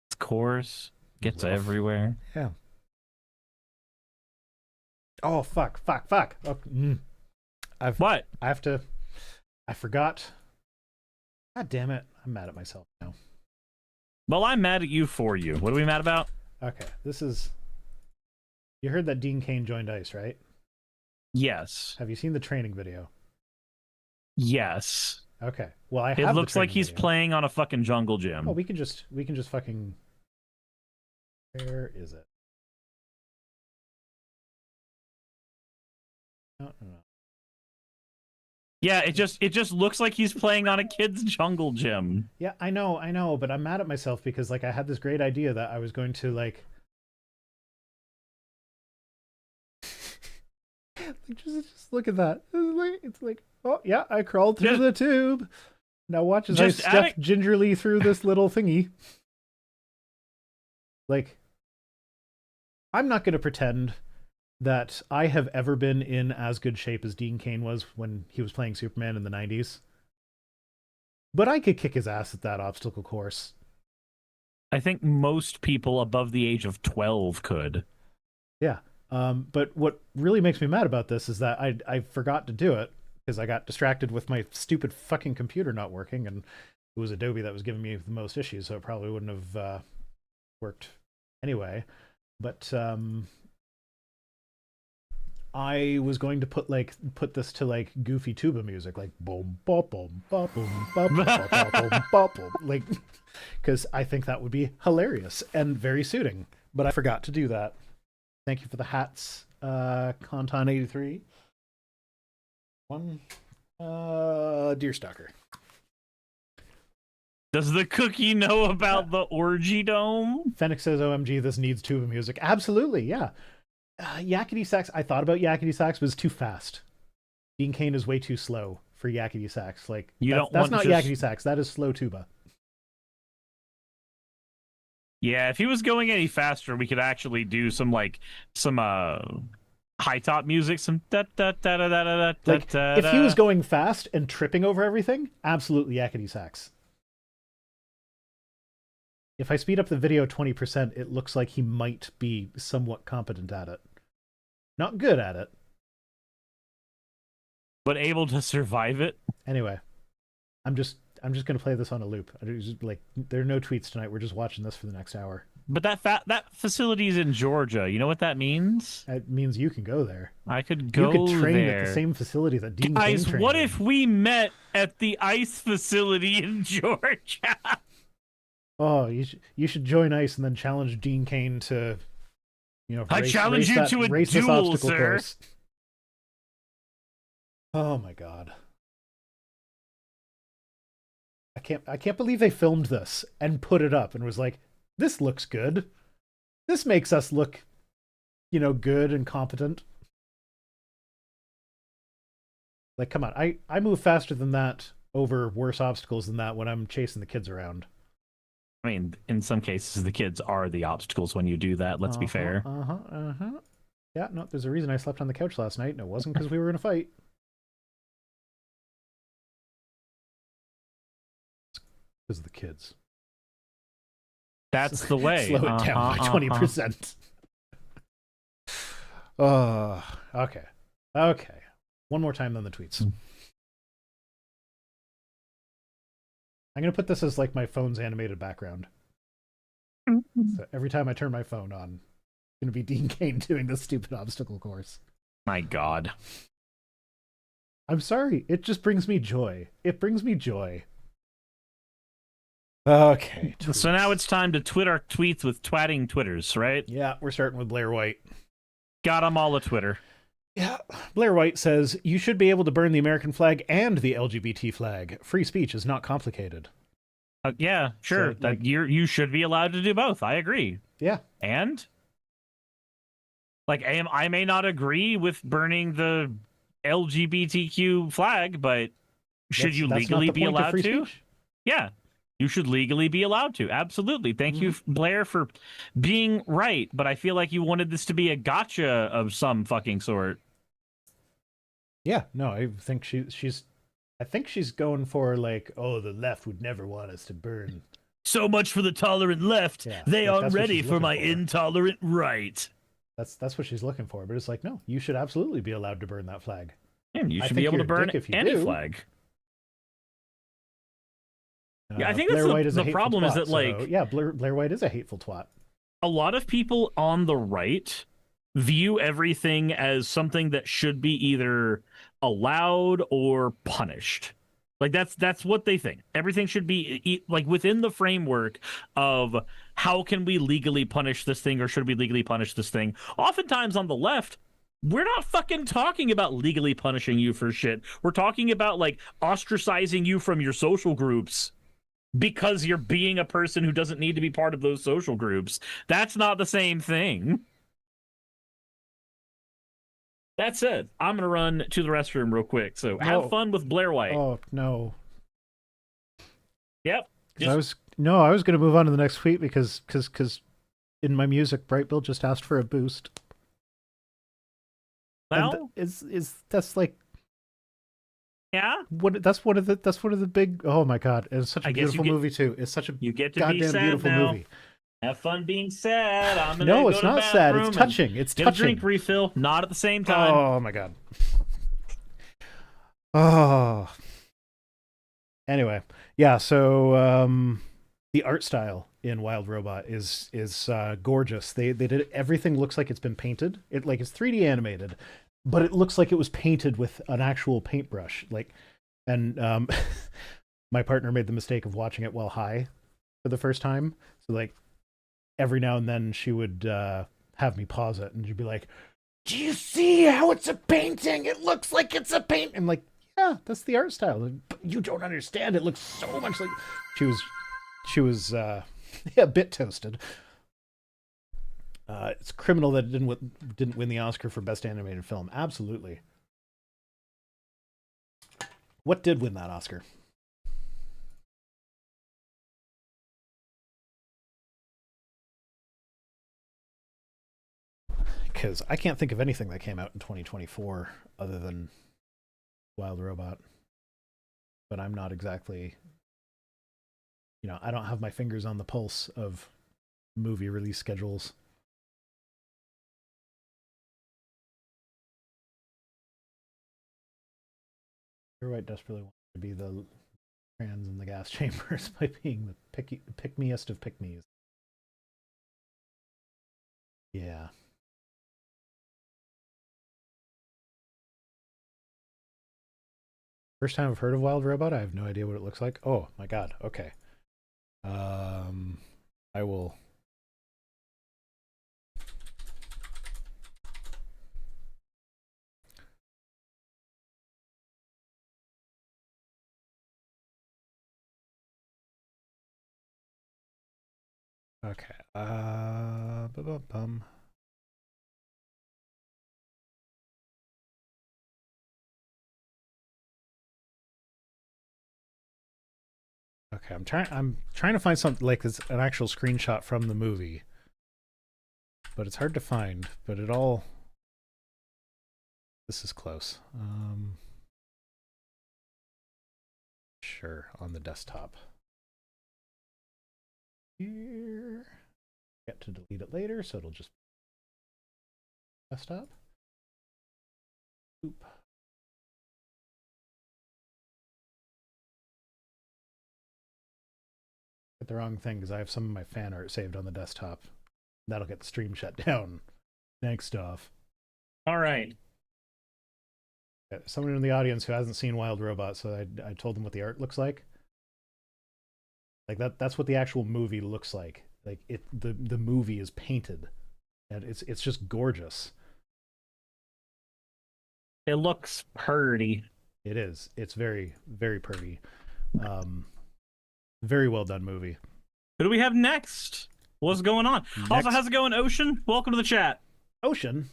Speaker 2: It's coarse. Gets everywhere.
Speaker 1: Yeah. Oh, fuck. Oh,
Speaker 2: What?
Speaker 1: I forgot. God damn it. I'm mad at myself now.
Speaker 2: Well, I'm mad at you for you. What are we mad about?
Speaker 1: Okay, you heard that Dean Cain joined ICE, right?
Speaker 2: Yes.
Speaker 1: Have you seen the training video?
Speaker 2: Yes.
Speaker 1: Okay. Well,
Speaker 2: it looks like he's playing on a fucking jungle gym.
Speaker 1: Oh, we can just fucking. Where is it? No.
Speaker 2: Yeah, it just looks like he's playing on a kid's jungle gym.
Speaker 1: Yeah, I know, but I'm mad at myself because like I had this great idea that I was going to like just look at that. It's like, oh yeah, I crawled through the tube. Now watch as I step gingerly through this little thingy. Like, I'm not going to pretend that I have ever been in as good shape as Dean Cain was when he was playing Superman in the 90s. But I could kick his ass at that obstacle course.
Speaker 2: I think most people above the age of 12 could.
Speaker 1: Yeah. But what really makes me mad about this is that I forgot to do it because I got distracted with my stupid fucking computer not working, and it was Adobe that was giving me the most issues, so it probably wouldn't have worked anyway. But I was going to put this to like goofy tuba music, like boom bop boom bop boom bop boom bop bop boom, like, because I think that would be hilarious and very suiting. But I forgot to do that. Thank you for the hats, Conton83. One, Deerstalker.
Speaker 2: Does the cookie know about the orgy dome?
Speaker 1: Fennec says, "OMG, this needs tuba music." Absolutely, yeah. Yakety Sax. I thought about Yakety Sax, but it's too fast. Dean Cain is way too slow for Yakety Sax. Like, that's not Yakety Sax. That is slow tuba.
Speaker 2: Yeah, if he was going any faster, we could actually do some high top music, some da da da da da da da.
Speaker 1: Like, if he was going fast and tripping over everything, absolutely Yakety Sax. If I speed up the video 20%, it looks like he might be somewhat competent at it. Not good at it,
Speaker 2: but able to survive it.
Speaker 1: Anyway, I'm just gonna play this on a loop. Like, there are no tweets tonight. We're just watching this for the next hour.
Speaker 2: But that facility is in Georgia. You know what that means?
Speaker 1: It means you can go there.
Speaker 2: I could go there.
Speaker 1: You could train at the same facility that Dean Cain trained.
Speaker 2: What if we met at the ICE facility in Georgia?
Speaker 1: Oh, you should join ICE and then challenge Dean Cain to,
Speaker 2: I challenge you to a duel, sir. Course.
Speaker 1: Oh my god. I can't believe they filmed this and put it up and was like, this looks good. This makes us look, good and competent. Like, come on. I move faster than that over worse obstacles than that when I'm chasing the kids around.
Speaker 2: I mean, in some cases, the kids are the obstacles when you do that. Let's be fair.
Speaker 1: Yeah, no, there's a reason I slept on the couch last night, and it wasn't because we were in a fight. It's because of the kids.
Speaker 2: That's the way.
Speaker 1: Slow it down by 20%. Okay. Okay. One more time than the tweets. I'm going to put this as like my phone's animated background. So every time I turn my phone on, it's going to be Dean Cain doing this stupid obstacle course.
Speaker 2: My God.
Speaker 1: I'm sorry. It just brings me joy. It brings me joy. Okay.
Speaker 2: Tweets. So now it's time to twit our tweets with twatting Twitters, right?
Speaker 1: Yeah, we're starting with Blair White.
Speaker 2: Got them all a Twitter.
Speaker 1: Yeah. Blair White says, "You should be able to burn the American flag and the LGBT flag. Free speech is not complicated."
Speaker 2: Yeah, sure. So, you should be allowed to do both. I agree.
Speaker 1: Yeah.
Speaker 2: And I may not agree with burning the LGBTQ flag, but should you legally be allowed to?
Speaker 1: Speech?
Speaker 2: Yeah. You should legally be allowed to. Absolutely. Thank you, Blair, for being right. But I feel like you wanted this to be a gotcha of some fucking sort.
Speaker 1: Yeah, no, I think she's going for like, oh, the left would never want us to burn.
Speaker 2: So much for the tolerant left. Yeah, they aren't ready for my intolerant right.
Speaker 1: That's what she's looking for. But it's like, no, you should absolutely be allowed to burn that flag.
Speaker 2: And you should be able to burn any flag. Yeah, I think that's the problem twat, is that, like...
Speaker 1: So, yeah, Blair White is a hateful twat.
Speaker 2: A lot of people on the right view everything as something that should be either allowed or punished. Like, that's what they think. Everything should be, like, within the framework of how can we legally punish this thing or should we legally punish this thing. Oftentimes on the left, we're not fucking talking about legally punishing you for shit. We're talking about, like, ostracizing you from your social groups because you're being a person who doesn't need to be part of those social groups. That's not the same thing. That said, I'm going to run to the restroom real quick. So have fun with Blair White.
Speaker 1: Oh, no.
Speaker 2: Yep.
Speaker 1: I was going to move on to the next tweet because in my music, Brightbill just asked for a boost.
Speaker 2: Well,
Speaker 1: that's like...
Speaker 2: Yeah.
Speaker 1: That's one of the big. Oh my god, it's such a
Speaker 2: I guess
Speaker 1: beautiful movie too. It's such a
Speaker 2: You get to be
Speaker 1: goddamn
Speaker 2: sad
Speaker 1: beautiful
Speaker 2: now.
Speaker 1: movie.
Speaker 2: Have fun being sad. I'm gonna
Speaker 1: No,
Speaker 2: go
Speaker 1: it's
Speaker 2: to the
Speaker 1: not sad.
Speaker 2: bathroom
Speaker 1: It's touching. It's
Speaker 2: get a
Speaker 1: touching.
Speaker 2: drink refill. Not at the same time.
Speaker 1: Oh my god. Oh. Anyway, yeah. So the art style in Wild Robot is gorgeous. They did everything looks like it's been painted. It's 3D animated, but it looks like it was painted with an actual paintbrush. And my partner made the mistake of watching it while high for the first time. So every now and then she would have me pause it, and she'd be like, "Do you see how it's a painting? It looks like it's a paint." I'm like, "Yeah, that's the art style. But you don't understand. It looks so much like." She was a bit toasted. It's criminal that it didn't win the Oscar for Best Animated Film. Absolutely. What did win that Oscar? Because I can't think of anything that came out in 2024 other than Wild Robot. But I'm not exactly, I don't have my fingers on the pulse of movie release schedules. Your White desperately wanted to be the trans in the gas chambers by being the pick-meest of pick-me's. Yeah. First time I've heard of Wild Robot. I have no idea what it looks like. Oh my god. Okay. I will. Okay. Bum. Okay, I'm trying to find something like this, an actual screenshot from the movie, but it's hard to find. But this is close. Sure, on the desktop. Here, get to delete it later, so it'll just be desktop. Oop. Hit the wrong thing because I have some of my fan art saved on the desktop. That'll get the stream shut down. Thanks, Dov.
Speaker 2: All right.
Speaker 1: Someone in the audience who hasn't seen Wild Robot, so I told them what the art looks like. That's what the actual movie looks like. The movie is painted, and it's just gorgeous.
Speaker 2: It looks pretty.
Speaker 1: It is. It's very, very pretty. Very well done movie.
Speaker 2: Who do we have next? What's going on? Also, how's it going, Ocean? Welcome to the chat.
Speaker 1: Ocean?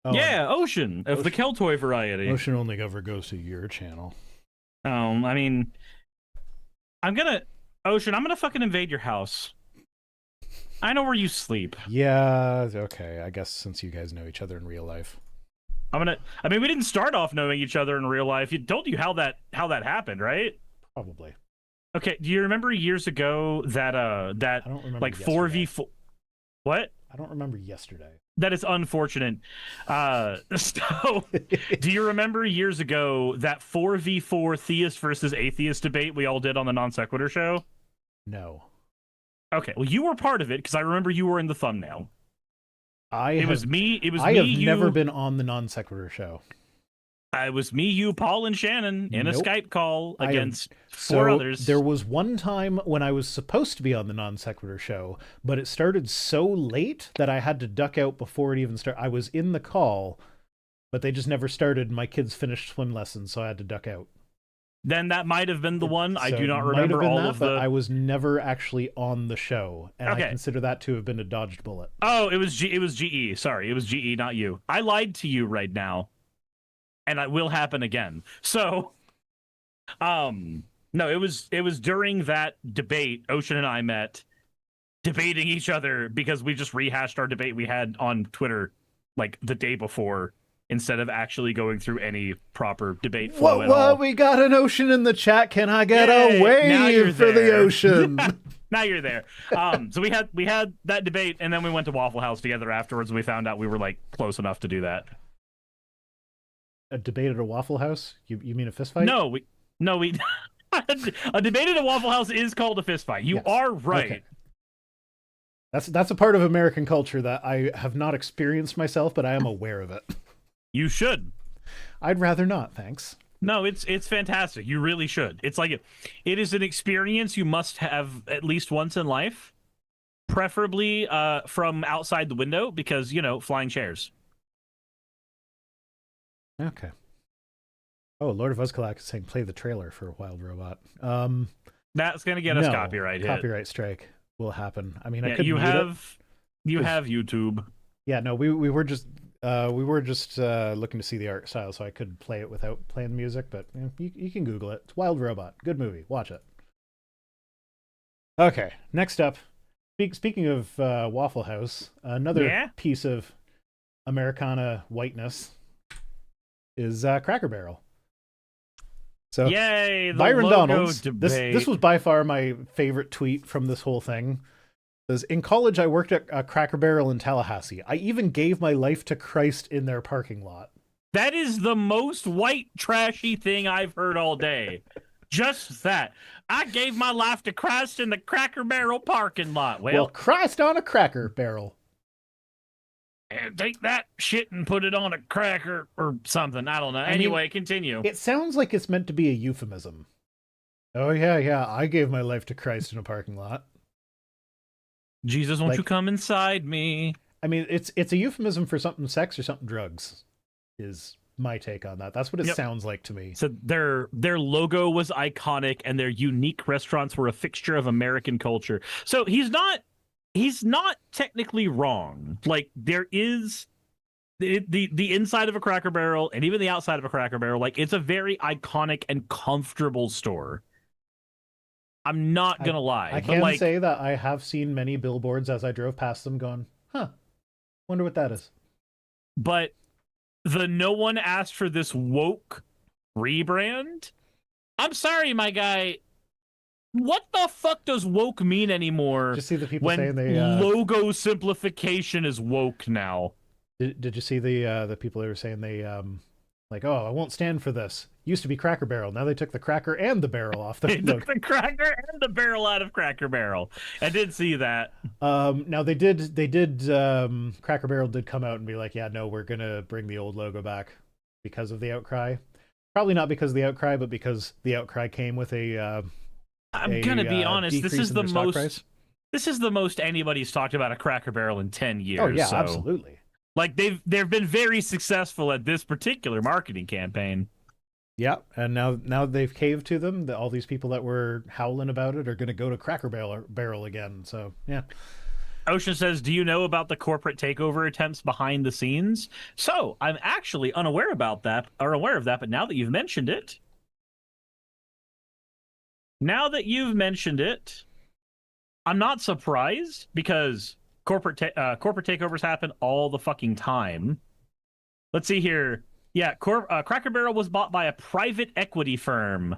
Speaker 1: Oh,
Speaker 2: yeah, Ocean of the Keltoy variety.
Speaker 1: Ocean only ever goes to your channel.
Speaker 2: I mean, Ocean, I'm gonna fucking invade your house. I know where you sleep.
Speaker 1: Yeah, okay. I guess since you guys know each other in real life.
Speaker 2: I mean, we didn't start off knowing each other in real life. You told you how that happened, right?
Speaker 1: Probably.
Speaker 2: Okay, do you remember years ago that
Speaker 1: I don't remember
Speaker 2: like 4v4? What?
Speaker 1: I don't remember yesterday.
Speaker 2: That is unfortunate. So, do you remember years ago that 4v4 theist versus atheist debate we all did on the Non Sequitur show?
Speaker 1: No.
Speaker 2: Okay, well, you were part of it because I remember you were in the thumbnail. It was me. I
Speaker 1: have never been on the Non Sequitur show.
Speaker 2: It was me, you, Paul, and Shannon in a Skype call against four others.
Speaker 1: There was one time when I was supposed to be on the Non Sequitur show, but it started so late that I had to duck out before it even started. I was in the call, but they just never started. My kids finished swim lessons, so I had to duck out.
Speaker 2: Then that might have been the one. I do not
Speaker 1: might have
Speaker 2: remember
Speaker 1: been
Speaker 2: all
Speaker 1: that,
Speaker 2: of
Speaker 1: but
Speaker 2: the.
Speaker 1: I was never actually on the show, and
Speaker 2: Okay.
Speaker 1: I consider that to have been a dodged bullet.
Speaker 2: Oh, it was GE. Sorry, it was GE, not you. I lied to you right now, and it will happen again. So, no, it was during that debate. Ocean and I met, debating each other because we just rehashed our debate we had on Twitter like the day before. instead of actually going through any proper debate flow at all.
Speaker 1: We got an ocean in the chat. Can I get a wave for the ocean?
Speaker 2: Now you're there. So we had that debate, and then we went to Waffle House together afterwards, and we found out we were like close enough to do that.
Speaker 1: A debate at a Waffle House? You mean a fist fight?
Speaker 2: No, we a debate at a Waffle House is called a fist fight. You are right.
Speaker 1: Okay. That's a part of American culture that I have not experienced myself, but I am aware of it.
Speaker 2: You should.
Speaker 1: I'd rather not, thanks.
Speaker 2: No, it's fantastic. You really should. It's like it is an experience you must have at least once in life, preferably from outside the window, because, you know, flying chairs.
Speaker 1: Okay. Oh, Lord of Uzkalak is saying play the trailer for Wild Robot.
Speaker 2: That's gonna get us copyright hit.
Speaker 1: Copyright strike will happen. I mean, I could
Speaker 2: you have YouTube.
Speaker 1: Yeah, no, we were just looking to see the art style, so I could play it without playing the music. But you can Google it. It's Wild Robot, good movie. Watch it. Okay, next up. Speaking of Waffle House, another piece of Americana whiteness is Cracker Barrel. So,
Speaker 2: yay! The
Speaker 1: Byron
Speaker 2: logo
Speaker 1: Donalds.
Speaker 2: Debate.
Speaker 1: This was by far my favorite tweet from this whole thing. Says, in college, I worked at a Cracker Barrel in Tallahassee. I even gave my life to Christ in their parking lot.
Speaker 2: That is the most white trashy thing I've heard all day. Just that. I gave my life to Christ in the Cracker Barrel parking lot.
Speaker 1: Well, Christ on a Cracker Barrel.
Speaker 2: And take that shit and put it on a cracker or something. I don't know. Anyway, continue.
Speaker 1: It sounds like it's meant to be a euphemism. Oh, yeah. I gave my life to Christ in a parking lot.
Speaker 2: Jesus, won't you come inside me? I
Speaker 1: mean, it's a euphemism for something sex or something drugs, is my take on that. That's what it sounds like to me.
Speaker 2: So their logo was iconic, and their unique restaurants were a fixture of American culture. So he's not technically wrong. Like, there is the inside of a Cracker Barrel and even the outside of a Cracker Barrel. Like, it's a very iconic and comfortable store. I'm not gonna lie.
Speaker 1: I can say that I have seen many billboards as I drove past them going, wonder what that is.
Speaker 2: But the no one asked for this woke rebrand? I'm sorry, my guy. What the fuck does woke mean anymore?
Speaker 1: Did you see the people
Speaker 2: when
Speaker 1: saying they
Speaker 2: logo simplification is woke now?
Speaker 1: Did you see the people that were saying they like, oh, I won't stand for this. Used to be Cracker Barrel. Now they took the cracker and the barrel off the
Speaker 2: They took the cracker and the barrel out of Cracker Barrel. I did see that.
Speaker 1: Now they did Cracker Barrel did come out and be like, yeah, no, we're gonna bring the old logo back because of the outcry. Probably not because of the outcry, but because the outcry came with
Speaker 2: I'm gonna be honest, this is the most anybody's talked about a Cracker Barrel in 10 years.
Speaker 1: Oh yeah, absolutely.
Speaker 2: Like they've been very successful at this particular marketing campaign.
Speaker 1: Yeah, and now they've caved to them. All these people that were howling about it are going to go to Cracker Barrel again. So yeah.
Speaker 2: Ocean says, do you know about the corporate takeover attempts behind the scenes? So I'm actually aware of that, but now that you've mentioned it, I'm not surprised, because corporate takeovers happen all the fucking time. Let's see here. Yeah, Cracker Barrel was bought by a private equity firm.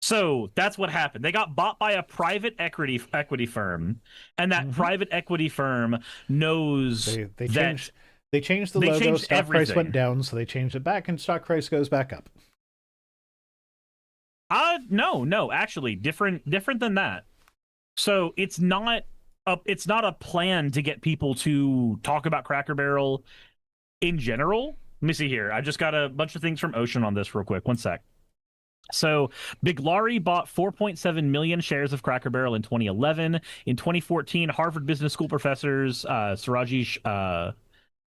Speaker 2: So that's what happened. They got bought by a private equity firm, and that private equity firm knows
Speaker 1: they changed the logo. Stock price went down, so they changed it back, and stock price goes back up.
Speaker 2: No, actually, different than that. So it's not a plan to get people to talk about Cracker Barrel in general. Let me see here. I just got a bunch of things from Ocean on this real quick. One sec. So Big Laurie bought 4.7 million shares of Cracker Barrel in 2011. In 2014, Harvard Business School professors Siraji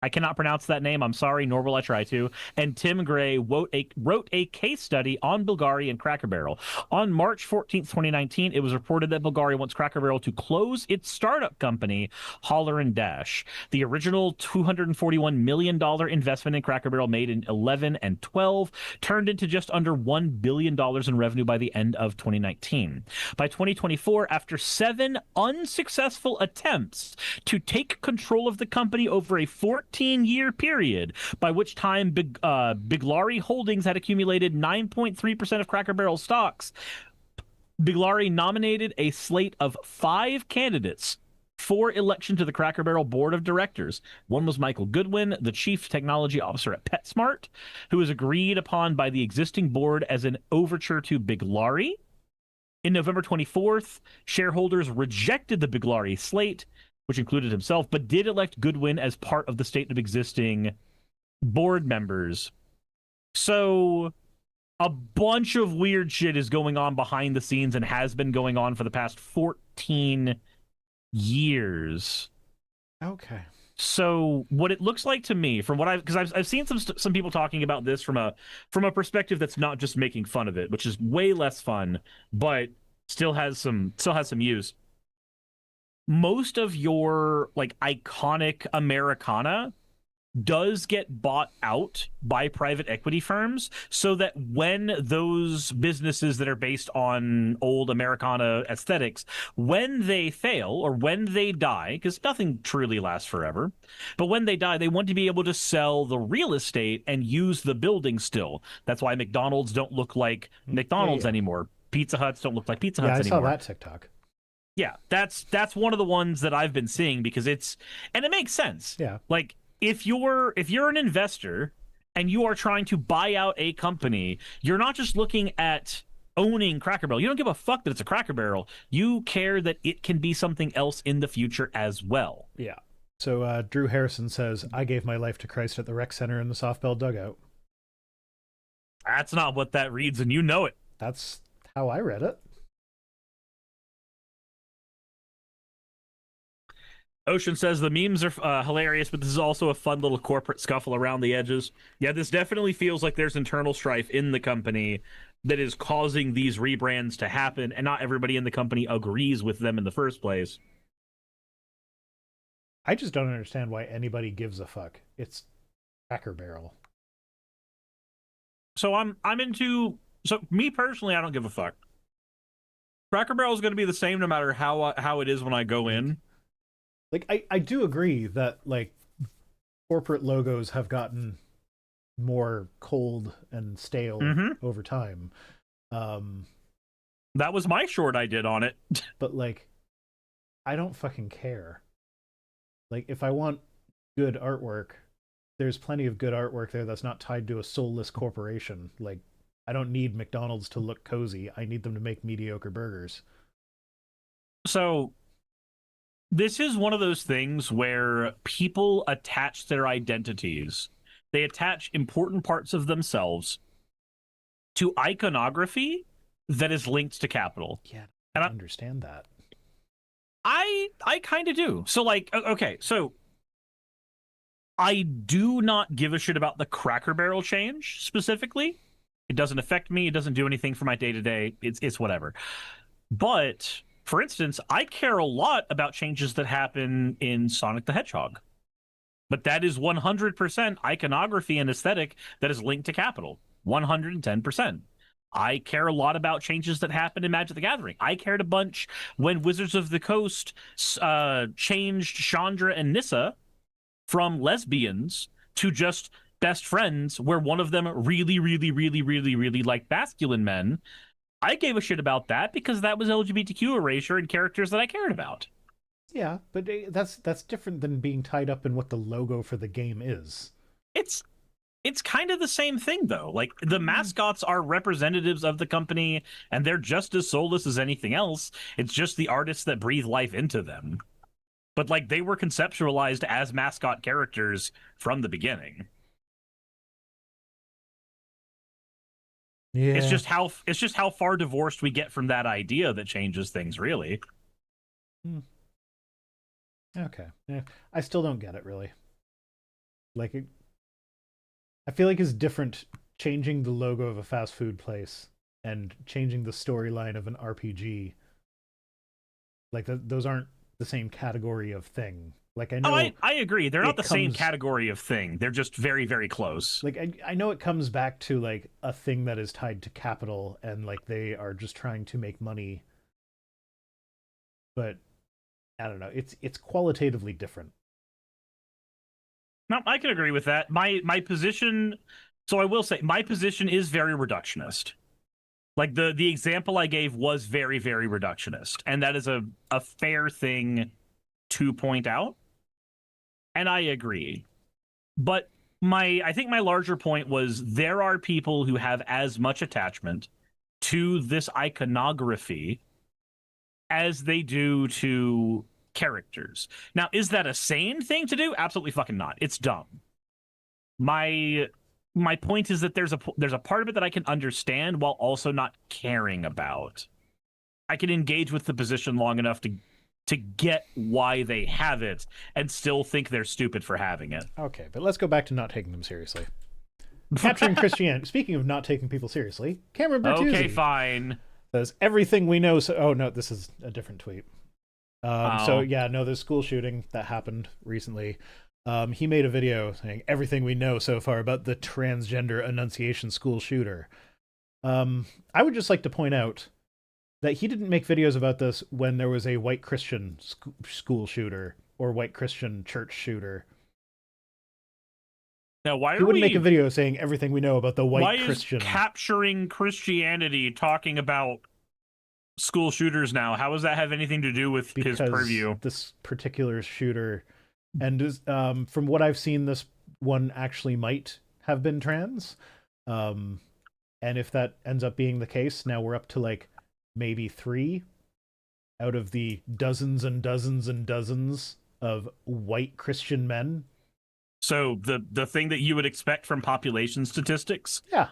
Speaker 2: I cannot pronounce that name. I'm sorry, nor will I try to. And Tim Gray wrote a case study on Bulgari and Cracker Barrel. On March 14th, 2019, it was reported that Bulgari wants Cracker Barrel to close its startup company, Holler and Dash. The original $241 million investment in Cracker Barrel, made in 11 and 12, turned into just under $1 billion in revenue by the end of 2019. By 2024, after 7 unsuccessful attempts to take control of the company over a 14 14-year period, by which time Biglari Holdings had accumulated 9.3% of Cracker Barrel stocks. Biglari nominated a slate of 5 candidates for election to the Cracker Barrel board of directors. One was Michael Goodwin, the chief technology officer at PetSmart, who was agreed upon by the existing board as an overture to Biglari. In November 24th, shareholders rejected the Biglari slate, which included himself, but did elect Goodwin as part of the slate of existing board members. So a bunch of weird shit is going on behind the scenes and has been going on for the past 14 years.
Speaker 1: Okay.
Speaker 2: So what it looks like to me, from what I've seen some people talking about this from a perspective that's not just making fun of it, which is way less fun, but still has some use. Most of your like iconic Americana does get bought out by private equity firms, so that when those businesses that are based on old Americana aesthetics, when they fail or when they die, because nothing truly lasts forever, but when they die, they want to be able to sell the real estate and use the building still. That's why McDonald's don't look like McDonald's anymore. Pizza Huts don't look like Pizza Huts anymore.
Speaker 1: Yeah, I saw that TikTok.
Speaker 2: Yeah, that's one of the ones that I've been seeing, because it makes sense.
Speaker 1: Yeah.
Speaker 2: Like, if you're an investor and you are trying to buy out a company, you're not just looking at owning Cracker Barrel. You don't give a fuck that it's a Cracker Barrel. You care that it can be something else in the future as well.
Speaker 1: Yeah. So Drew Harrison says, I gave my life to Christ at the rec center in the softball dugout.
Speaker 2: That's not what that reads, and you know it.
Speaker 1: That's how I read it.
Speaker 2: Ocean says the memes are hilarious, but this is also a fun little corporate scuffle around the edges. Yeah, this definitely feels like there's internal strife in the company that is causing these rebrands to happen, and not everybody in the company agrees with them in the first place.
Speaker 1: I just don't understand why anybody gives a fuck. It's Cracker Barrel.
Speaker 2: So me personally, I don't give a fuck. Cracker Barrel is going to be the same no matter how it is when I go in.
Speaker 1: Like, I do agree that, like, corporate logos have gotten more cold and stale over time.
Speaker 2: That was my short I did on it.
Speaker 1: But, like, I don't fucking care. Like, if I want good artwork, there's plenty of good artwork there that's not tied to a soulless corporation. Like, I don't need McDonald's to look cozy. I need them to make mediocre burgers.
Speaker 2: So this is one of those things where people attach their identities. They attach important parts of themselves to iconography that is linked to capital.
Speaker 1: Yeah, I understand that.
Speaker 2: I kind of do. So, like, okay, so I do not give a shit about the Cracker Barrel change specifically. It doesn't affect me. It doesn't do anything for my day-to-day. It's whatever. But for instance, I care a lot about changes that happen in Sonic the Hedgehog. But that is 100% iconography and aesthetic that is linked to capital. 110%. I care a lot about changes that happen in Magic the Gathering. I cared a bunch when Wizards of the Coast changed Chandra and Nissa from lesbians to just best friends, where one of them really, really, really, really, really liked masculine men. I gave a shit about that because that was LGBTQ erasure and characters that I cared about.
Speaker 1: Yeah, but that's different than being tied up in what the logo for the game is.
Speaker 2: It's kind of the same thing, though. Like, the mascots are representatives of the company, and they're just as soulless as anything else. It's just the artists that breathe life into them. But, like, they were conceptualized as mascot characters from the beginning.
Speaker 1: Yeah.
Speaker 2: It's just how far divorced we get from that idea that changes things, really.
Speaker 1: Okay. Yeah. I still don't get it, really. Like, I feel like it's different changing the logo of a fast food place and changing the storyline of an RPG. Like, those aren't the same category of thing. Like, I know.
Speaker 2: I agree. They're not the same category of thing. They're just very, very close.
Speaker 1: Like, I know it comes back to, like, a thing that is tied to capital, and, like, they are just trying to make money. But I don't know. It's qualitatively different.
Speaker 2: No, I can agree with that. My position, so I will say my position is very reductionist. Like the example I gave was very, very reductionist, and that is a fair thing to point out. And I agree. But I think my larger point was there are people who have as much attachment to this iconography as they do to characters. Now, is that a sane thing to do? Absolutely fucking not. It's dumb. My point is that there's a part of it that I can understand while also not caring about. I can engage with the position long enough to get why they have it and still think they're stupid for having it.
Speaker 1: Okay, but let's go back to not taking them seriously. Capturing Christianity. Speaking of not taking people seriously, Cameron Bertuzzi.
Speaker 2: Okay, fine.
Speaker 1: Says everything we know. So, oh no, this is a different tweet. So yeah, no, there's school shooting that happened recently. He made a video saying everything we know so far about the transgender Annunciation school shooter. I would just like to point out that he didn't make videos about this when there was a white Christian school shooter or white Christian church shooter.
Speaker 2: Now, why
Speaker 1: he wouldn't make a video saying everything we know about the white Christian.
Speaker 2: Why is capturing Christianity talking about school shooters now? How does that have anything to do with his purview?
Speaker 1: This particular shooter, and from what I've seen, this one actually might have been trans. And if that ends up being the case, now we're up to like maybe 3 out of the dozens and dozens and dozens of white Christian men.
Speaker 2: So the thing that you would expect from population statistics?
Speaker 1: Yeah.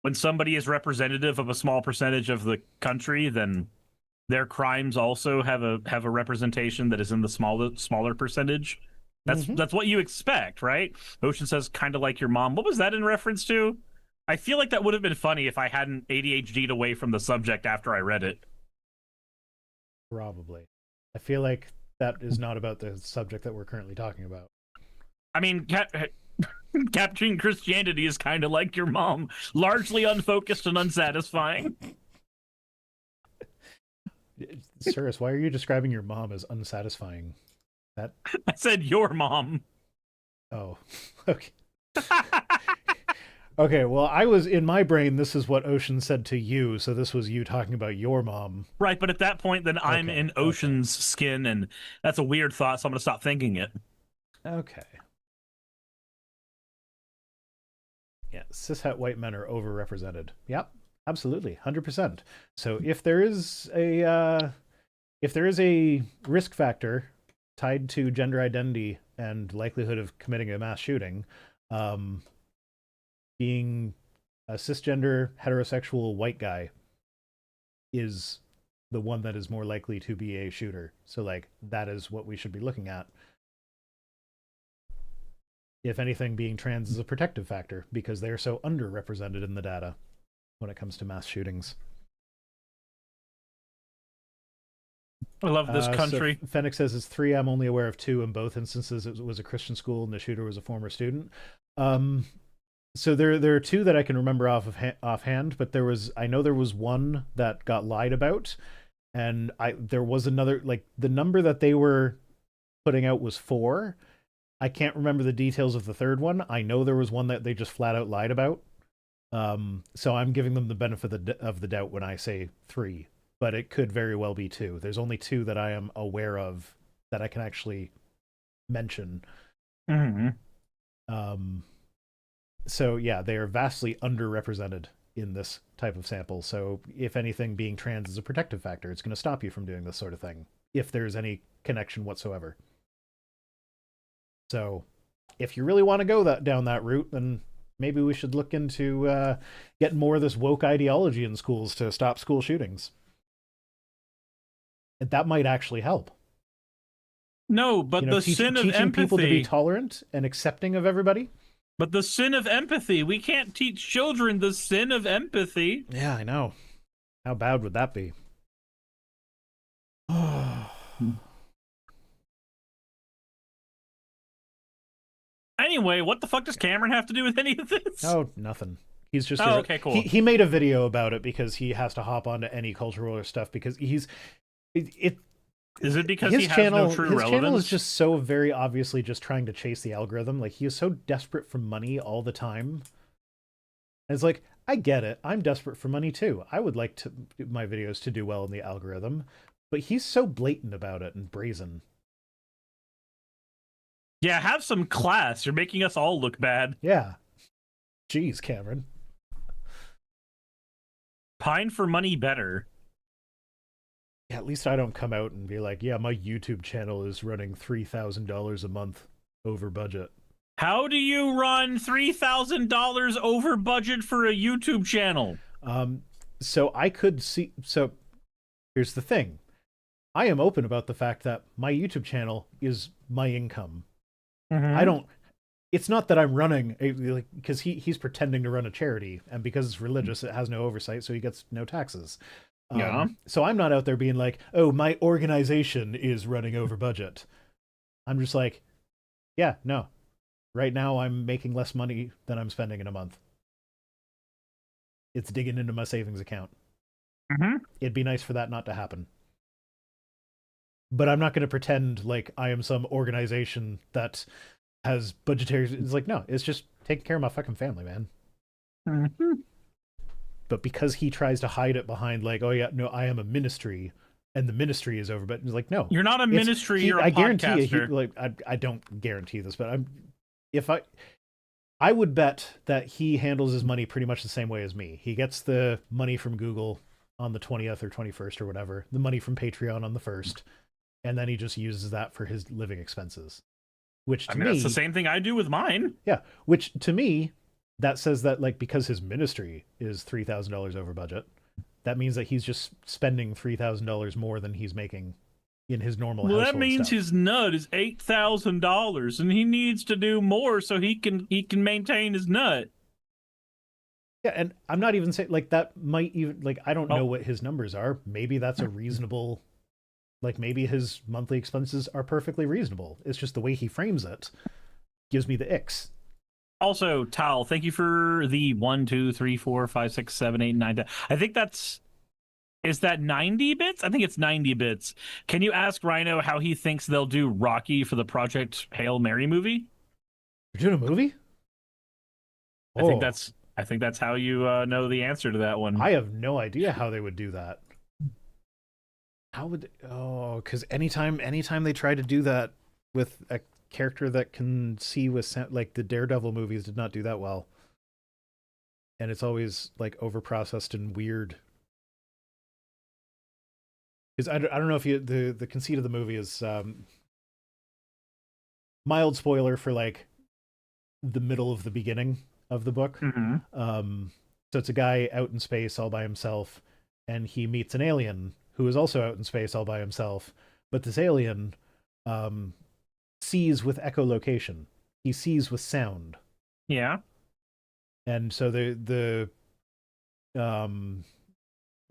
Speaker 2: When somebody is representative of a small percentage of the country, then their crimes also have a representation that is in the smaller percentage. That's what you expect, right? Ocean says kind of like your mom. What was that in reference to? I feel like that would have been funny if I hadn't ADHD'd away from the subject after I read it.
Speaker 1: Probably. I feel like that is not about the subject that we're currently talking about.
Speaker 2: I mean, capturing Christianity is kind of like your mom. Largely unfocused and unsatisfying.
Speaker 1: Cyrus, why are you describing your mom as unsatisfying? That
Speaker 2: I said your mom.
Speaker 1: Oh, okay. Okay, well, I was in my brain. This is what Ocean said to you, so this was you talking about your mom.
Speaker 2: Right, but at that point, then I'm in Ocean's skin, and that's a weird thought, so I'm going to stop thinking it.
Speaker 1: Okay. Yeah, cishet white men are overrepresented. Yep, absolutely, 100%. So if there is a risk factor tied to gender identity and likelihood of committing a mass shooting, being a cisgender heterosexual white guy is the one that is more likely to be a shooter. So like that is what we should be looking at. If anything, being trans is a protective factor because they are so underrepresented in the data when it comes to mass shootings.
Speaker 2: I love this country.
Speaker 1: So Fennec says it's 3. I'm only aware of 2. In both instances, it was a Christian school and the shooter was a former student. So there are 2 that I can remember offhand, but I know there was one that got lied about, and there was another, like the number that they were putting out was 4. I can't remember the details of the third one. I know there was one that they just flat out lied about. So I'm giving them the benefit of the doubt when I say 3, but it could very well be 2. There's only 2 that I am aware of that I can actually mention. So yeah, they are vastly underrepresented in this type of sample. So if anything, being trans is a protective factor. It's going to stop you from doing this sort of thing if there's any connection whatsoever. So if you really want to go down that route, then maybe we should look into getting more of this woke ideology in schools to stop school shootings. And that might actually help.
Speaker 2: No, but the sin of empathy.
Speaker 1: Teaching people to be tolerant and accepting of everybody.
Speaker 2: But the sin of empathy. We can't teach children the sin of empathy.
Speaker 1: Yeah, I know. How bad would that be?
Speaker 2: Anyway, what the fuck does Cameron have to do with any of this?
Speaker 1: Oh, nothing. He's just
Speaker 2: okay, cool.
Speaker 1: He made a video about it because he has to hop onto any cultural or stuff because
Speaker 2: Is it because he has no true relevance?
Speaker 1: His channel is just so very obviously just trying to chase the algorithm. Like, he is so desperate for money all the time. And it's like, I get it. I'm desperate for money too. I would like my videos to do well in the algorithm, but he's so blatant about it and brazen.
Speaker 2: Yeah, have some class. You're making us all look bad.
Speaker 1: Yeah. Jeez, Cameron.
Speaker 2: Pine for money better.
Speaker 1: Yeah, at least I don't come out and be like, yeah, my YouTube channel is running $3,000 a month over budget.
Speaker 2: How do you run $3,000 over budget for a YouTube channel?
Speaker 1: So I could see. So here's the thing. I am open about the fact that my YouTube channel is my income.
Speaker 2: Mm-hmm.
Speaker 1: I don't. It's not that I'm running because he's pretending to run a charity, and because it's religious, it has no oversight, so he gets no taxes.
Speaker 2: Yeah.
Speaker 1: So I'm not out there being like, oh, my organization is running over budget. I'm just like, yeah, no. Right now, I'm making less money than I'm spending in a month. It's digging into my savings account.
Speaker 2: Mm-hmm.
Speaker 1: It'd be nice for that not to happen. But I'm not going to pretend like I am some organization that has budgetary... It's like, no, it's just taking care of my fucking family, man.
Speaker 2: Mm-hmm.
Speaker 1: But because he tries to hide it behind like, oh yeah, no, I am a ministry, and the ministry is over, but he's like, no.
Speaker 2: You're not a ministry, you're a podcaster.
Speaker 1: I don't guarantee this, but I would bet that he handles his money pretty much the same way as me. He gets the money from Google on the 20th or 21st or whatever, the money from Patreon on the 1st, and then he just uses that for his living expenses. Which to me,
Speaker 2: that's the same thing I do with mine.
Speaker 1: Yeah, which to me, that says that like because his ministry is $3,000 over budget, that means that he's just spending $3,000 more than he's making in his normal household
Speaker 2: that means
Speaker 1: stuff.
Speaker 2: His nut is $8,000, and he needs to do more so he can maintain his nut.
Speaker 1: Yeah, and I'm not even saying like that might even like I don't know what his numbers are. Maybe that's a reasonable, like maybe his monthly expenses are perfectly reasonable. It's just the way he frames it gives me the icks.
Speaker 2: Also, Tal, thank you for the 1, 2, 3, 4, 5, 6, 7, 8, 9, 10. I think is that 90 bits? I think it's 90 bits. Can you ask Rhino how he thinks they'll do Rocky for the Project Hail Mary movie?
Speaker 1: You're doing a movie?
Speaker 2: I think that's how you know the answer to that one.
Speaker 1: I have no idea how they would do that. How would because anytime they try to do that with a character that can see with sound, like the Daredevil movies did not do that well, and it's always like overprocessed and weird. Because I don't know if the conceit of the movie is mild spoiler for like the middle of the beginning of the book.
Speaker 2: Mm-hmm.
Speaker 1: So it's a guy out in space all by himself, and he meets an alien who is also out in space all by himself, but this alien sees with echolocation. He sees with sound.
Speaker 2: Yeah.
Speaker 1: And so the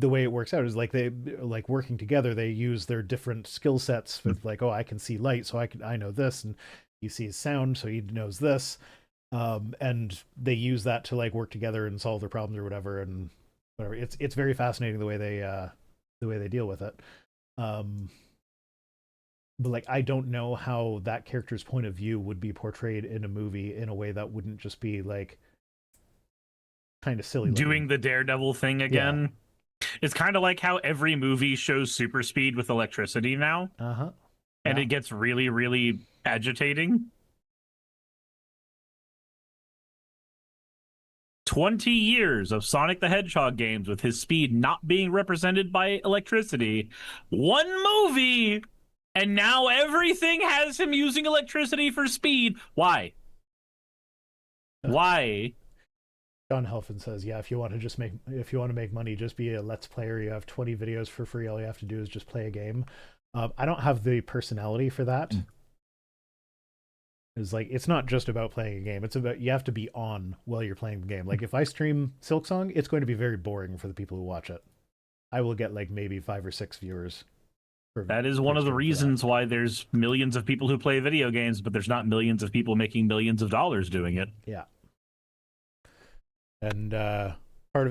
Speaker 1: way it works out is like they like working together, they use their different skill sets with like, oh, I can see light, so I know this, and he sees sound, so he knows this. And they use that to like work together and solve their problems or whatever, and whatever. It's very fascinating the way they deal with it. But like I don't know how that character's point of view would be portrayed in a movie in a way that wouldn't just be like kind of silly.
Speaker 2: Doing the Daredevil thing again. Yeah. It's kind of like how every movie shows super speed with electricity now.
Speaker 1: Uh-huh.
Speaker 2: And it gets really, really agitating. 20 years of Sonic the Hedgehog games with his speed not being represented by electricity. One movie! And now everything has him using electricity for speed. Why? Why?
Speaker 1: John Helfin says, yeah, if you want to make money, just be a Let's Player. You have 20 videos for free. All you have to do is just play a game. I don't have the personality for that. It's like, it's not just about playing a game. It's about, you have to be on while you're playing the game. Like if I stream Silksong, it's going to be very boring for the people who watch it. I will get like maybe 5 or 6 viewers.
Speaker 2: That is one of the reasons why there's millions of people who play video games, but there's not millions of people making millions of dollars doing it.
Speaker 1: Yeah. And part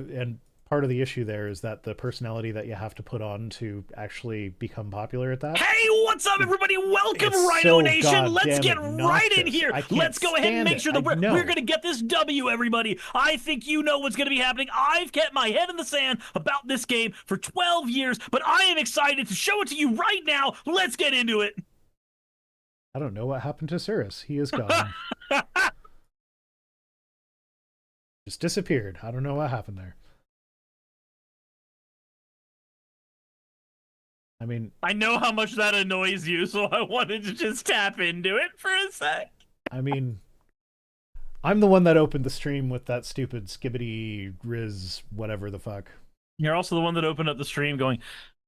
Speaker 1: part of the issue there is that the personality that you have to put on to actually become popular at that.
Speaker 2: Hey, what's up, everybody? Welcome,
Speaker 1: It's
Speaker 2: Rhino
Speaker 1: so
Speaker 2: Nation. Let's get
Speaker 1: goddamn
Speaker 2: right in
Speaker 1: obnoxious.
Speaker 2: here.
Speaker 1: I can't
Speaker 2: Let's go ahead and
Speaker 1: stand
Speaker 2: make
Speaker 1: it.
Speaker 2: sure that
Speaker 1: I know.
Speaker 2: we're going to get this W, everybody. I think you know what's going to be happening. I've kept my head in the sand about this game for 12 years, but I am excited to show it to you right now. Let's get into it.
Speaker 1: I don't know what happened to Cirrus. He is gone. Just disappeared. I don't know what happened there. I mean,
Speaker 2: I know how much that annoys you, so I wanted to just tap into it for a sec.
Speaker 1: I mean, I'm the one that opened the stream with that stupid skibbity riz whatever the fuck.
Speaker 2: You're also the one that opened up the stream going,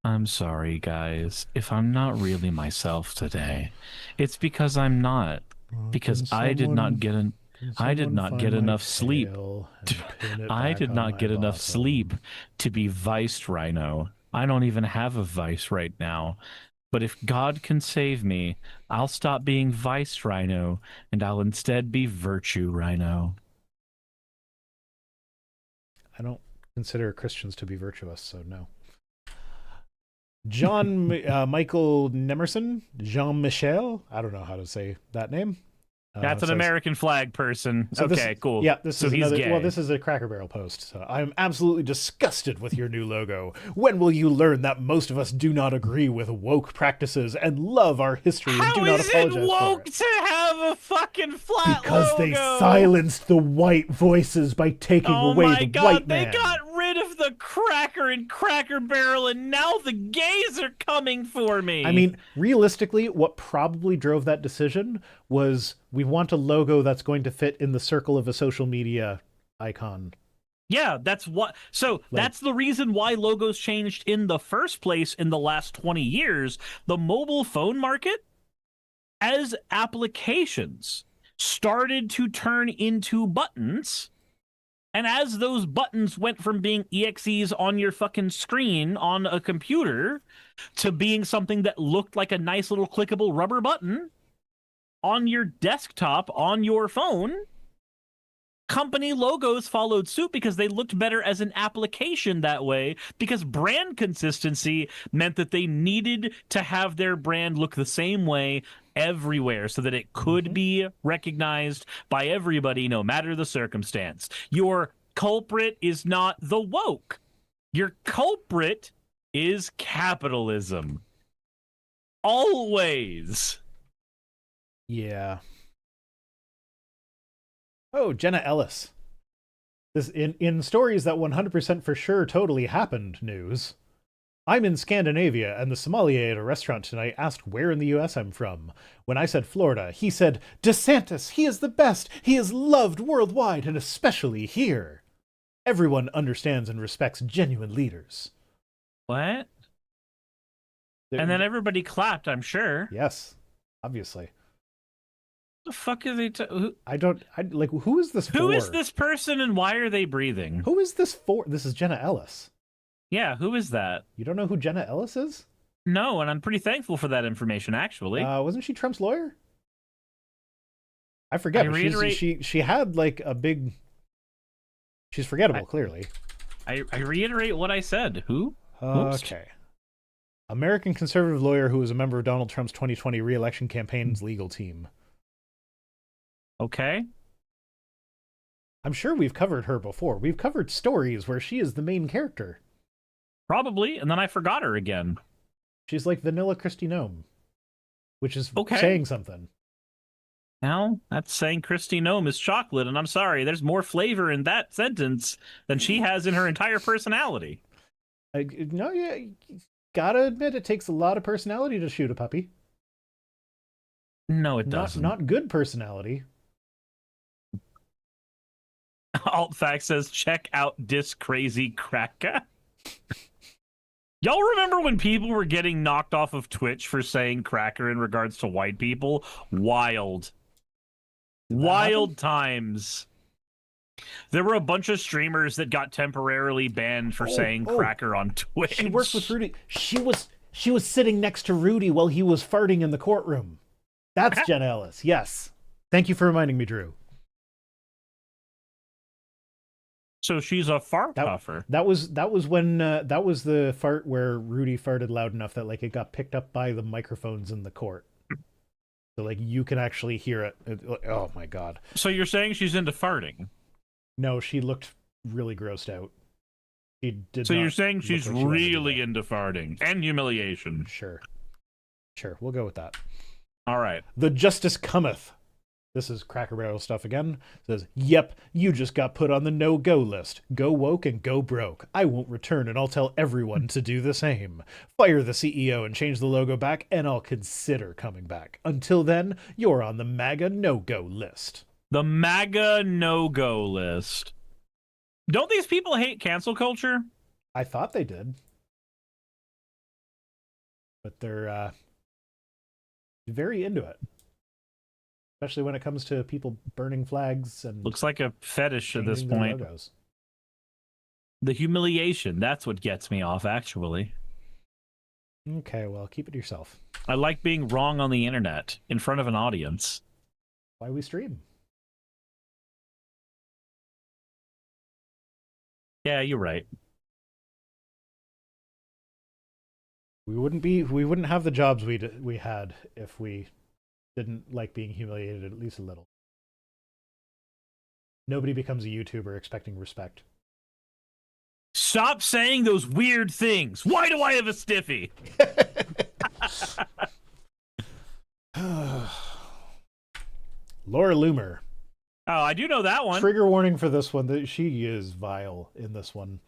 Speaker 2: I'm sorry, guys. If I'm not really myself today, it's because I'm not. Because I did not get enough sleep. I did not get enough sleep to be Vice Rhino. I don't even have a vice right now. But if God can save me, I'll stop being Vice Rhino and I'll instead be Virtue Rhino.
Speaker 1: I don't consider Christians to be virtuous, so no. John Michael Nemerson, Jean-Michel, I don't know how to say that name.
Speaker 2: That's an American flag person.
Speaker 1: So
Speaker 2: okay, cool.
Speaker 1: Yeah, this
Speaker 2: so
Speaker 1: is
Speaker 2: he's
Speaker 1: another.
Speaker 2: gay.
Speaker 1: Well, this is a Cracker Barrel post. So I'm absolutely disgusted with your new logo. When will you learn that most of us do not agree with woke practices and love our history and do not apologize
Speaker 2: How is it woke
Speaker 1: for it?
Speaker 2: to have a fucking flat
Speaker 1: Because
Speaker 2: logo?
Speaker 1: they silenced the white voices by taking away the white man.
Speaker 2: They got rid of the cracker and Cracker Barrel, and now the gays are coming for me.
Speaker 1: I mean, realistically, what probably drove that decision was we want a logo that's going to fit in the circle of a social media icon.
Speaker 2: Yeah, that's what. So that's the reason why logos changed in the first place in the last 20 years. The mobile phone market, as applications started to turn into buttons, and as those buttons went from being EXEs on your fucking screen on a computer to being something that looked like a nice little clickable rubber button on your desktop, on your phone, company logos followed suit because they looked better as an application that way, because brand consistency meant that they needed to have their brand look the same way everywhere so that it could be recognized by everybody, no matter the circumstance. Your culprit is not the woke. Your culprit is capitalism. Always.
Speaker 1: Yeah. Oh, Jenna Ellis. This in stories that 100% for sure totally happened news. I'm in Scandinavia, and the sommelier at a restaurant tonight asked where in the US I'm from. When I said Florida, he said, DeSantis, he is the best. He is loved worldwide, and especially here. Everyone understands and respects genuine leaders.
Speaker 2: What? And then everybody clapped, I'm sure.
Speaker 1: Yes, obviously.
Speaker 2: The fuck are they?
Speaker 1: Who is this for?
Speaker 2: Who is this person and why are they breathing?
Speaker 1: Who is this for? This is Jenna Ellis.
Speaker 2: Yeah, who is that?
Speaker 1: You don't know who Jenna Ellis is?
Speaker 2: No, and I'm pretty thankful for that information, actually.
Speaker 1: Wasn't she Trump's lawyer? I forget. She had like a big. She's forgettable, clearly.
Speaker 2: I reiterate what I said. Who?
Speaker 1: Okay. American conservative lawyer who was a member of Donald Trump's 2020 re-election campaign's legal team.
Speaker 2: Okay.
Speaker 1: I'm sure we've covered her before. We've covered stories where she is the main character.
Speaker 2: Probably, and then I forgot her again.
Speaker 1: She's like Vanilla Christy Gnome, which is
Speaker 2: okay.
Speaker 1: Saying something.
Speaker 2: Now, that's saying Christy Gnome is chocolate, and I'm sorry, there's more flavor in that sentence than she has in her entire personality.
Speaker 1: No, yeah, gotta admit, it takes a lot of personality to shoot a puppy.
Speaker 2: No, it doesn't.
Speaker 1: Not good personality.
Speaker 2: Altfact says, check out this crazy cracker. Y'all remember when people were getting knocked off of Twitch for saying cracker in regards to white people? Wild times. There were a bunch of streamers that got temporarily banned for saying cracker on Twitch.
Speaker 1: She worked with Rudy. She was sitting next to Rudy while he was farting in the courtroom. That's Jenna Ellis. Yes. Thank you for reminding me, Drew.
Speaker 2: So she's a fart
Speaker 1: That
Speaker 2: puffer.
Speaker 1: that was when that was the fart where Rudy farted loud enough that like it got picked up by the microphones in the court. So like you can actually hear it. Oh my god.
Speaker 2: So you're saying she's into farting?
Speaker 1: No, she looked really grossed out. She did.
Speaker 2: So
Speaker 1: not
Speaker 2: you're saying
Speaker 1: look
Speaker 2: she's
Speaker 1: like she wanted to do
Speaker 2: really
Speaker 1: that.
Speaker 2: into farting and humiliation?
Speaker 1: Sure. Sure, we'll go with that.
Speaker 2: All right.
Speaker 1: The justice cometh. This is Cracker Barrel stuff again. It says, yep, you just got put on the no-go list. Go woke and go broke. I won't return and I'll tell everyone to do the same. Fire the CEO and change the logo back and I'll consider coming back. Until then, you're on the MAGA no-go list.
Speaker 2: The MAGA no-go list. Don't these people hate cancel culture?
Speaker 1: I thought they did. But they're very into it. Especially when it comes to people burning flags and
Speaker 2: looks like a fetish at this
Speaker 1: changing their
Speaker 2: point.
Speaker 1: logos.
Speaker 2: The humiliation, that's what gets me off, actually.
Speaker 1: Okay, well, keep it to yourself.
Speaker 2: I like being wrong on the internet in front of an audience.
Speaker 1: Why we stream?
Speaker 2: Yeah, you're right.
Speaker 1: We wouldn't have the jobs we had if we didn't like being humiliated at least a little. Nobody becomes a YouTuber expecting respect.
Speaker 2: Stop saying those weird things. Why do I have a stiffy?
Speaker 1: Laura Loomer.
Speaker 2: Oh, I do know that one.
Speaker 1: Trigger warning for this one. That she is vile in this one.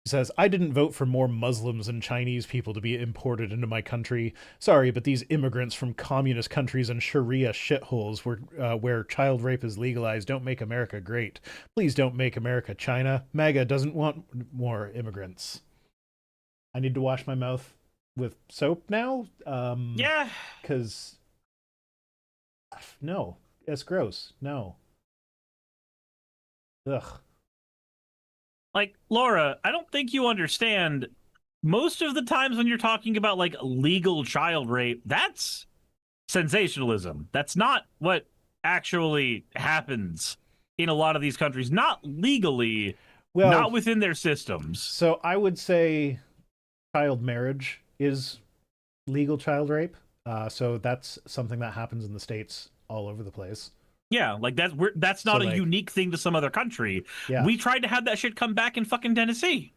Speaker 1: Says, I didn't vote for more Muslims and Chinese people to be imported into my country. Sorry, but these immigrants from communist countries and Sharia shitholes where child rape is legalized don't make America great. Please don't make America China. MAGA doesn't want more immigrants. I need to wash my mouth with soap now?
Speaker 2: Yeah.
Speaker 1: Because... No. It's gross. No. Ugh.
Speaker 2: Like, Laura, I don't think you understand. Most of the times when you're talking about, like, legal child rape, that's sensationalism. That's not what actually happens in a lot of these countries. Not legally,
Speaker 1: Well,
Speaker 2: not within their systems.
Speaker 1: So I would say child marriage is legal child rape. So that's something that happens in the States all over the place.
Speaker 2: Yeah, like that's not a unique thing to some other country.
Speaker 1: Yeah.
Speaker 2: We tried to have that shit come back in fucking Tennessee.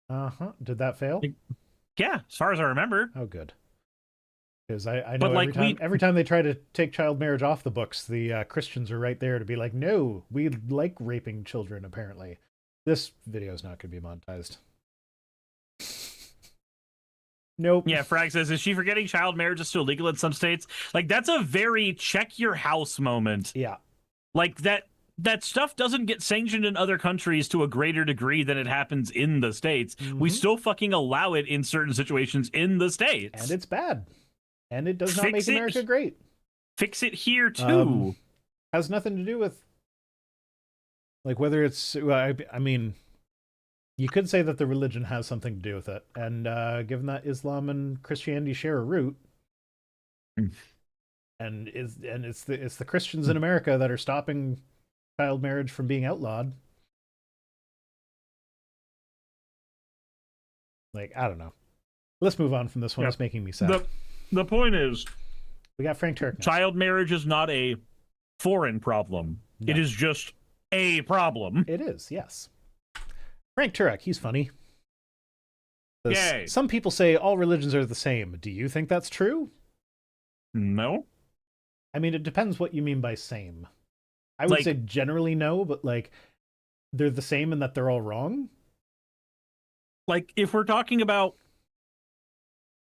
Speaker 1: Uh-huh. Did that fail?
Speaker 2: Yeah, as far as I remember.
Speaker 1: Oh, good. Because I know
Speaker 2: like,
Speaker 1: every time they try to take child marriage off the books, the Christians are right there to be like, no, we like raping children, apparently. This video is not going to be monetized. Nope.
Speaker 2: Yeah, Frag says, is she forgetting child marriage is still legal in some states? Like, that's a very check your house moment.
Speaker 1: Yeah.
Speaker 2: Like, that stuff doesn't get sanctioned in other countries to a greater degree than it happens in the States. Mm-hmm. We still fucking allow it in certain situations in the States.
Speaker 1: And it's bad. And it does not make America great.
Speaker 2: Fix it here, too.
Speaker 1: Has nothing to do with, like, whether it's, I mean... You could say that the religion has something to do with it, and given that Islam and Christianity share a root, and it's the Christians in America that are stopping child marriage from being outlawed. Like, I don't know. Let's move on from this one. It's making me sad.
Speaker 2: The point is,
Speaker 1: we got Frank Turk.
Speaker 2: Child marriage is not a foreign problem. No. It is just a problem.
Speaker 1: It is, yes. Frank Turek, he's funny.
Speaker 2: Yay.
Speaker 1: Some people say all religions are the same. Do you think that's true?
Speaker 2: No.
Speaker 1: I mean, it depends what you mean by same. I would say generally no, but like they're the same in that they're all wrong.
Speaker 2: Like if we're talking about,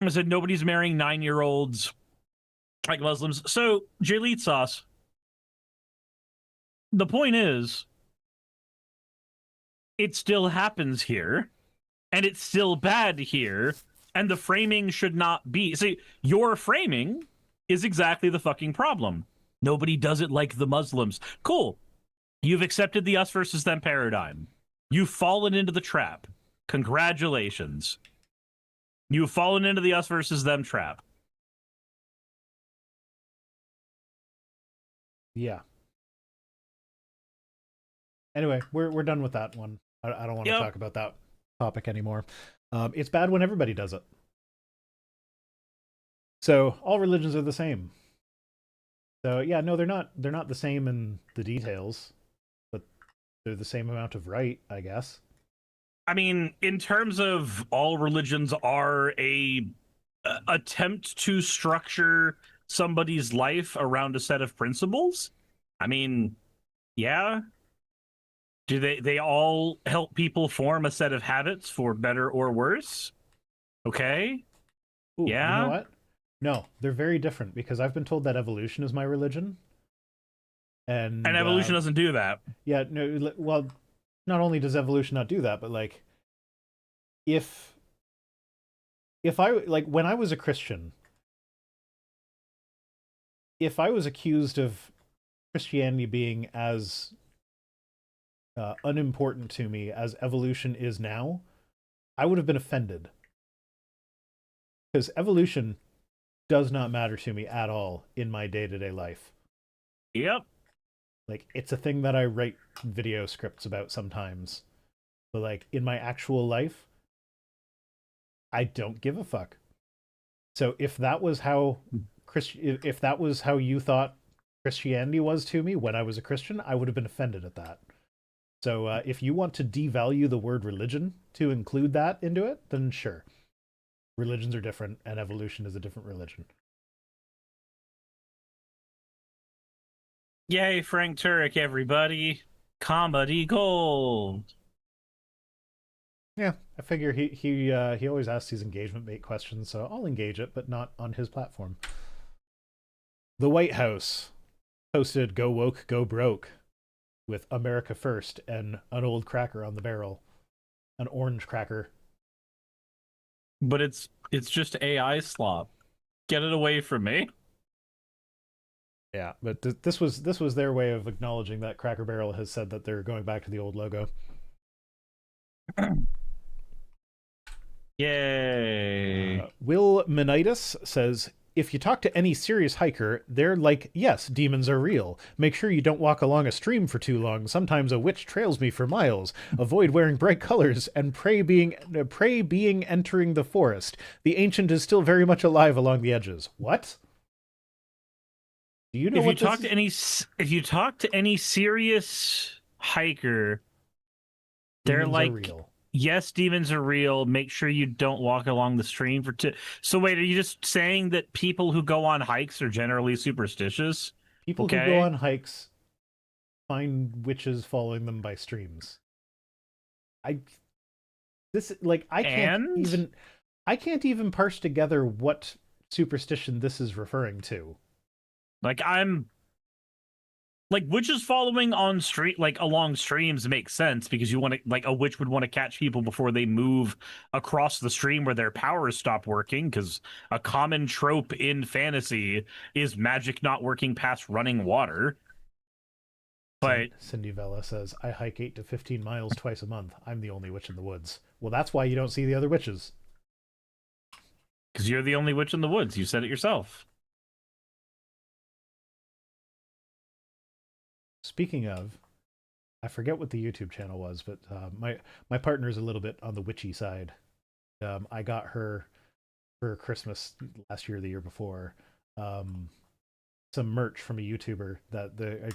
Speaker 2: I said nobody's marrying 9-year-olds like Muslims. So Jalid Sauce. The point is, it still happens here, and it's still bad here, and the framing should not be... See, your framing is exactly the fucking problem. Nobody does it like the Muslims. Cool. You've accepted the us versus them paradigm. You've fallen into the trap. Congratulations. You've fallen into the us versus them trap.
Speaker 1: Yeah. Anyway, we're done with that one. I don't want to
Speaker 2: Yep.
Speaker 1: talk about that topic anymore. It's bad when everybody does it. So all religions are the same. So yeah, no, they're not. They're not the same in the details, but they're the same amount of right, I guess.
Speaker 2: I mean, in terms of all religions are a attempt to structure somebody's life around a set of principles. I mean, yeah. Do they all help people form a set of habits for better or worse? Okay.
Speaker 1: Ooh,
Speaker 2: Yeah.
Speaker 1: you know what? No, they're very different because I've been told that evolution is my religion, and
Speaker 2: evolution doesn't do that.
Speaker 1: Yeah, no. Well, not only does evolution not do that, but like, if I like when I was a Christian, if I was accused of Christianity being as unimportant to me as evolution is now, I would have been offended. Because evolution does not matter to me at all in my day-to-day life.
Speaker 2: Yep.
Speaker 1: Like, it's a thing that I write video scripts about sometimes. But like, in my actual life, I don't give a fuck. So if that was how if that was how you thought Christianity was to me when I was a Christian, I would have been offended at that. So if you want to devalue the word religion to include that into it, then sure. Religions are different, and evolution is a different religion.
Speaker 2: Yay, Frank Turek, everybody. Comedy gold.
Speaker 1: Yeah, I figure he always asks these engagement bait questions, so I'll engage it, but not on his platform. The White House posted "Go woke, go broke" with America First and an old cracker on the barrel, an orange cracker.
Speaker 2: But it's just AI slop. Get it away from me.
Speaker 1: Yeah, but this was their way of acknowledging that Cracker Barrel has said that they're going back to the old logo.
Speaker 2: Yay.
Speaker 1: Will Menitis says, if you talk to any serious hiker, they're like, yes, demons are real. Make sure you don't walk along a stream for too long. Sometimes a witch trails me for miles. Avoid wearing bright colors and pray being entering the forest. The ancient is still very much alive along the edges. What? Do you know
Speaker 2: if
Speaker 1: what
Speaker 2: if you talk to any serious hiker, they're
Speaker 1: demons
Speaker 2: like,
Speaker 1: are real.
Speaker 2: Yes, demons are real. Make sure you don't walk along the stream for So wait, are you just saying that people who go on hikes are generally superstitious?
Speaker 1: People who go on hikes find witches following them by streams. I can't even parse together what superstition this is referring to.
Speaker 2: Like, I'm like, witches following on along streams makes sense because you want to, like, a witch would want to catch people before they move across the stream where their powers stop working, because a common trope in fantasy is magic not working past running water. But
Speaker 1: Cindy Vella says, I hike 8 to 15 miles twice a month. I'm the only witch in the woods. Well, that's why you don't see the other witches.
Speaker 2: Because you're the only witch in the woods. You said it yourself.
Speaker 1: Speaking of, I forget what the YouTube channel was, but my partner's a little bit on the witchy side. I got her for Christmas last year or the year before some merch from a YouTuber that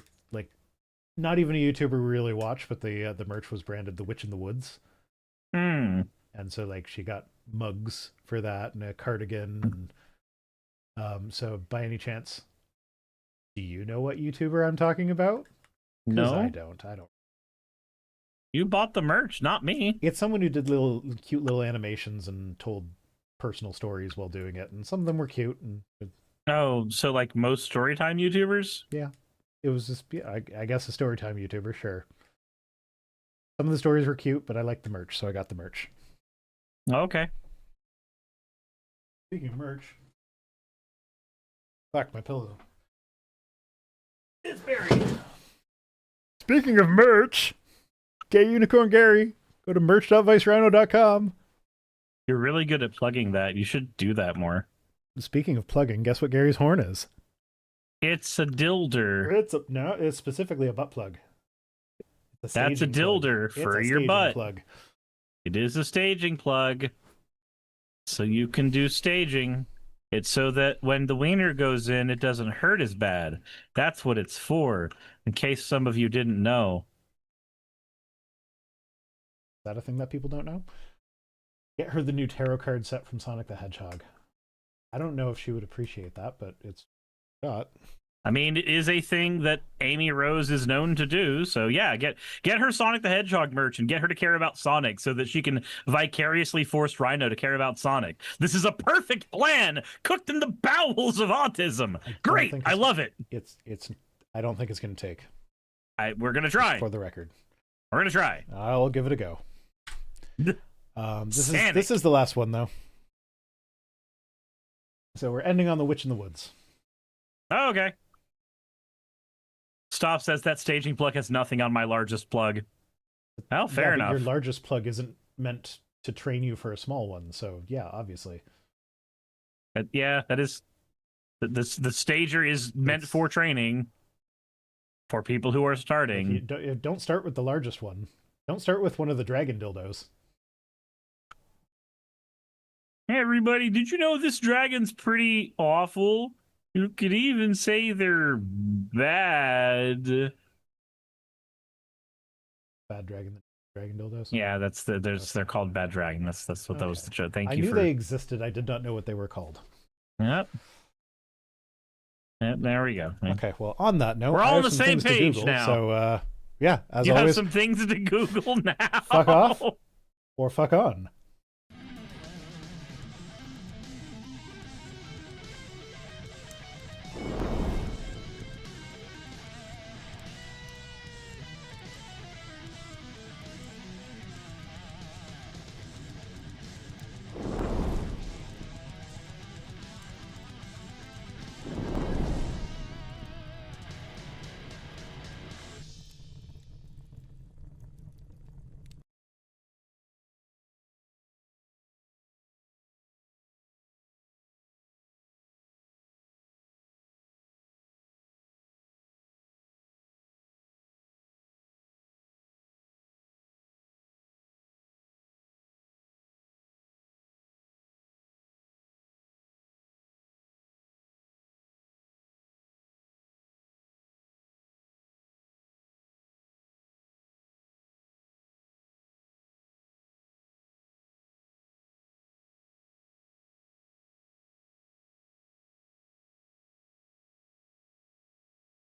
Speaker 1: not even a YouTuber we really watch, but the merch was branded "The Witch in the Woods."
Speaker 2: And
Speaker 1: so like she got mugs for that and a cardigan. And so by any chance, do you know what YouTuber I'm talking about?
Speaker 2: No,
Speaker 1: I don't.
Speaker 2: You bought the merch, not me.
Speaker 1: It's someone who did cute little animations and told personal stories while doing it, and some of them were cute. And
Speaker 2: oh, so like most storytime YouTubers?
Speaker 1: Yeah, it was just I guess a storytime YouTuber, sure. Some of the stories were cute, but I liked the merch, so I got the merch.
Speaker 2: Okay.
Speaker 1: Speaking of merch, fuck my pillow. It's buried. Speaking of merch, Gay Unicorn Gary, go to merch.vicerhino.com.
Speaker 2: You're really good at plugging that. You should do that more.
Speaker 1: Speaking of plugging, guess what Gary's horn is?
Speaker 2: It's a dilder.
Speaker 1: It's specifically a butt plug.
Speaker 2: That's a dilder for your butt.
Speaker 1: Plug.
Speaker 2: It is a staging plug. So you can do staging. It's so that when the wiener goes in, it doesn't hurt as bad. That's what it's for, in case some of you didn't know.
Speaker 1: Is that a thing that people don't know? Get her the new tarot card set from Sonic the Hedgehog. I don't know if she would appreciate that, but it's got.
Speaker 2: I mean, it is a thing that Amy Rose is known to do. So yeah, get her Sonic the Hedgehog merch and get her to care about Sonic so that she can vicariously force Rhino to care about Sonic. This is a perfect plan cooked in the bowels of autism. Great. I love it.
Speaker 1: It's I don't think it's going to take.
Speaker 2: We're going to try.
Speaker 1: Just for the record.
Speaker 2: We're going to try.
Speaker 1: I'll give it a go. This is the last one though. So we're ending on the Witch in the Woods.
Speaker 2: Oh, okay. Stop says that staging plug has nothing on my largest plug. Oh, fair enough.
Speaker 1: Your largest plug isn't meant to train you for a small one, so yeah, obviously.
Speaker 2: Yeah, that is. The stager is meant for training for people who are starting.
Speaker 1: Don't start with the largest one. Don't start with one of the dragon dildos.
Speaker 2: Hey, everybody, did you know this dragon's pretty awful? You could even say they're bad.
Speaker 1: Bad dragon dildos?
Speaker 2: Yeah, they're called bad dragon. That's what that was the joke. Thank you.
Speaker 1: I knew they existed. I did not know what they were called.
Speaker 2: Yep. There we go.
Speaker 1: Okay, well, on that note,
Speaker 2: we're all on the same page now.
Speaker 1: So, yeah, as
Speaker 2: you
Speaker 1: always,
Speaker 2: have some things to Google now.
Speaker 1: Fuck off or fuck on.